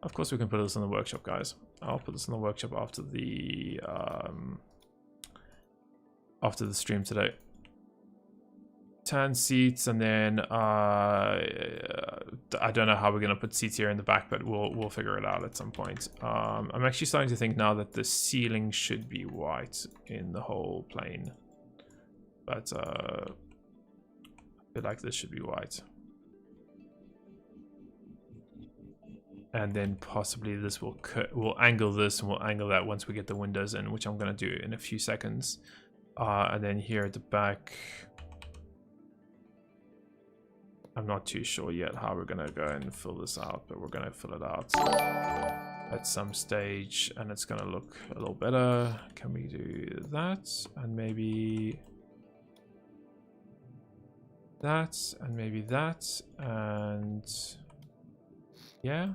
Of course we can put this on the workshop, guys. I'll put this on the workshop after the stream today. Tan seats, and then I don't know how we're gonna put seats here in the back, but we'll figure it out at some point. I'm actually starting to think now that the ceiling should be white in the whole plane. But I feel like this should be white. And then possibly this we'll angle this and we'll angle that once we get the windows in, which I'm going to do in a few seconds. And then here at the back, I'm not too sure yet how we're going to go and fill this out, but we're going to fill it out at some stage, and it's going to look a little better. Can we do that? And maybe that, and maybe that, and yeah,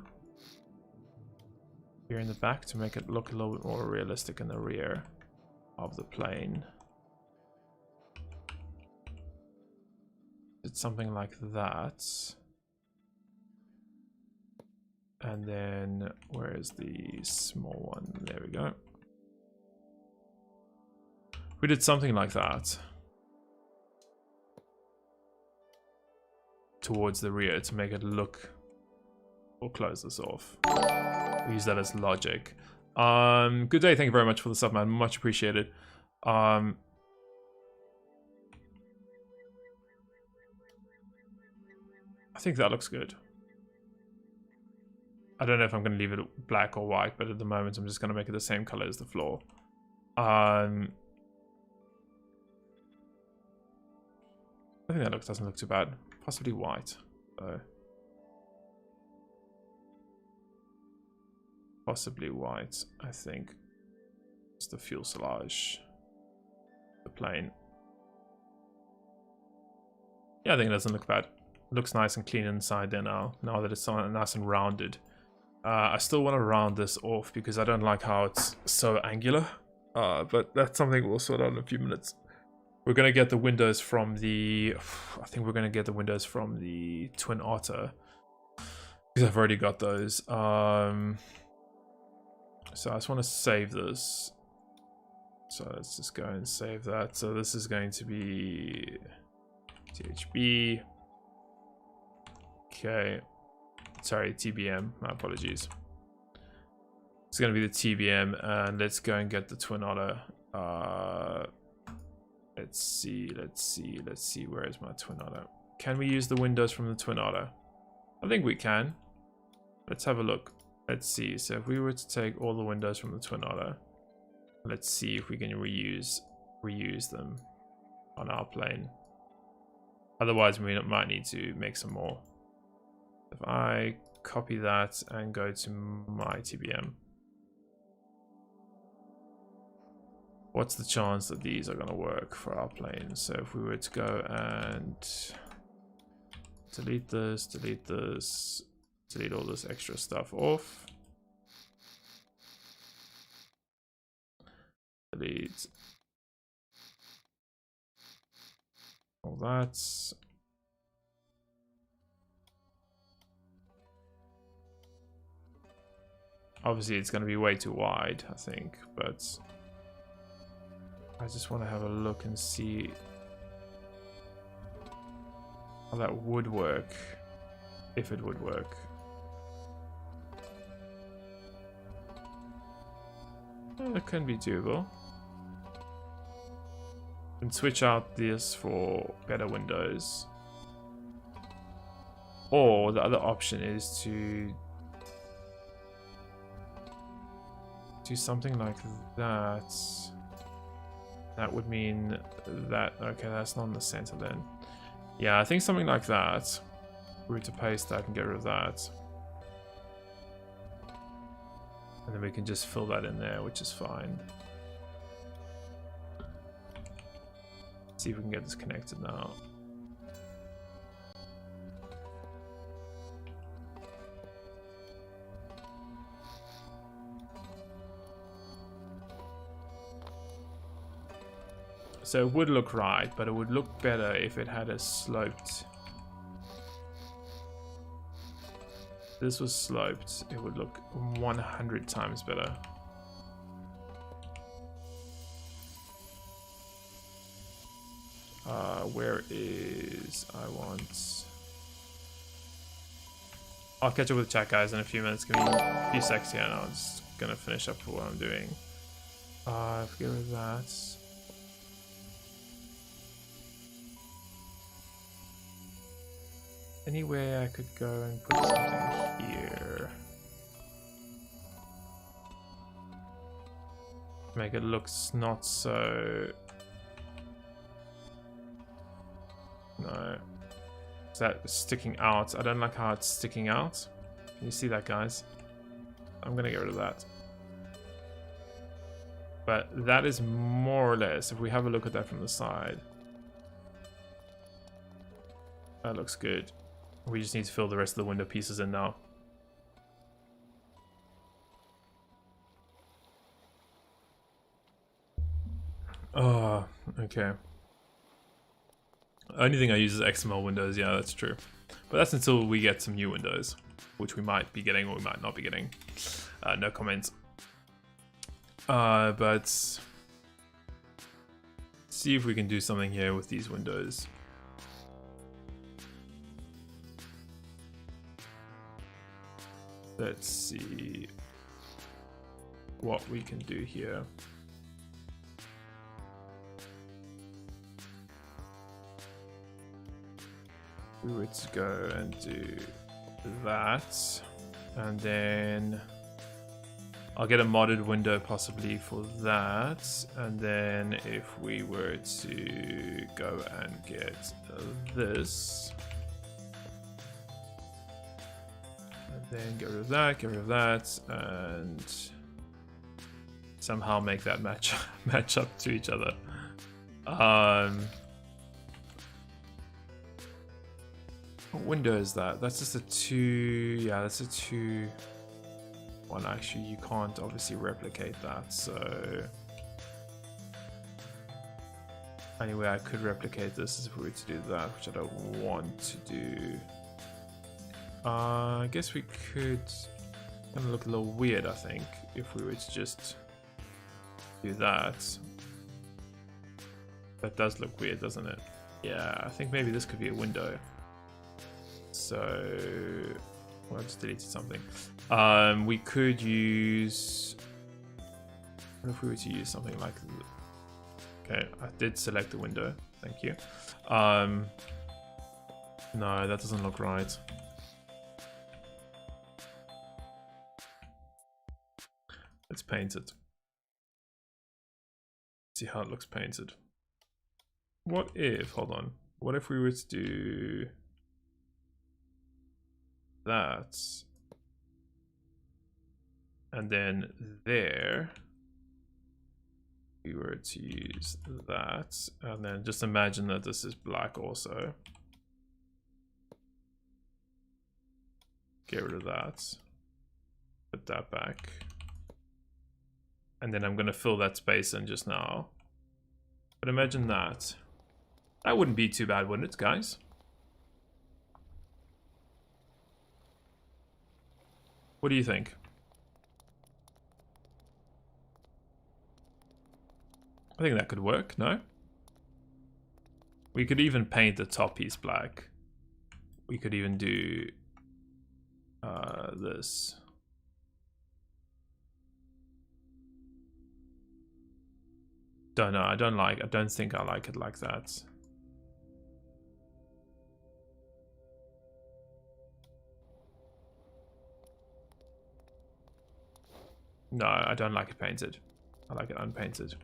here in the back to make it look a little bit more realistic in the rear of the plane. It's something like that. And then where is the small one? There we go. We did something like that towards the rear to make it look. We'll close this off. We'll use that as logic. Good day, thank you very much for the sub, man. Much appreciated. I think that looks good. I don't know if I'm going to leave it black or white, but at the moment I'm just going to make it the same color as the floor. I think that doesn't look too bad. Possibly white, though. Possibly white, I think. It's the fuselage. The plane. Yeah, I think it doesn't look bad. It looks nice and clean inside there now that it's nice and rounded. I still want to round this off because I don't like how it's so angular. But that's something we'll sort out in a few minutes. We're going to get the windows from the... I think we're going to get the windows from the Twin Otter. Because I've already got those. So I just want to save this. So let's just go and save that. So this is going to be... THB. Okay. Sorry, TBM. My apologies. It's going to be the TBM, and let's go and get the twin otter. Let's see. Where is my twin otter? Can we use the windows from the twin otter? I think we can. Let's have a look. Let's see. So if we were to take all the windows from the twin otter, let's see if we can reuse them on our plane. Otherwise, we might need to make some more. If I copy that and go to my TBM, what's the chance that these are going to work for our plane? So if we were to go and delete this, delete all this extra stuff off, delete all that. Obviously, it's going to be way too wide, I think, but I just want to have a look and see how that would work, if it would work. Well, it can be doable. And switch out this for better windows. Or the other option is to do something like that. That would mean that, okay, that's not in the center then. Yeah, I think something like that. We're to paste that and get rid of that. And then we can just fill that in there, which is fine. See if we can get this connected now. So it would look right, but it would look better if it had a sloped. This was sloped, it would look 100 times better. Where is I want? I'll catch up with the chat, guys, in a few minutes. Give me a few seconds here, and I'm just gonna finish up what I'm doing. Forget about that. Any way I could go and put something here? Make it look not so... No. Is that sticking out? I don't like how it's sticking out. Can you see that, guys? I'm gonna get rid of that. But that is more or less, if we have a look at that from the side, that looks good. We just need to fill the rest of the window pieces in now. Oh, okay. Only thing I use is XML windows. Yeah, that's true. But that's until we get some new windows, which we might be getting or we might not be getting. No comments. But see if we can do something here with these windows. Let's see what we can do here. We were to go and do that, and then I'll get a modded window possibly for that, and then if we were to go and get this, and then get rid of that, and somehow make that match up to each other. What window is that? That's just a 2. Yeah, that's a 2. One, actually, you can't obviously replicate that. So anyway, I could replicate this if we were to do that, which I don't want to do. I guess we could kind of look a little weird, I think, if we were to just do that. That does look weird, doesn't it? Yeah, I think maybe this could be a window. So Well, I just deleted something. We could use... What if we were to use something like... Okay, I did select the window. Thank you. No, that doesn't look right. Let's paint it. See how it looks painted. What if, hold on, what if we were to do that, and then there we were to use that, and then just imagine that this is black also. Get rid of that, put that back, and then I'm going to fill that space in just now. But imagine that. That wouldn't be too bad, wouldn't it, guys? What do you think? I think that could work, no? We could even paint the top piece black. We could even do this. Don't know, I don't think I like it like that. No, I don't like it painted. I like it unpainted.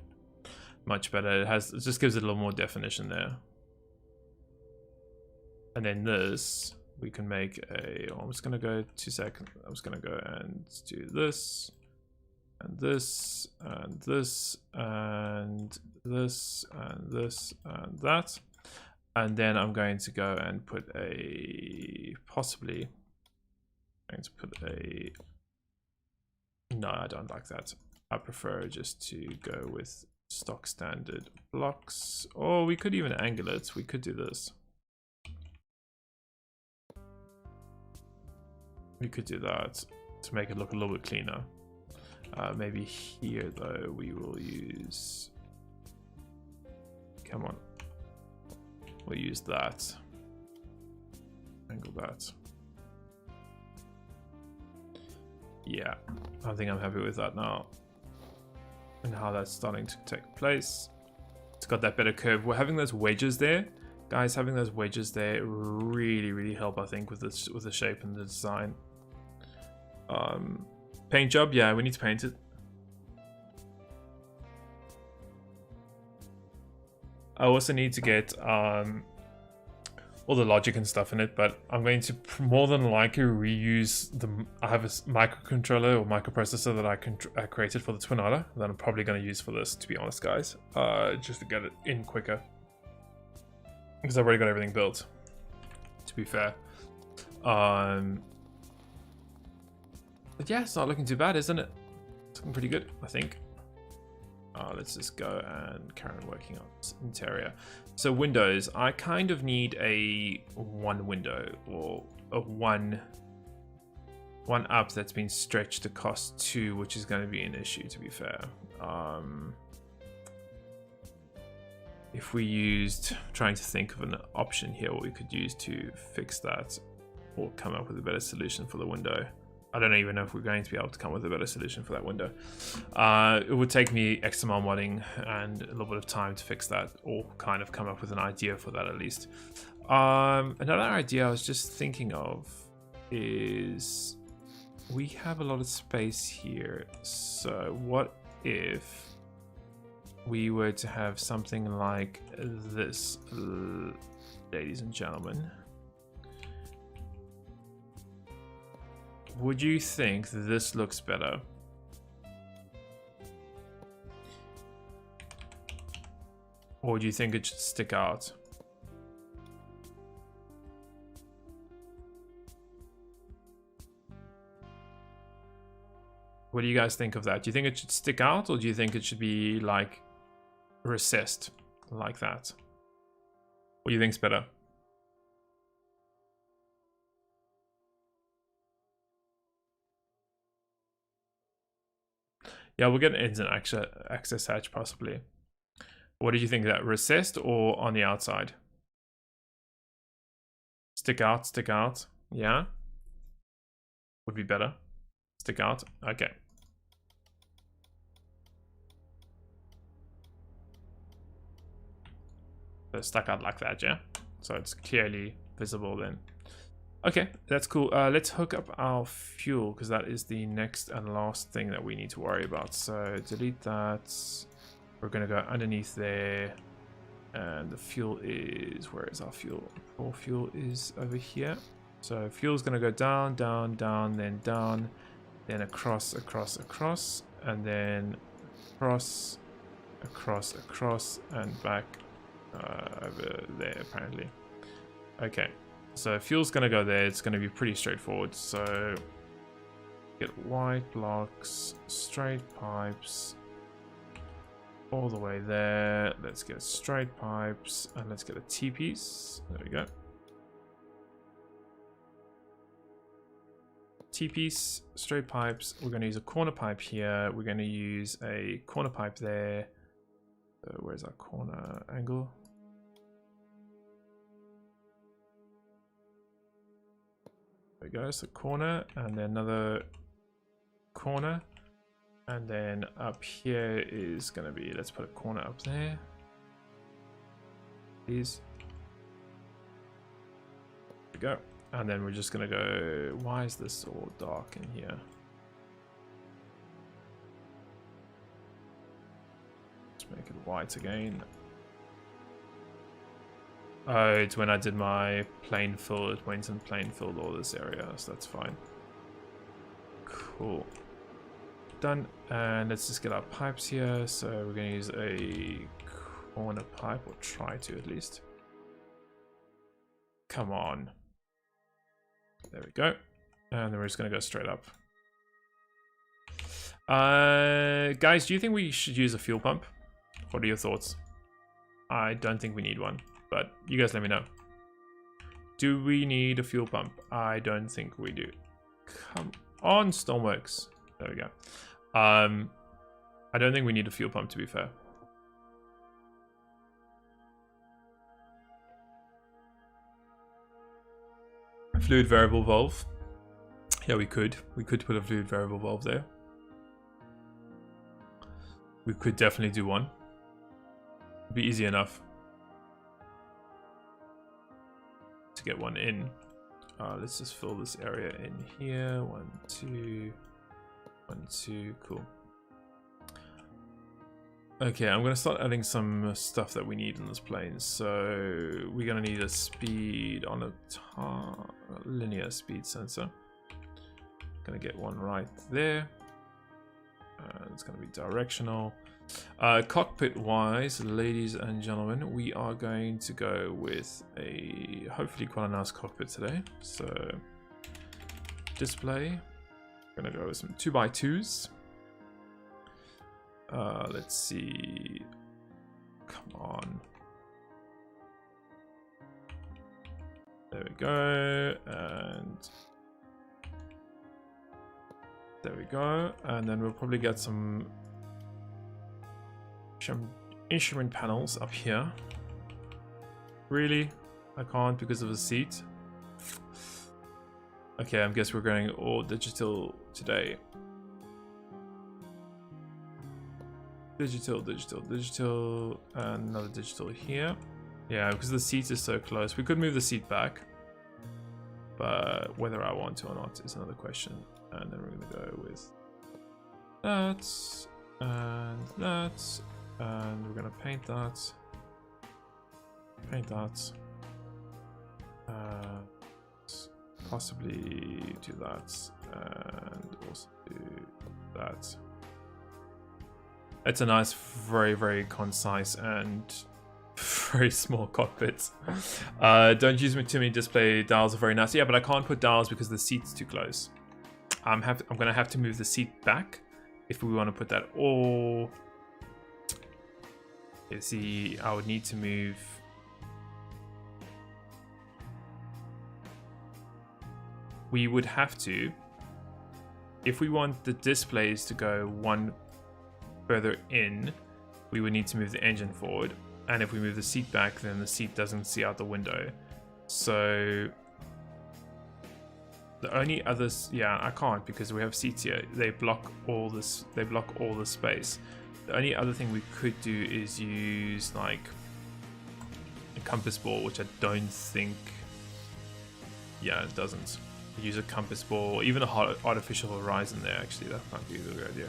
Much better. It just gives it a little more definition there. And then this, we can make a, I'm just gonna go 2 seconds. I'm just gonna go and do this, and this, and this, and this, and this, and that. And then I'm going to go and put a, possibly, I'm going to put a, no, I don't like that. I prefer just to go with stock standard blocks. Or we could even angle it. We could do this. We could do that to make it look a little bit cleaner. Maybe here though we will use, come on, we'll use that, angle that. Yeah, I think I'm happy with that now. And how that's starting to take place. It's got that better curve. We're having those wedges there. Guys, having those wedges there really help, I think, with this, with the shape and the design. Paint job, yeah, we need to paint it. I also need to get all the logic and stuff in it, but I'm going to more than likely reuse the, I have a microcontroller or microprocessor that I created for the Twin Otter that I'm probably going to use for this, to be honest, guys, just to get it in quicker, because I've already got everything built, to be fair. But yeah, it's not looking too bad, isn't it? It's looking pretty good, I think. Let's just go and carry on working on this interior. So windows, I kind of need a one window, or a one up that's been stretched to cost 2, which is going to be an issue, to be fair. If we used, trying to think of an option here, what we could use to fix that or come up with a better solution for the window. I don't even know if we're going to be able to come with a better solution for that window. It would take me XML modding and a little bit of time to fix that, or kind of come up with an idea for that at least. Another idea I was just thinking of is we have a lot of space here. So what if we were to have something like this, ladies and gentlemen? Would you think this looks better? Or do you think it should stick out? What do you guys think of that? Do you think it should stick out, or do you think it should be like recessed like that? What do you think's better? Yeah, we'll get an instant access hatch possibly. What did you think of that? Recessed or on the outside? Stick out, stick out. Yeah. would be better. Stick out. Okay. So stuck out like that, yeah? So it's clearly visible then. Okay, that's cool. Let's hook up our fuel, because that is the next and last thing that we need to worry about. So delete that. We're going to go underneath there. And the fuel is... Where is our fuel? Our fuel is over here. So fuel's going to go down, down, down, then down. Then across, across, across. And then across, across, across, and back over there, apparently. Okay. So fuel's going to go there. It's going to be pretty straightforward. So get white blocks, straight pipes, all the way there. Let's get straight pipes, and let's get a T-piece. There we go. T-piece, straight pipes. We're going to use a corner pipe here. We're going to use a corner pipe there. Where's our corner angle? There we go, so corner, and then another corner, and then up here is going to be, let's put a corner up there, please. There we go, and then we're just going to go, why is this all dark in here? Let's make it white again. Oh, it's when I did my plane fill, it went and plane filled all this area, so that's fine. Cool. Done. And let's just get our pipes here. So we're going to use a corner pipe, or try to at least. Come on. There we go. And then we're just going to go straight up. Guys, do you think we should use a fuel pump? What are your thoughts? I don't think we need one. But you guys let me know. Do we need a fuel pump? I don't think we do. Come on, Stormworks. There we go. I don't think we need a fuel pump, to be fair. Fluid variable valve. Yeah, we could. We could put a fluid variable valve there. We could definitely do one. It'd be easy enough to get one in. Let's just fill this area in here. 1, 2, 1, 2, cool. Okay, I'm gonna start adding some stuff that we need in this plane. So we're gonna need a speed on a linear speed sensor. Gonna get one right there. It's gonna be directional. Cockpit wise, ladies and gentlemen, we are going to go with a hopefully quite a nice cockpit today. So display, we're gonna go with some 2x2s. Let's see, come on, there we go, and there we go, and then we'll probably get some instrument panels up here. Really? I can't because of the seat. Okay, I guess we're going all digital today. Digital, digital, digital, and another digital here. Yeah, because the seat is so close. We could move the seat back, but whether I want to or not is another question. And then we're going to go with that, and that. And we're gonna paint that, possibly do that, and also do that. It's a nice, very, very concise and very small cockpit. Don't use too many display dials are very nice. Yeah, but I can't put dials because the seat's too close. I'm gonna have to move the seat back if we want to put that, or you see, I would need to move. We would have to, if we want the displays to go one further in, we would need to move the engine forward. And if we move the seat back, then the seat doesn't see out the window. So The only others, yeah, I can't because we have seats here. They block all this. They block all the space. The only other thing we could do is use like a compass ball, which I don't think. Yeah, it doesn't. Use a compass ball, even a artificial horizon there. Actually, that might be a good idea.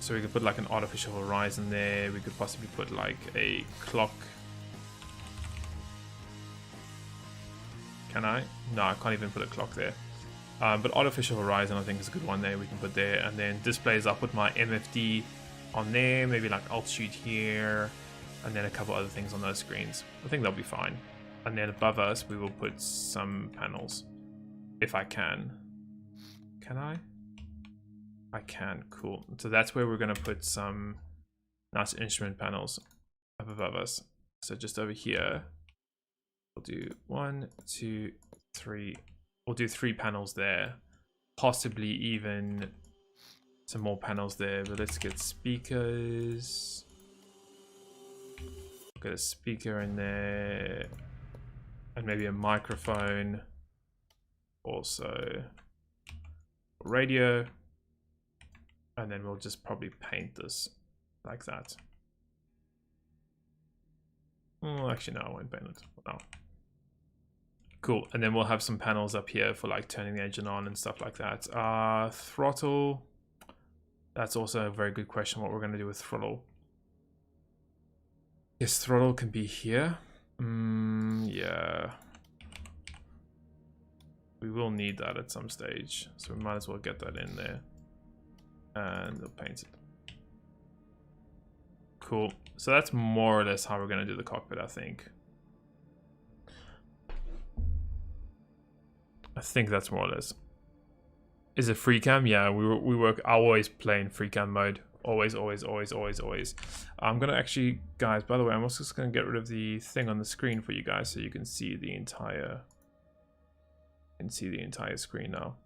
So we could put like an artificial horizon there. We could possibly put like a clock. Can I? No, I can't even put a clock there. But artificial horizon I think is a good one there we can put there. And then displays, I'll put my MFD on there, maybe like altitude here, and then a couple other things on those screens. I think that'll be fine. And then above us we will put some panels, if I can. Can I? I can, cool. So that's where we're gonna put some nice instrument panels up above us. So just over here, we'll do 1, 2, 3. We'll do 3 panels there, possibly even some more panels there. But let's get speakers. Get a speaker in there, and maybe a microphone. Also, radio. And then we'll just probably paint this like that. Oh, actually, no, I won't paint it. No. Cool. And then we'll have some panels up here for like turning the engine on and stuff like that. Throttle. That's also a very good question, what we're going to do with throttle. Yes, throttle can be here. Yeah. We will need that at some stage, so we might as well get that in there. And we'll paint it. Cool. So that's more or less how we're going to do the cockpit, I think. I think that's more or less. Is it free cam? Yeah, we work. I always play in free cam mode. Always, always, always, always, always. I'm going to actually, guys, by the way, I'm also just going to get rid of the thing on the screen for you guys so you can see the entire, screen now.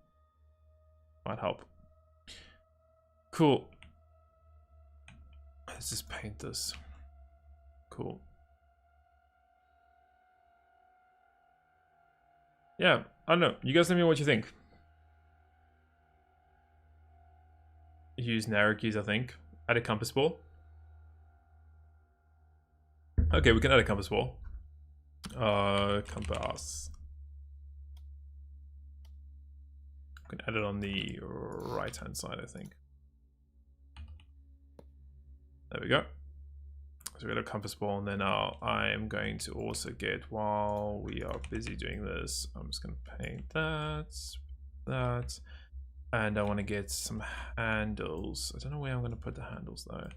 Might help. Cool. Let's just paint this. Cool. Yeah, I don't know. You guys let me know what you think. Use narrow keys, I think. Add a compass ball. Okay, we can add a compass ball. Compass. We can add it on the right hand side, I think. There we go. So we got a compass ball, and then now I am going to also get, while we are busy doing this, I'm just going to paint that, and I want to get some handles. I don't know where I'm going to put the handles though.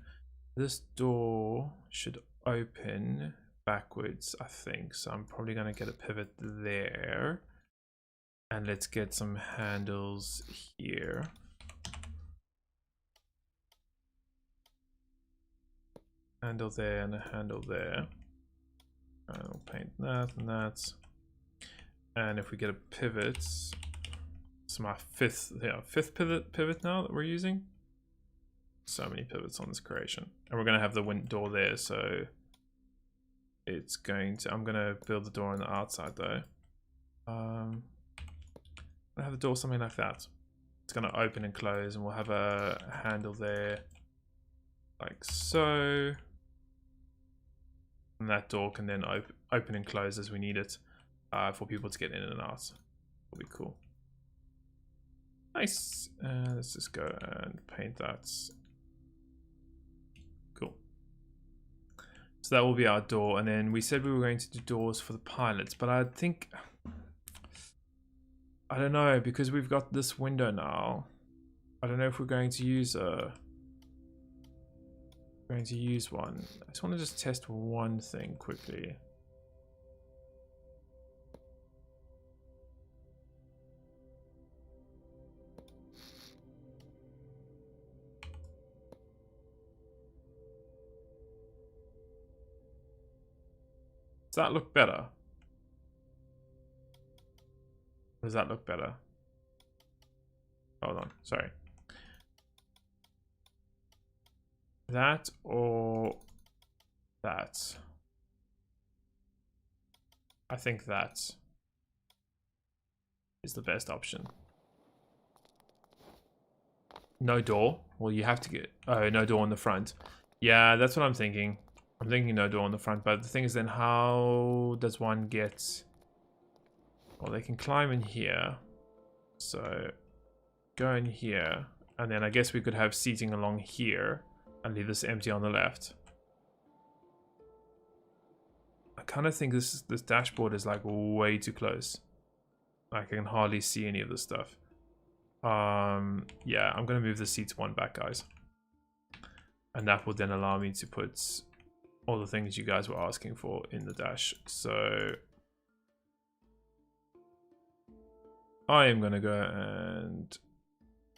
This door should open backwards, I think, so I'm probably going to get a pivot there, and let's get some handles here. Handle there and a handle there. And we'll paint that and that. And if we get a pivot, it's my fifth pivot now that we're using. So many pivots on this creation. And we're gonna have the wind door there, so it's going to, I'm gonna build the door on the outside though. I have the door something like that. It's gonna open and close, and we'll have a handle there like so. And that door can then open and close as we need it, for people to get in and out. That'll be cool. Nice. Let's just go and paint that. Cool. So that will be our door. And then we said we were going to do doors for the pilots, but I think, I don't know, because we've got this window now. I don't know if we're going to use one. I just want to just test one thing quickly. Does that look better? Does that look better? Hold on, sorry. That or that? I think that. is the best option. No door? Well, you have to get... Oh, no door on the front. Yeah, that's what I'm thinking. I'm thinking no door on the front, but the thing is then how does one get... Well, they can climb in here. So, go in here. And then I guess we could have seating along here and leave this empty on the left. I kind of think this dashboard is like way too close. Like I can hardly see any of this stuff. Yeah, I'm gonna move the seats one back, guys, and that will then allow me to put all the things you guys were asking for in the dash. So I am gonna go and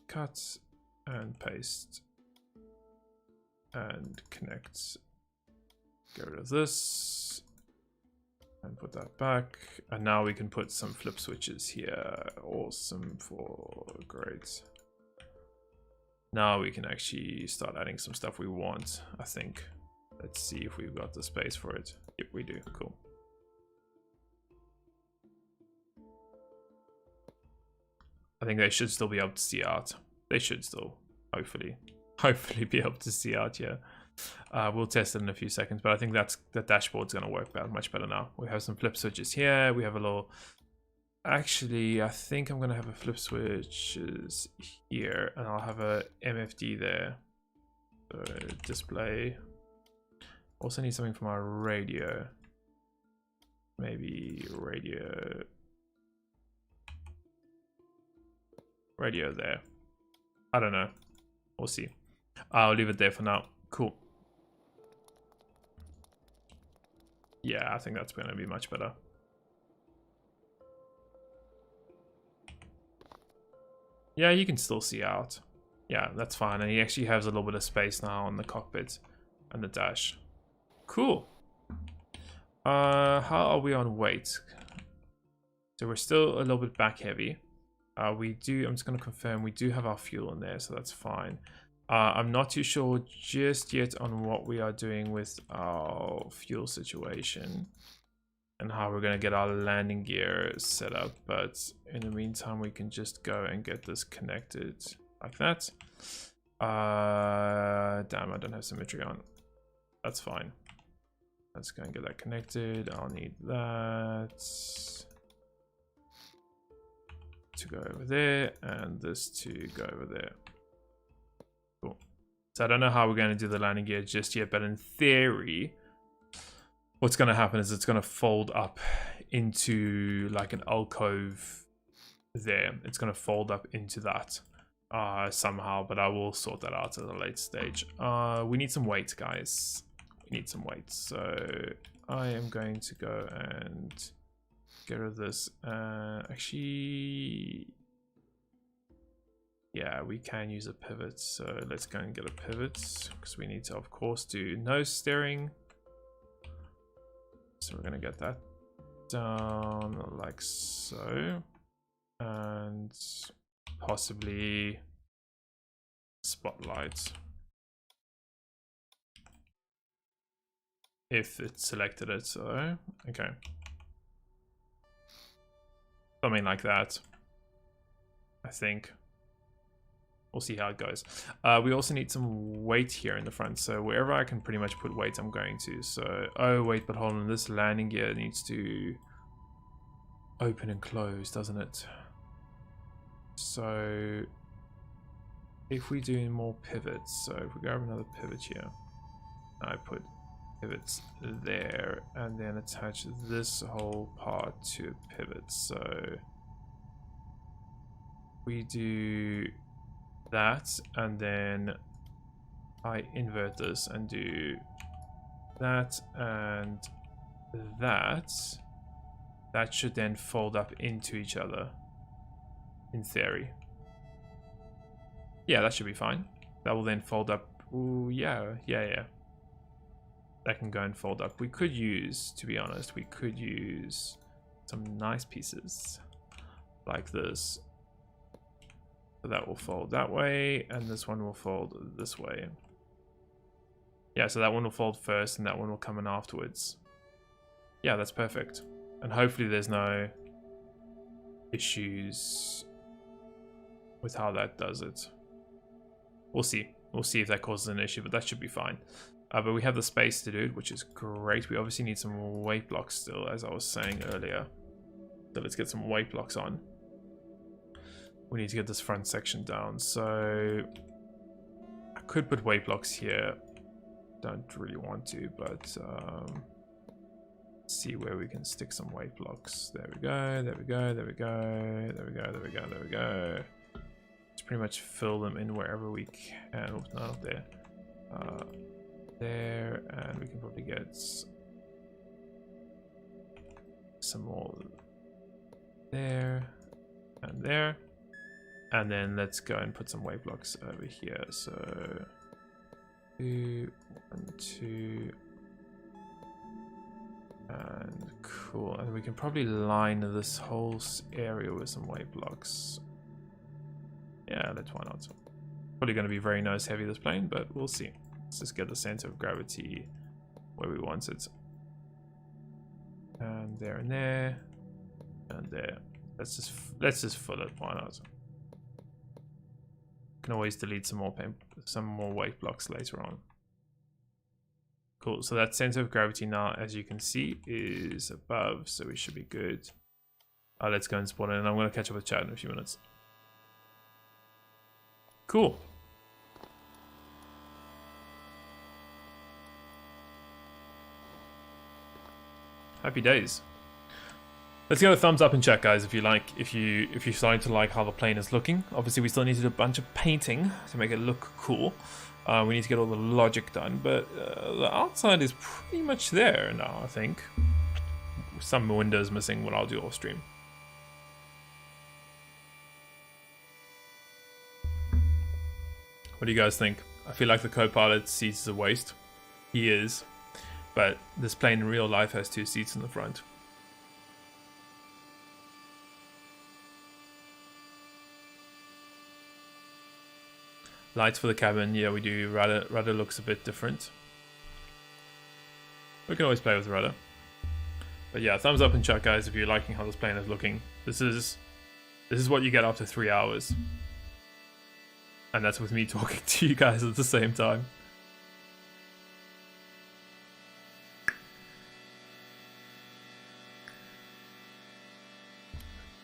cut and paste and connect. Get rid of this and put that back, and now we can put some flip switches here. Awesome. Great. Now we can actually start adding some stuff we want, I think. Let's see if we've got the space for it. Yep, we do. Cool. I think they should still be able to see out. They should still, hopefully be able to see out, yeah. We'll test it in a few seconds, but I think the dashboard's going to work much better now. We have some flip switches here. We have a little... Actually, I think I'm going to have a flip switches here, and I'll have a MFD there. So display. Also need something for my radio. Maybe radio there. I don't know. We'll see. I'll leave it there for now. Cool. Yeah, I think that's going to be much better. Yeah, you can still see out. Yeah, that's fine. And he actually has a little bit of space now on the cockpit and the dash. Cool. How are we on weight? So we're still a little bit back heavy. I'm just going to confirm we do have our fuel in there, so that's fine. I'm not too sure just yet on what we are doing with our fuel situation and how we're going to get our landing gear set up, but in the meantime we can just go and get this connected like that. Damn, I don't have symmetry on. That's fine. Let's go and get that connected. I'll need that to go over there and this to go over there. Cool. So I don't know how we're going to do the landing gear just yet, but in theory what's going to happen is it's going to fold up into like an alcove there. It's going to fold up into that somehow, but I will sort that out at a later stage. We need some weight, guys. We need some weight. So I am going to go and get rid of this. Actually, yeah, we can use a pivot. So let's go and get a pivot because we need to, of course, do nose steering. So we're going to get that down like so, and possibly spotlight if it selected it. So okay, something like that, I think. We'll see how it goes. We also need some weight here in the front. So wherever I can pretty much put weight, I'm going to. So, oh wait, but hold on. This landing gear needs to open and close, doesn't it? So if we do more pivots, so if we grab another pivot here, I put pivots there and then attach this whole part to a pivot. So we do that, and then I invert this and do that and that. That should then fold up into each other in theory. Yeah, that should be fine. That will then fold up. Ooh, yeah. That can go and fold up. We could use, to be honest, we could use some nice pieces like this. So that will fold that way, and this one will fold this way. Yeah, so that one will fold first, and that one will come in afterwards. Yeah, that's perfect. And hopefully there's no issues with how that does it. We'll see. We'll see if that causes an issue, but that should be fine. But we have the space to do it, which is great. We obviously need some weight blocks still, as I was saying earlier. So let's get some weight blocks on. We need to get this front section down. So I could put weight blocks here. Don't really want to, but see where we can stick some weight blocks. There we go, there we go, there we go, there we go, there we go, there we go. Let's pretty much fill them in wherever we can. Oh, not there. There, and we can probably get some more there and there. And then let's go and put some weight blocks over here. So 2, 1, 2. And cool. And we can probably line this whole area with some weight blocks. Yeah, why not? Probably going to be very nose heavy, this plane, but we'll see. Let's just get the center of gravity where we want it. And there and there. And there. Let's just fill it, why not? Can always delete some more weight blocks later on. Cool, so that center of gravity now, as you can see, is above, so we should be good. Let's go and spawn in, and I'm going to catch up with chat in a few minutes. Cool. Happy days. Let's give a thumbs up in chat, guys, if you're starting to like how the plane is looking. Obviously, we still need to do a bunch of painting to make it look cool. We need to get all the logic done, but the outside is pretty much there now, I think. Some windows missing when I'll do off stream. What do you guys think? I feel like the co-pilot seat is a waste. He is. But this plane in real life has 2 seats in the front. Lights for the cabin, yeah, we do. Rudder looks a bit different. We can always play with rudder. But yeah, thumbs up in chat, guys, if you're liking how this plane is looking. This is what you get after 3 hours. And that's with me talking to you guys at the same time.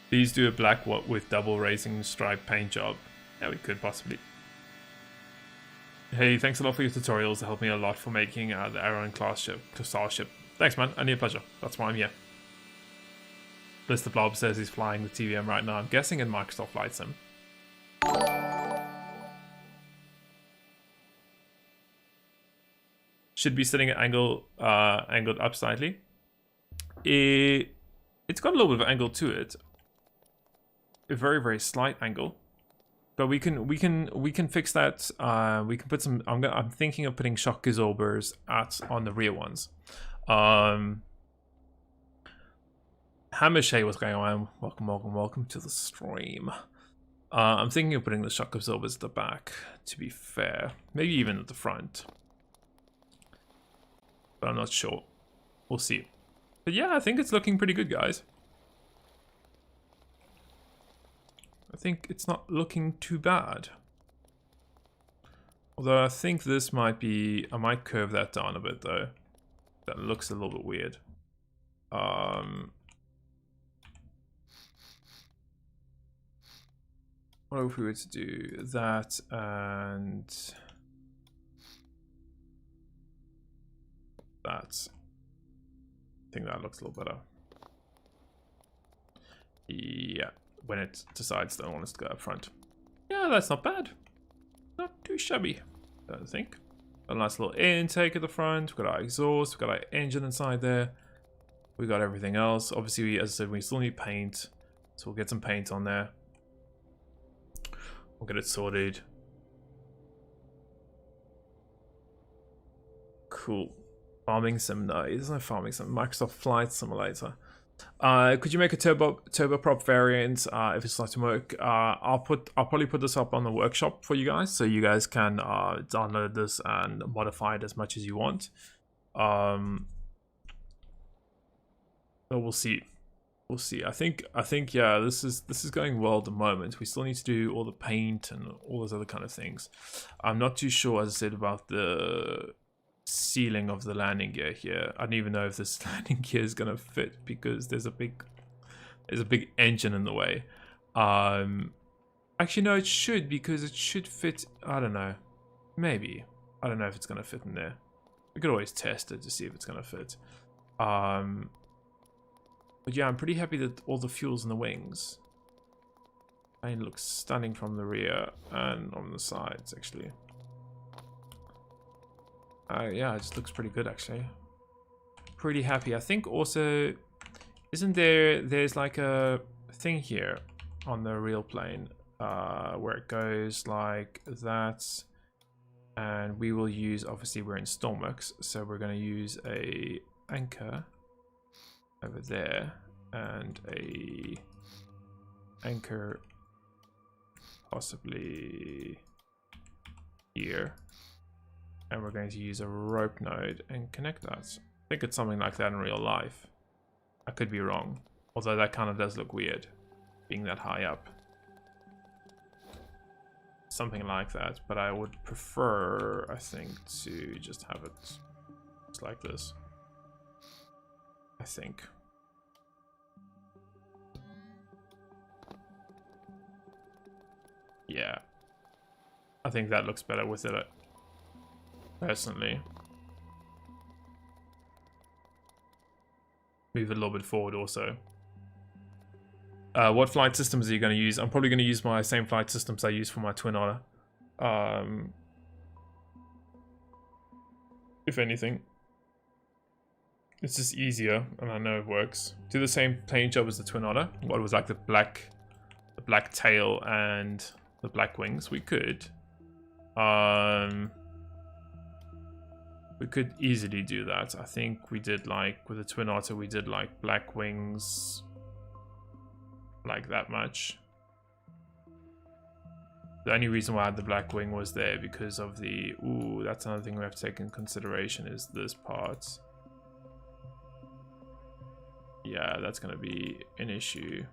Please do a black with double racing stripe paint job. Yeah, we could possibly. Hey, thanks a lot for your tutorials. They helped me a lot for making the Aeron class ship to Starship. Thanks, man. Only a pleasure. That's why I'm here. Mr. Blob says he's flying the TVM right now. I'm guessing in Microsoft Flight Sim. Should be sitting at angled up slightly. It's got a little bit of angle to it. A very, very slight angle. But we can fix that. We can put some. I'm thinking of putting shock absorbers on the rear ones. Hammershay, what's going on? Welcome to the stream. I'm thinking of putting the shock absorbers at the back. To be fair, maybe even at the front. But I'm not sure. We'll see. But yeah, I think it's looking pretty good, guys. I think it's not looking too bad. Although I think this might be... I might curve that down a bit, though. That looks a little bit weird. What if we were to do that and... that? I think that looks a little better. Yeah. When it decides that it wants to go up front. Yeah, that's not bad. Not too shabby, I don't think. Got a nice little air intake at the front. We've got our exhaust. We've got our engine inside there. We got everything else. Obviously, as I said, we still need paint. So we'll get some paint on there. We'll get it sorted. Cool. Farming sim? No, there's no farming sim. Microsoft Flight Simulator. Could you make a turboprop variant if it's not to work? I'll probably put this up on the workshop for you guys, so you guys can download this and modify it as much as you want. But we'll see. we'll see. I think yeah, this is going well at the moment. We still need to do all the paint and all those other kind of things. I'm not too sure, as I said, about the ceiling of the landing gear here. I don't even know if this landing gear is gonna fit because there's a big engine in the way. Actually no, it should, because it should fit. I don't know, maybe. I don't know if it's gonna fit in there. We could always test it to see if it's gonna fit. But yeah, I'm pretty happy that all the fuel's in the wings. And it looks stunning from the rear and on the sides, actually. Yeah, it just looks pretty good, actually. Pretty happy. I think also, there's like a thing here on the real plane where it goes like that. And we will use, obviously we're in Stormworks, so we're going to use a anchor over there and a anchor possibly here, and we're going to use a rope node and connect that. I think it's something like that in real life. I could be wrong, although that kind of does look weird being that high up. Something like that, but I would prefer, I think, to just have it just like this. I think. Yeah. I think that looks better with it, personally. Move it a little bit forward also. What flight systems are you going to use? I'm probably going to use my same flight systems I use for my Twin Otter. If anything. It's just easier, and I know it works. Do the same plane job as the Twin Otter. What was like the black tail and the black wings? We could. We could easily do that. I think we did, like with the Twin Otter, we did like black wings, like that much. The only reason why I had the black wing was there because of the, ooh, that's another thing we have to take in consideration, is this part. Yeah, that's going to be an issue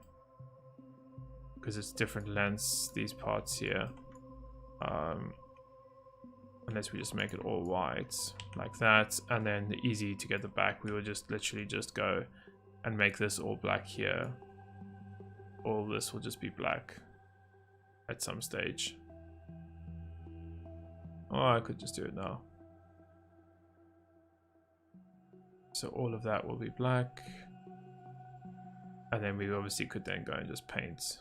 because it's different lengths, these parts here. Unless we just make it all white like that, and then easy to get the back, we would just literally just go and make this all black here. All this will just be black at some stage. Oh, I could just do it now. So all of that will be black. And then we obviously could then go and just paint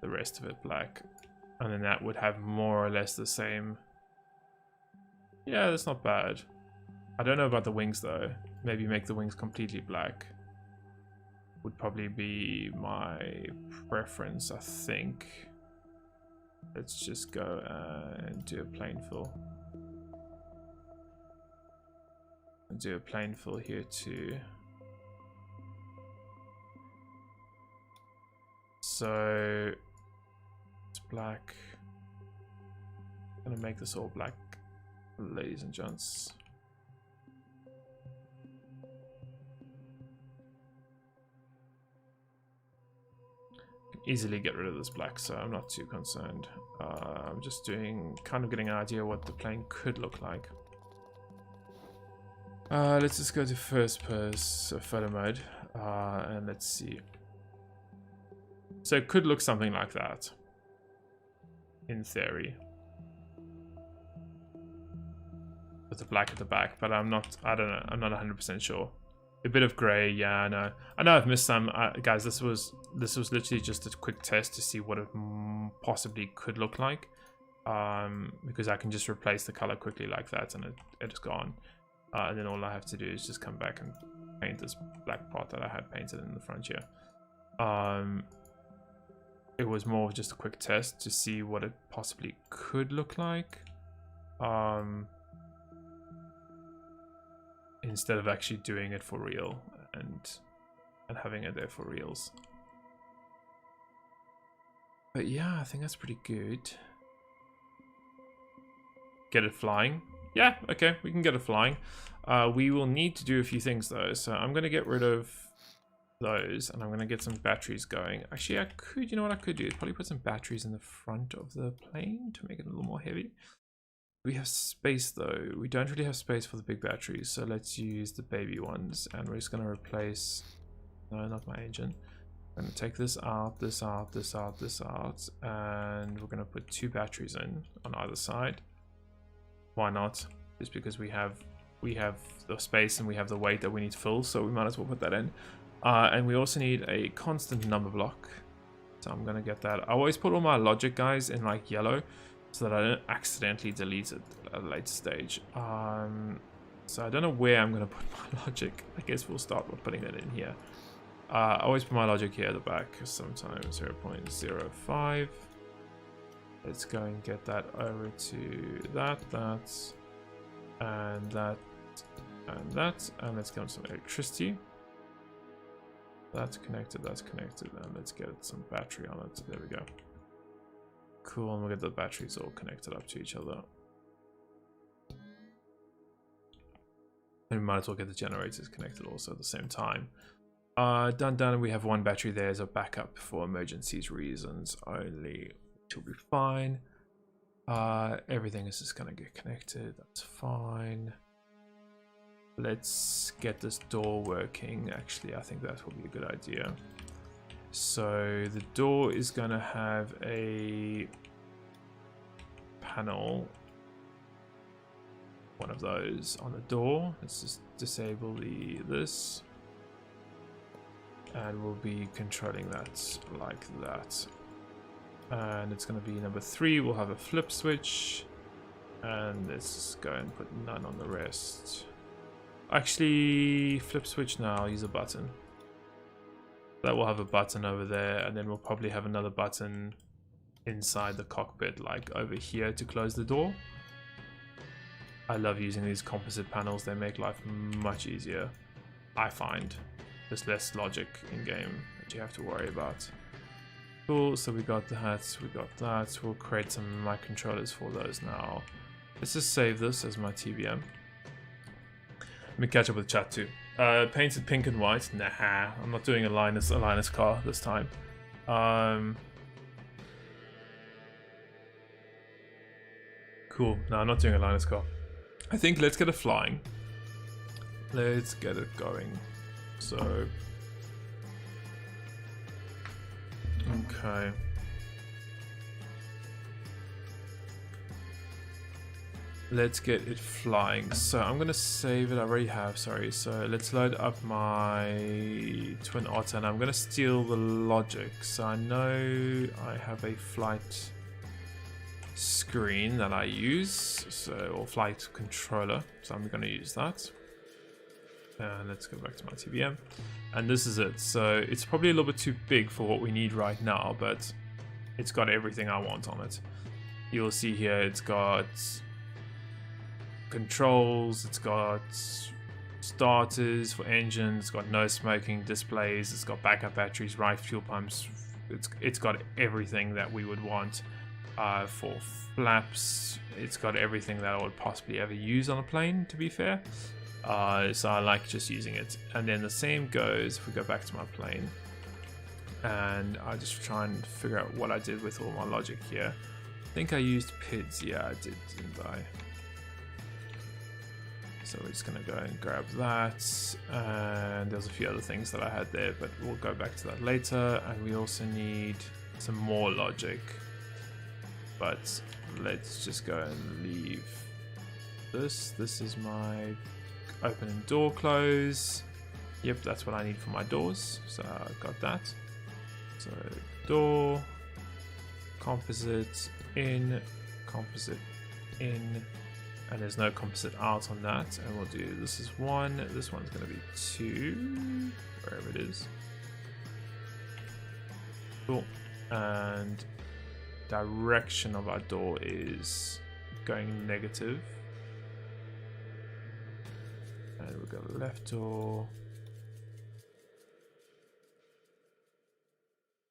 the rest of it black. And then that would have more or less the same. Yeah, that's not bad. I don't know about the wings though. Maybe make the wings completely black would probably be my preference, I think. Let's just go and do a plane fill. And do a plane fill here too. So it's black. I'm gonna make this all black, ladies and gents. Easily get rid of this black, so I'm not too concerned. I'm just doing, kind of getting an idea what the plane could look like. Let's just go to first person photo mode, and let's see. So it could look something like that, in theory, with the black at the back. But I'm not. I don't know. I'm not 100% sure. A bit of grey, yeah. I know. I've missed some, guys. This was literally just a quick test to see what it possibly could look like, because I can just replace the color quickly like that, and it is gone. And then all I have to do is just come back and paint this black part that I had painted in the front here. It was more of just a quick test to see what it possibly could look like, instead of actually doing it for real and having it there for reals. But yeah, I think that's pretty good. Get it flying. Yeah, okay, we can get it flying. We will need to do a few things though, so I'm going to get rid of those, and I'm going to get some batteries going. Actually, I could, you know what I could do is probably put some batteries in the front of the plane to make it a little more heavy. We have space though. We don't really have space for the big batteries, so let's use the baby ones, and we're just going to replace, no, not my engine. I'm going to take this out, this out, this out, this out, and we're going to put 2 batteries in on either side. Why not? Just because we have the space and we have the weight that we need to fill, so we might as well put that in. And we also need a constant number block, so I'm going to get that. I always put all my logic guys in like yellow, so that I don't accidentally delete it at a later stage. So I don't know where I'm going to put my logic. I guess we'll start with putting it in here. I always put my logic here at the back, sometimes 0.05. Let's go and get that over to that, and that, and that, and let's get some electricity. That's connected, and let's get some battery on it. There we go. Cool, and we'll get the batteries all connected up to each other. And we might as well get the generators connected also at the same time. Done. We have 1 battery there as a backup for emergencies reasons only, which will be fine. Everything is just gonna get connected. That's fine. Let's get this door working. Actually, I think that will be a good idea. So the door is gonna have a panel, one of those on the door. Let's just disable this, and we'll be controlling that like that. And it's going to be number 3. We'll have a flip switch, and let's just go and put none on the rest. Actually, flip switch now. I'll use a button. That will have a button over there, and then we'll probably have another button inside the cockpit, like over here, to close the door. I love using these composite panels. They make life much easier, I find. There's less logic in game that you have to worry about. Cool, so we got that, we got that. We'll create some microcontrollers for those now. Let's just save this as my TBM. Let me catch up with chat too. Painted pink and white. Nah, I'm not doing a Linus car this time. Cool. No, I'm not doing a Linus car. I think let's get it flying. Let's get it going. So, okay. Let's get it flying. So I'm gonna save it. I already have, sorry. So let's load up my Twin Otter, and I'm gonna steal the logic. So I know I have a flight screen that I use, or flight controller. So I'm gonna use that. And let's go back to my TBM. And this is it. So it's probably a little bit too big for what we need right now, but it's got everything I want on it. You'll see here it's got controls, it's got starters for engines, it's got no smoking displays, it's got backup batteries, right fuel pumps. It's got everything that we would want for flaps. It's got everything that I would possibly ever use on a plane, to be fair. So I like just using it. And then the same goes if we go back to my plane, and I just try and figure out what I did with all my logic here. I think I used PIDs. Yeah, I did, didn't I? So we're just gonna go and grab that, and there's a few other things that I had there, but we'll go back to that later. And we also need some more logic, but let's just go and leave this. This is my open and door close. Yep, that's what I need for my doors, so I got that. So door, composite in, and there's no composite out on that. And we'll do, this is 1, this one's going to be 2, wherever it is. Cool. And direction of our door is going negative. And we'll go left door.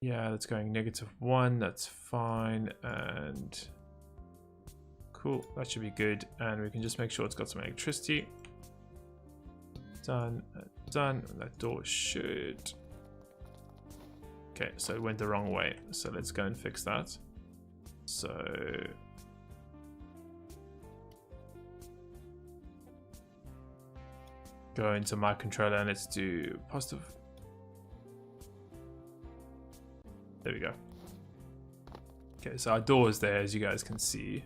Yeah, that's going -1, that's fine. And cool, that should be good. And we can just make sure it's got some electricity. Done, done. That door should Okay, so it went the wrong way. So let's go and fix that. So go into my controller and let's do positive. There we go. Okay, so our door is there, as you guys can see.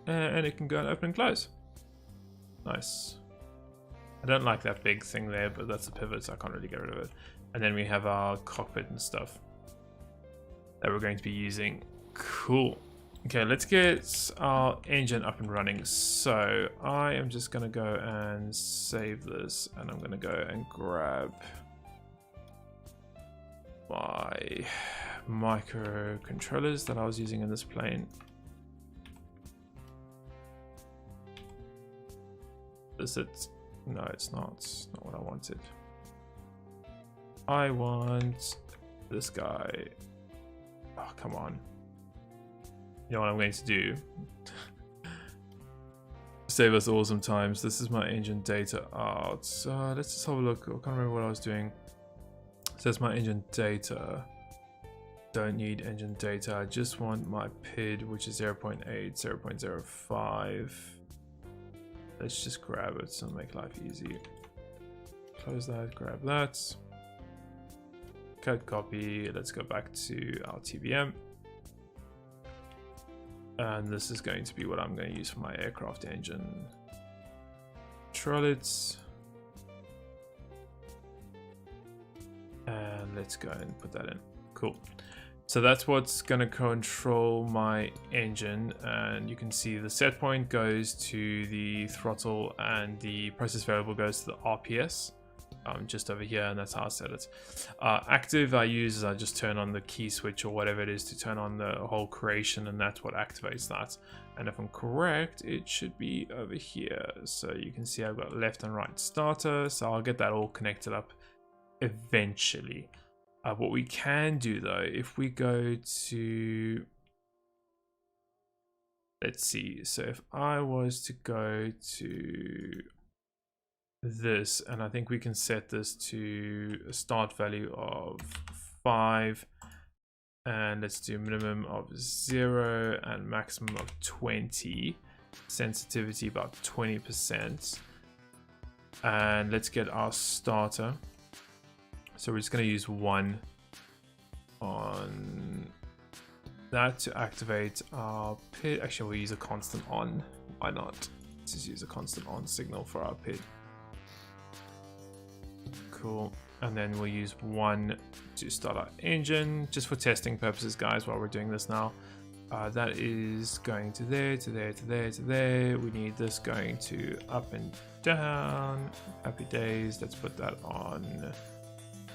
And it can go and open and close. Nice. I don't like that big thing there, but that's a pivot, so I can't really get rid of it. And then we have our cockpit and stuff that we're going to be using. Cool. Okay, let's get our engine up and running. So I am just going to go and save this, and I'm going to go and grab my microcontrollers that I was using in this plane. Is it? No, it's not. It's not what I wanted. I want this guy. Oh, come on. You know what I'm going to do? Save us all sometimes. This is my engine data out. So let's just have a look. I can't remember what I was doing. So that's my engine data. Don't need engine data. I just want my PID, which is 0.8, 0.05. Let's just grab it so make life easy. Close that, grab that. Code copy. Let's go back to our TVM. And this is going to be what I'm going to use for my aircraft engine. Control it. And let's go and put that in. Cool. So that's what's going to control my engine, and you can see the set point goes to the throttle and the process variable goes to the RPS, just over here, and that's how I set it. Active I use is I just turn on the key switch or whatever it is to turn on the whole creation, and that's what activates that. And if I'm correct, it should be over here. So you can see I've got left and right starter, so I'll get that all connected up eventually. What we can do though, if we go to, let's see, so if I was to go to this, and I think we can set this to a start value of 5, and let's do minimum of 0 and maximum of 20, sensitivity about 20%, and let's get our starter. So we're just going to use 1 on that to activate our PID. Actually, we'll use a constant on. Why not? Let's just use a constant on signal for our PID. Cool. And then we'll use 1 to start our engine, just for testing purposes, guys, while we're doing this now. That is going to there, to there, to there, to there. We need this going to up and down. Happy days. Let's put that on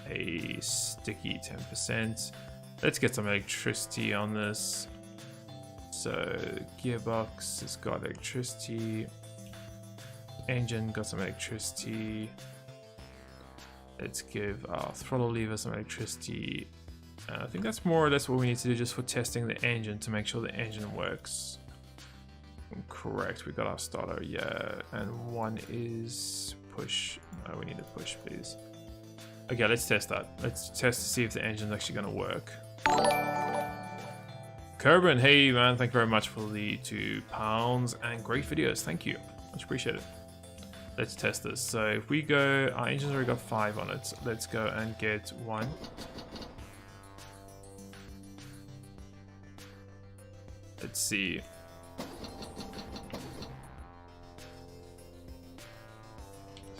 a sticky 10%. Let's get some electricity on this. So gearbox has got electricity, engine got some electricity. Let's give our throttle lever some electricity. I think that's more or less what we need to do just for testing the engine to make sure the engine works. Correct, we got our starter, yeah, and 1 is push. No, we need a push, please. Okay, let's test that. Let's test to see if the engine's actually going to work. Kerben, hey man, thank you very much for the £2 and great videos. Thank you, much appreciated. Let's test this. So if we go, our engine's already got 5 on it. Let's go and get 1. Let's see.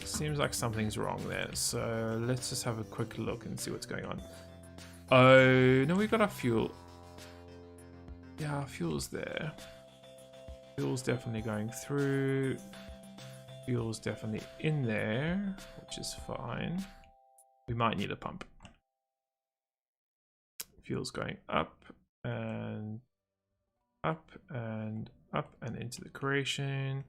Seems like something's wrong there, so let's just have a quick look and see what's going on. Oh no, we got our fuel. Yeah, our fuel's there. Fuel's definitely going through. Fuel's definitely in there, which is fine. We might need a pump. Fuel's going up and up and up and into the creation.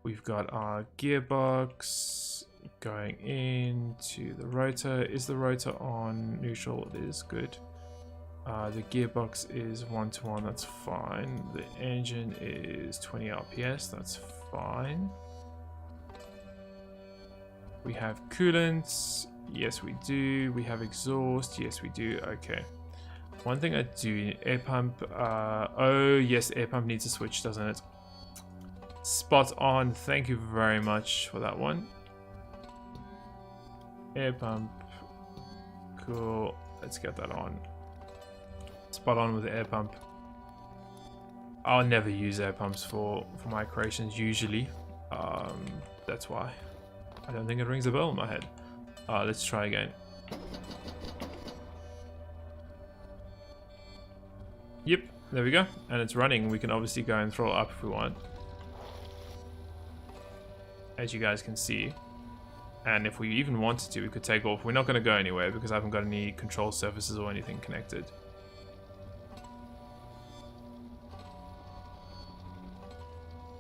We've got our gearbox going into the rotor. Is the rotor on neutral? It is, good. The gearbox is 1-to-1, that's fine. The engine is 20 RPS, that's fine. We have coolant Yes, we do. We have exhaust. Yes, we do. Okay. One thing I do, air pump. Oh, yes, air pump needs a switch, doesn't it? Spot on. Thank you very much for that one. Air pump. Cool. Let's get that on. Spot on with the air pump. I'll never use air pumps for my creations usually. That's why. I don't think it rings a bell in my head. Let's try again. Yep, there we go. And it's running. We can obviously go and throttle up if we want. As you guys can see. And if we even wanted to, we could take off. We're not going to go anywhere because I haven't got any control surfaces or anything connected.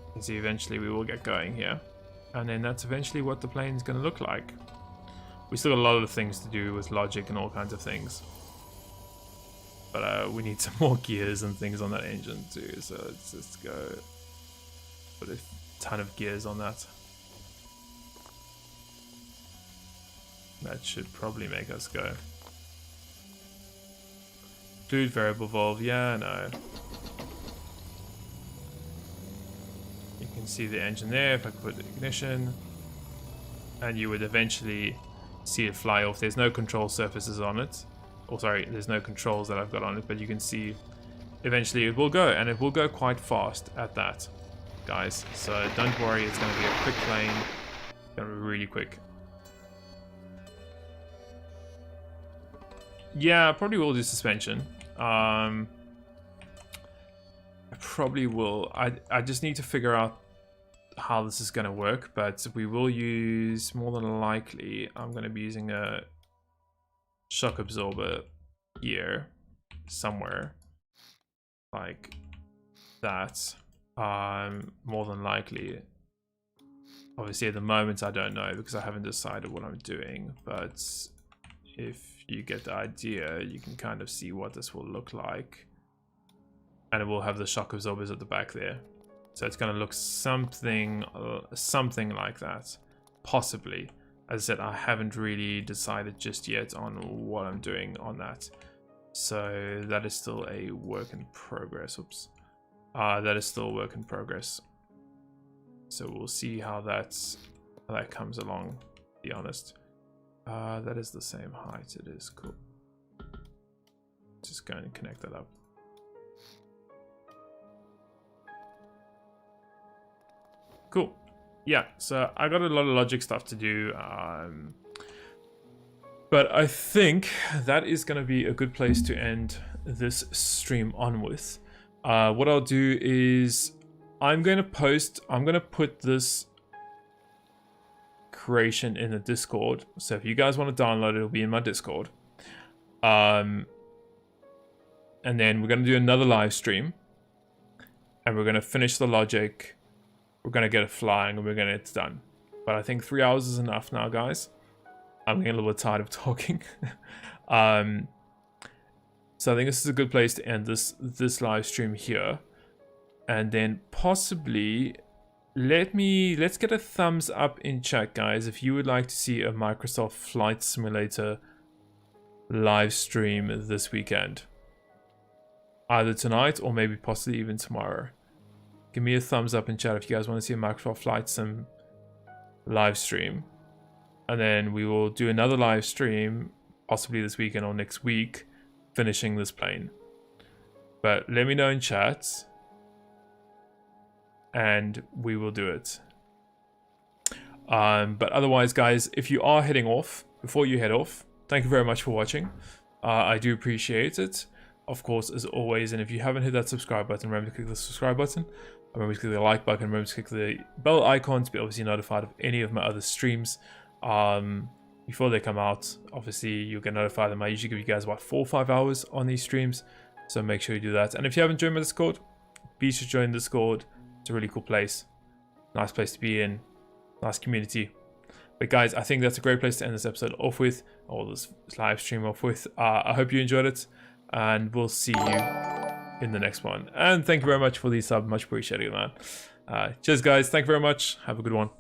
You can see eventually we will get going here. And then that's eventually what the plane's going to look like. We still got a lot of things to do with logic and all kinds of things. But we need some more gears and things on that engine too. So let's just go put a ton of gears on that. That should probably make us go. Fluid variable valve, yeah, no. You can see the engine there. If I put ignition, and you would eventually see it fly off. There's no control surfaces on it. Oh, sorry, there's no controls that I've got on it, but you can see eventually it will go, and it will go quite fast at that, guys. So don't worry, it's going to be a quick plane. It's going to be really quick. Yeah, I probably will do suspension. I probably will. I just need to figure out how this is going to work, but we will use, more than likely, I'm going to be using a shock absorber here somewhere like that. More than likely. Obviously at the moment I don't know because I haven't decided what I'm doing, but if you get the idea, you can kind of see what this will look like. And it will have the shock absorbers at the back there. So it's going to look something like that, possibly. As I said, I haven't really decided just yet on what I'm doing on that. So that is still a work in progress. Oops. That is still a work in progress. So we'll see how that comes along, to be honest. That is the same height. It is cool. Just going to connect that up. Cool. Yeah, so I got a lot of logic stuff to do. But I think that is going to be a good place to end this stream on with. What I'll do is I'm going to put this creation in the Discord. So if you guys want to download it, it'll be in my Discord. And then we're going to do another live stream. And we're going to finish the logic. We're going to get it flying and we're going to get it done. But I think 3 hours is enough now, guys. I'm getting a little bit tired of talking. So I think this is a good place to end this live stream here. And then possibly let's get a thumbs up in chat, guys, if you would like to see a Microsoft Flight Simulator live stream this weekend. Either tonight or maybe possibly even tomorrow. Give me a thumbs up in chat if you guys want to see a Microsoft Flight Sim live stream. And then we will do another live stream, possibly this weekend or next week, finishing this plane. But let me know in chat. And we will do it. But otherwise, guys, if you are heading off, before you head off, thank you very much for watching. I do appreciate it. Of course, as always, and if you haven't hit that subscribe button, remember to click the subscribe button. Remember to click the like button. Remember to click the bell icon to be obviously notified of any of my other streams. Before they come out, obviously you'll get notified. I usually give you guys about 4 or 5 hours on these streams. So make sure you do that. And if you haven't joined my Discord, be sure to join the Discord. It's a really cool place. Nice place to be in. Nice community. But guys, I think that's a great place to end this episode off with. Or this live stream off with. I hope you enjoyed it. And we'll see you in the next one. And thank you very much for the sub. Much appreciated, man. Cheers, guys. Thank you very much. Have a good one.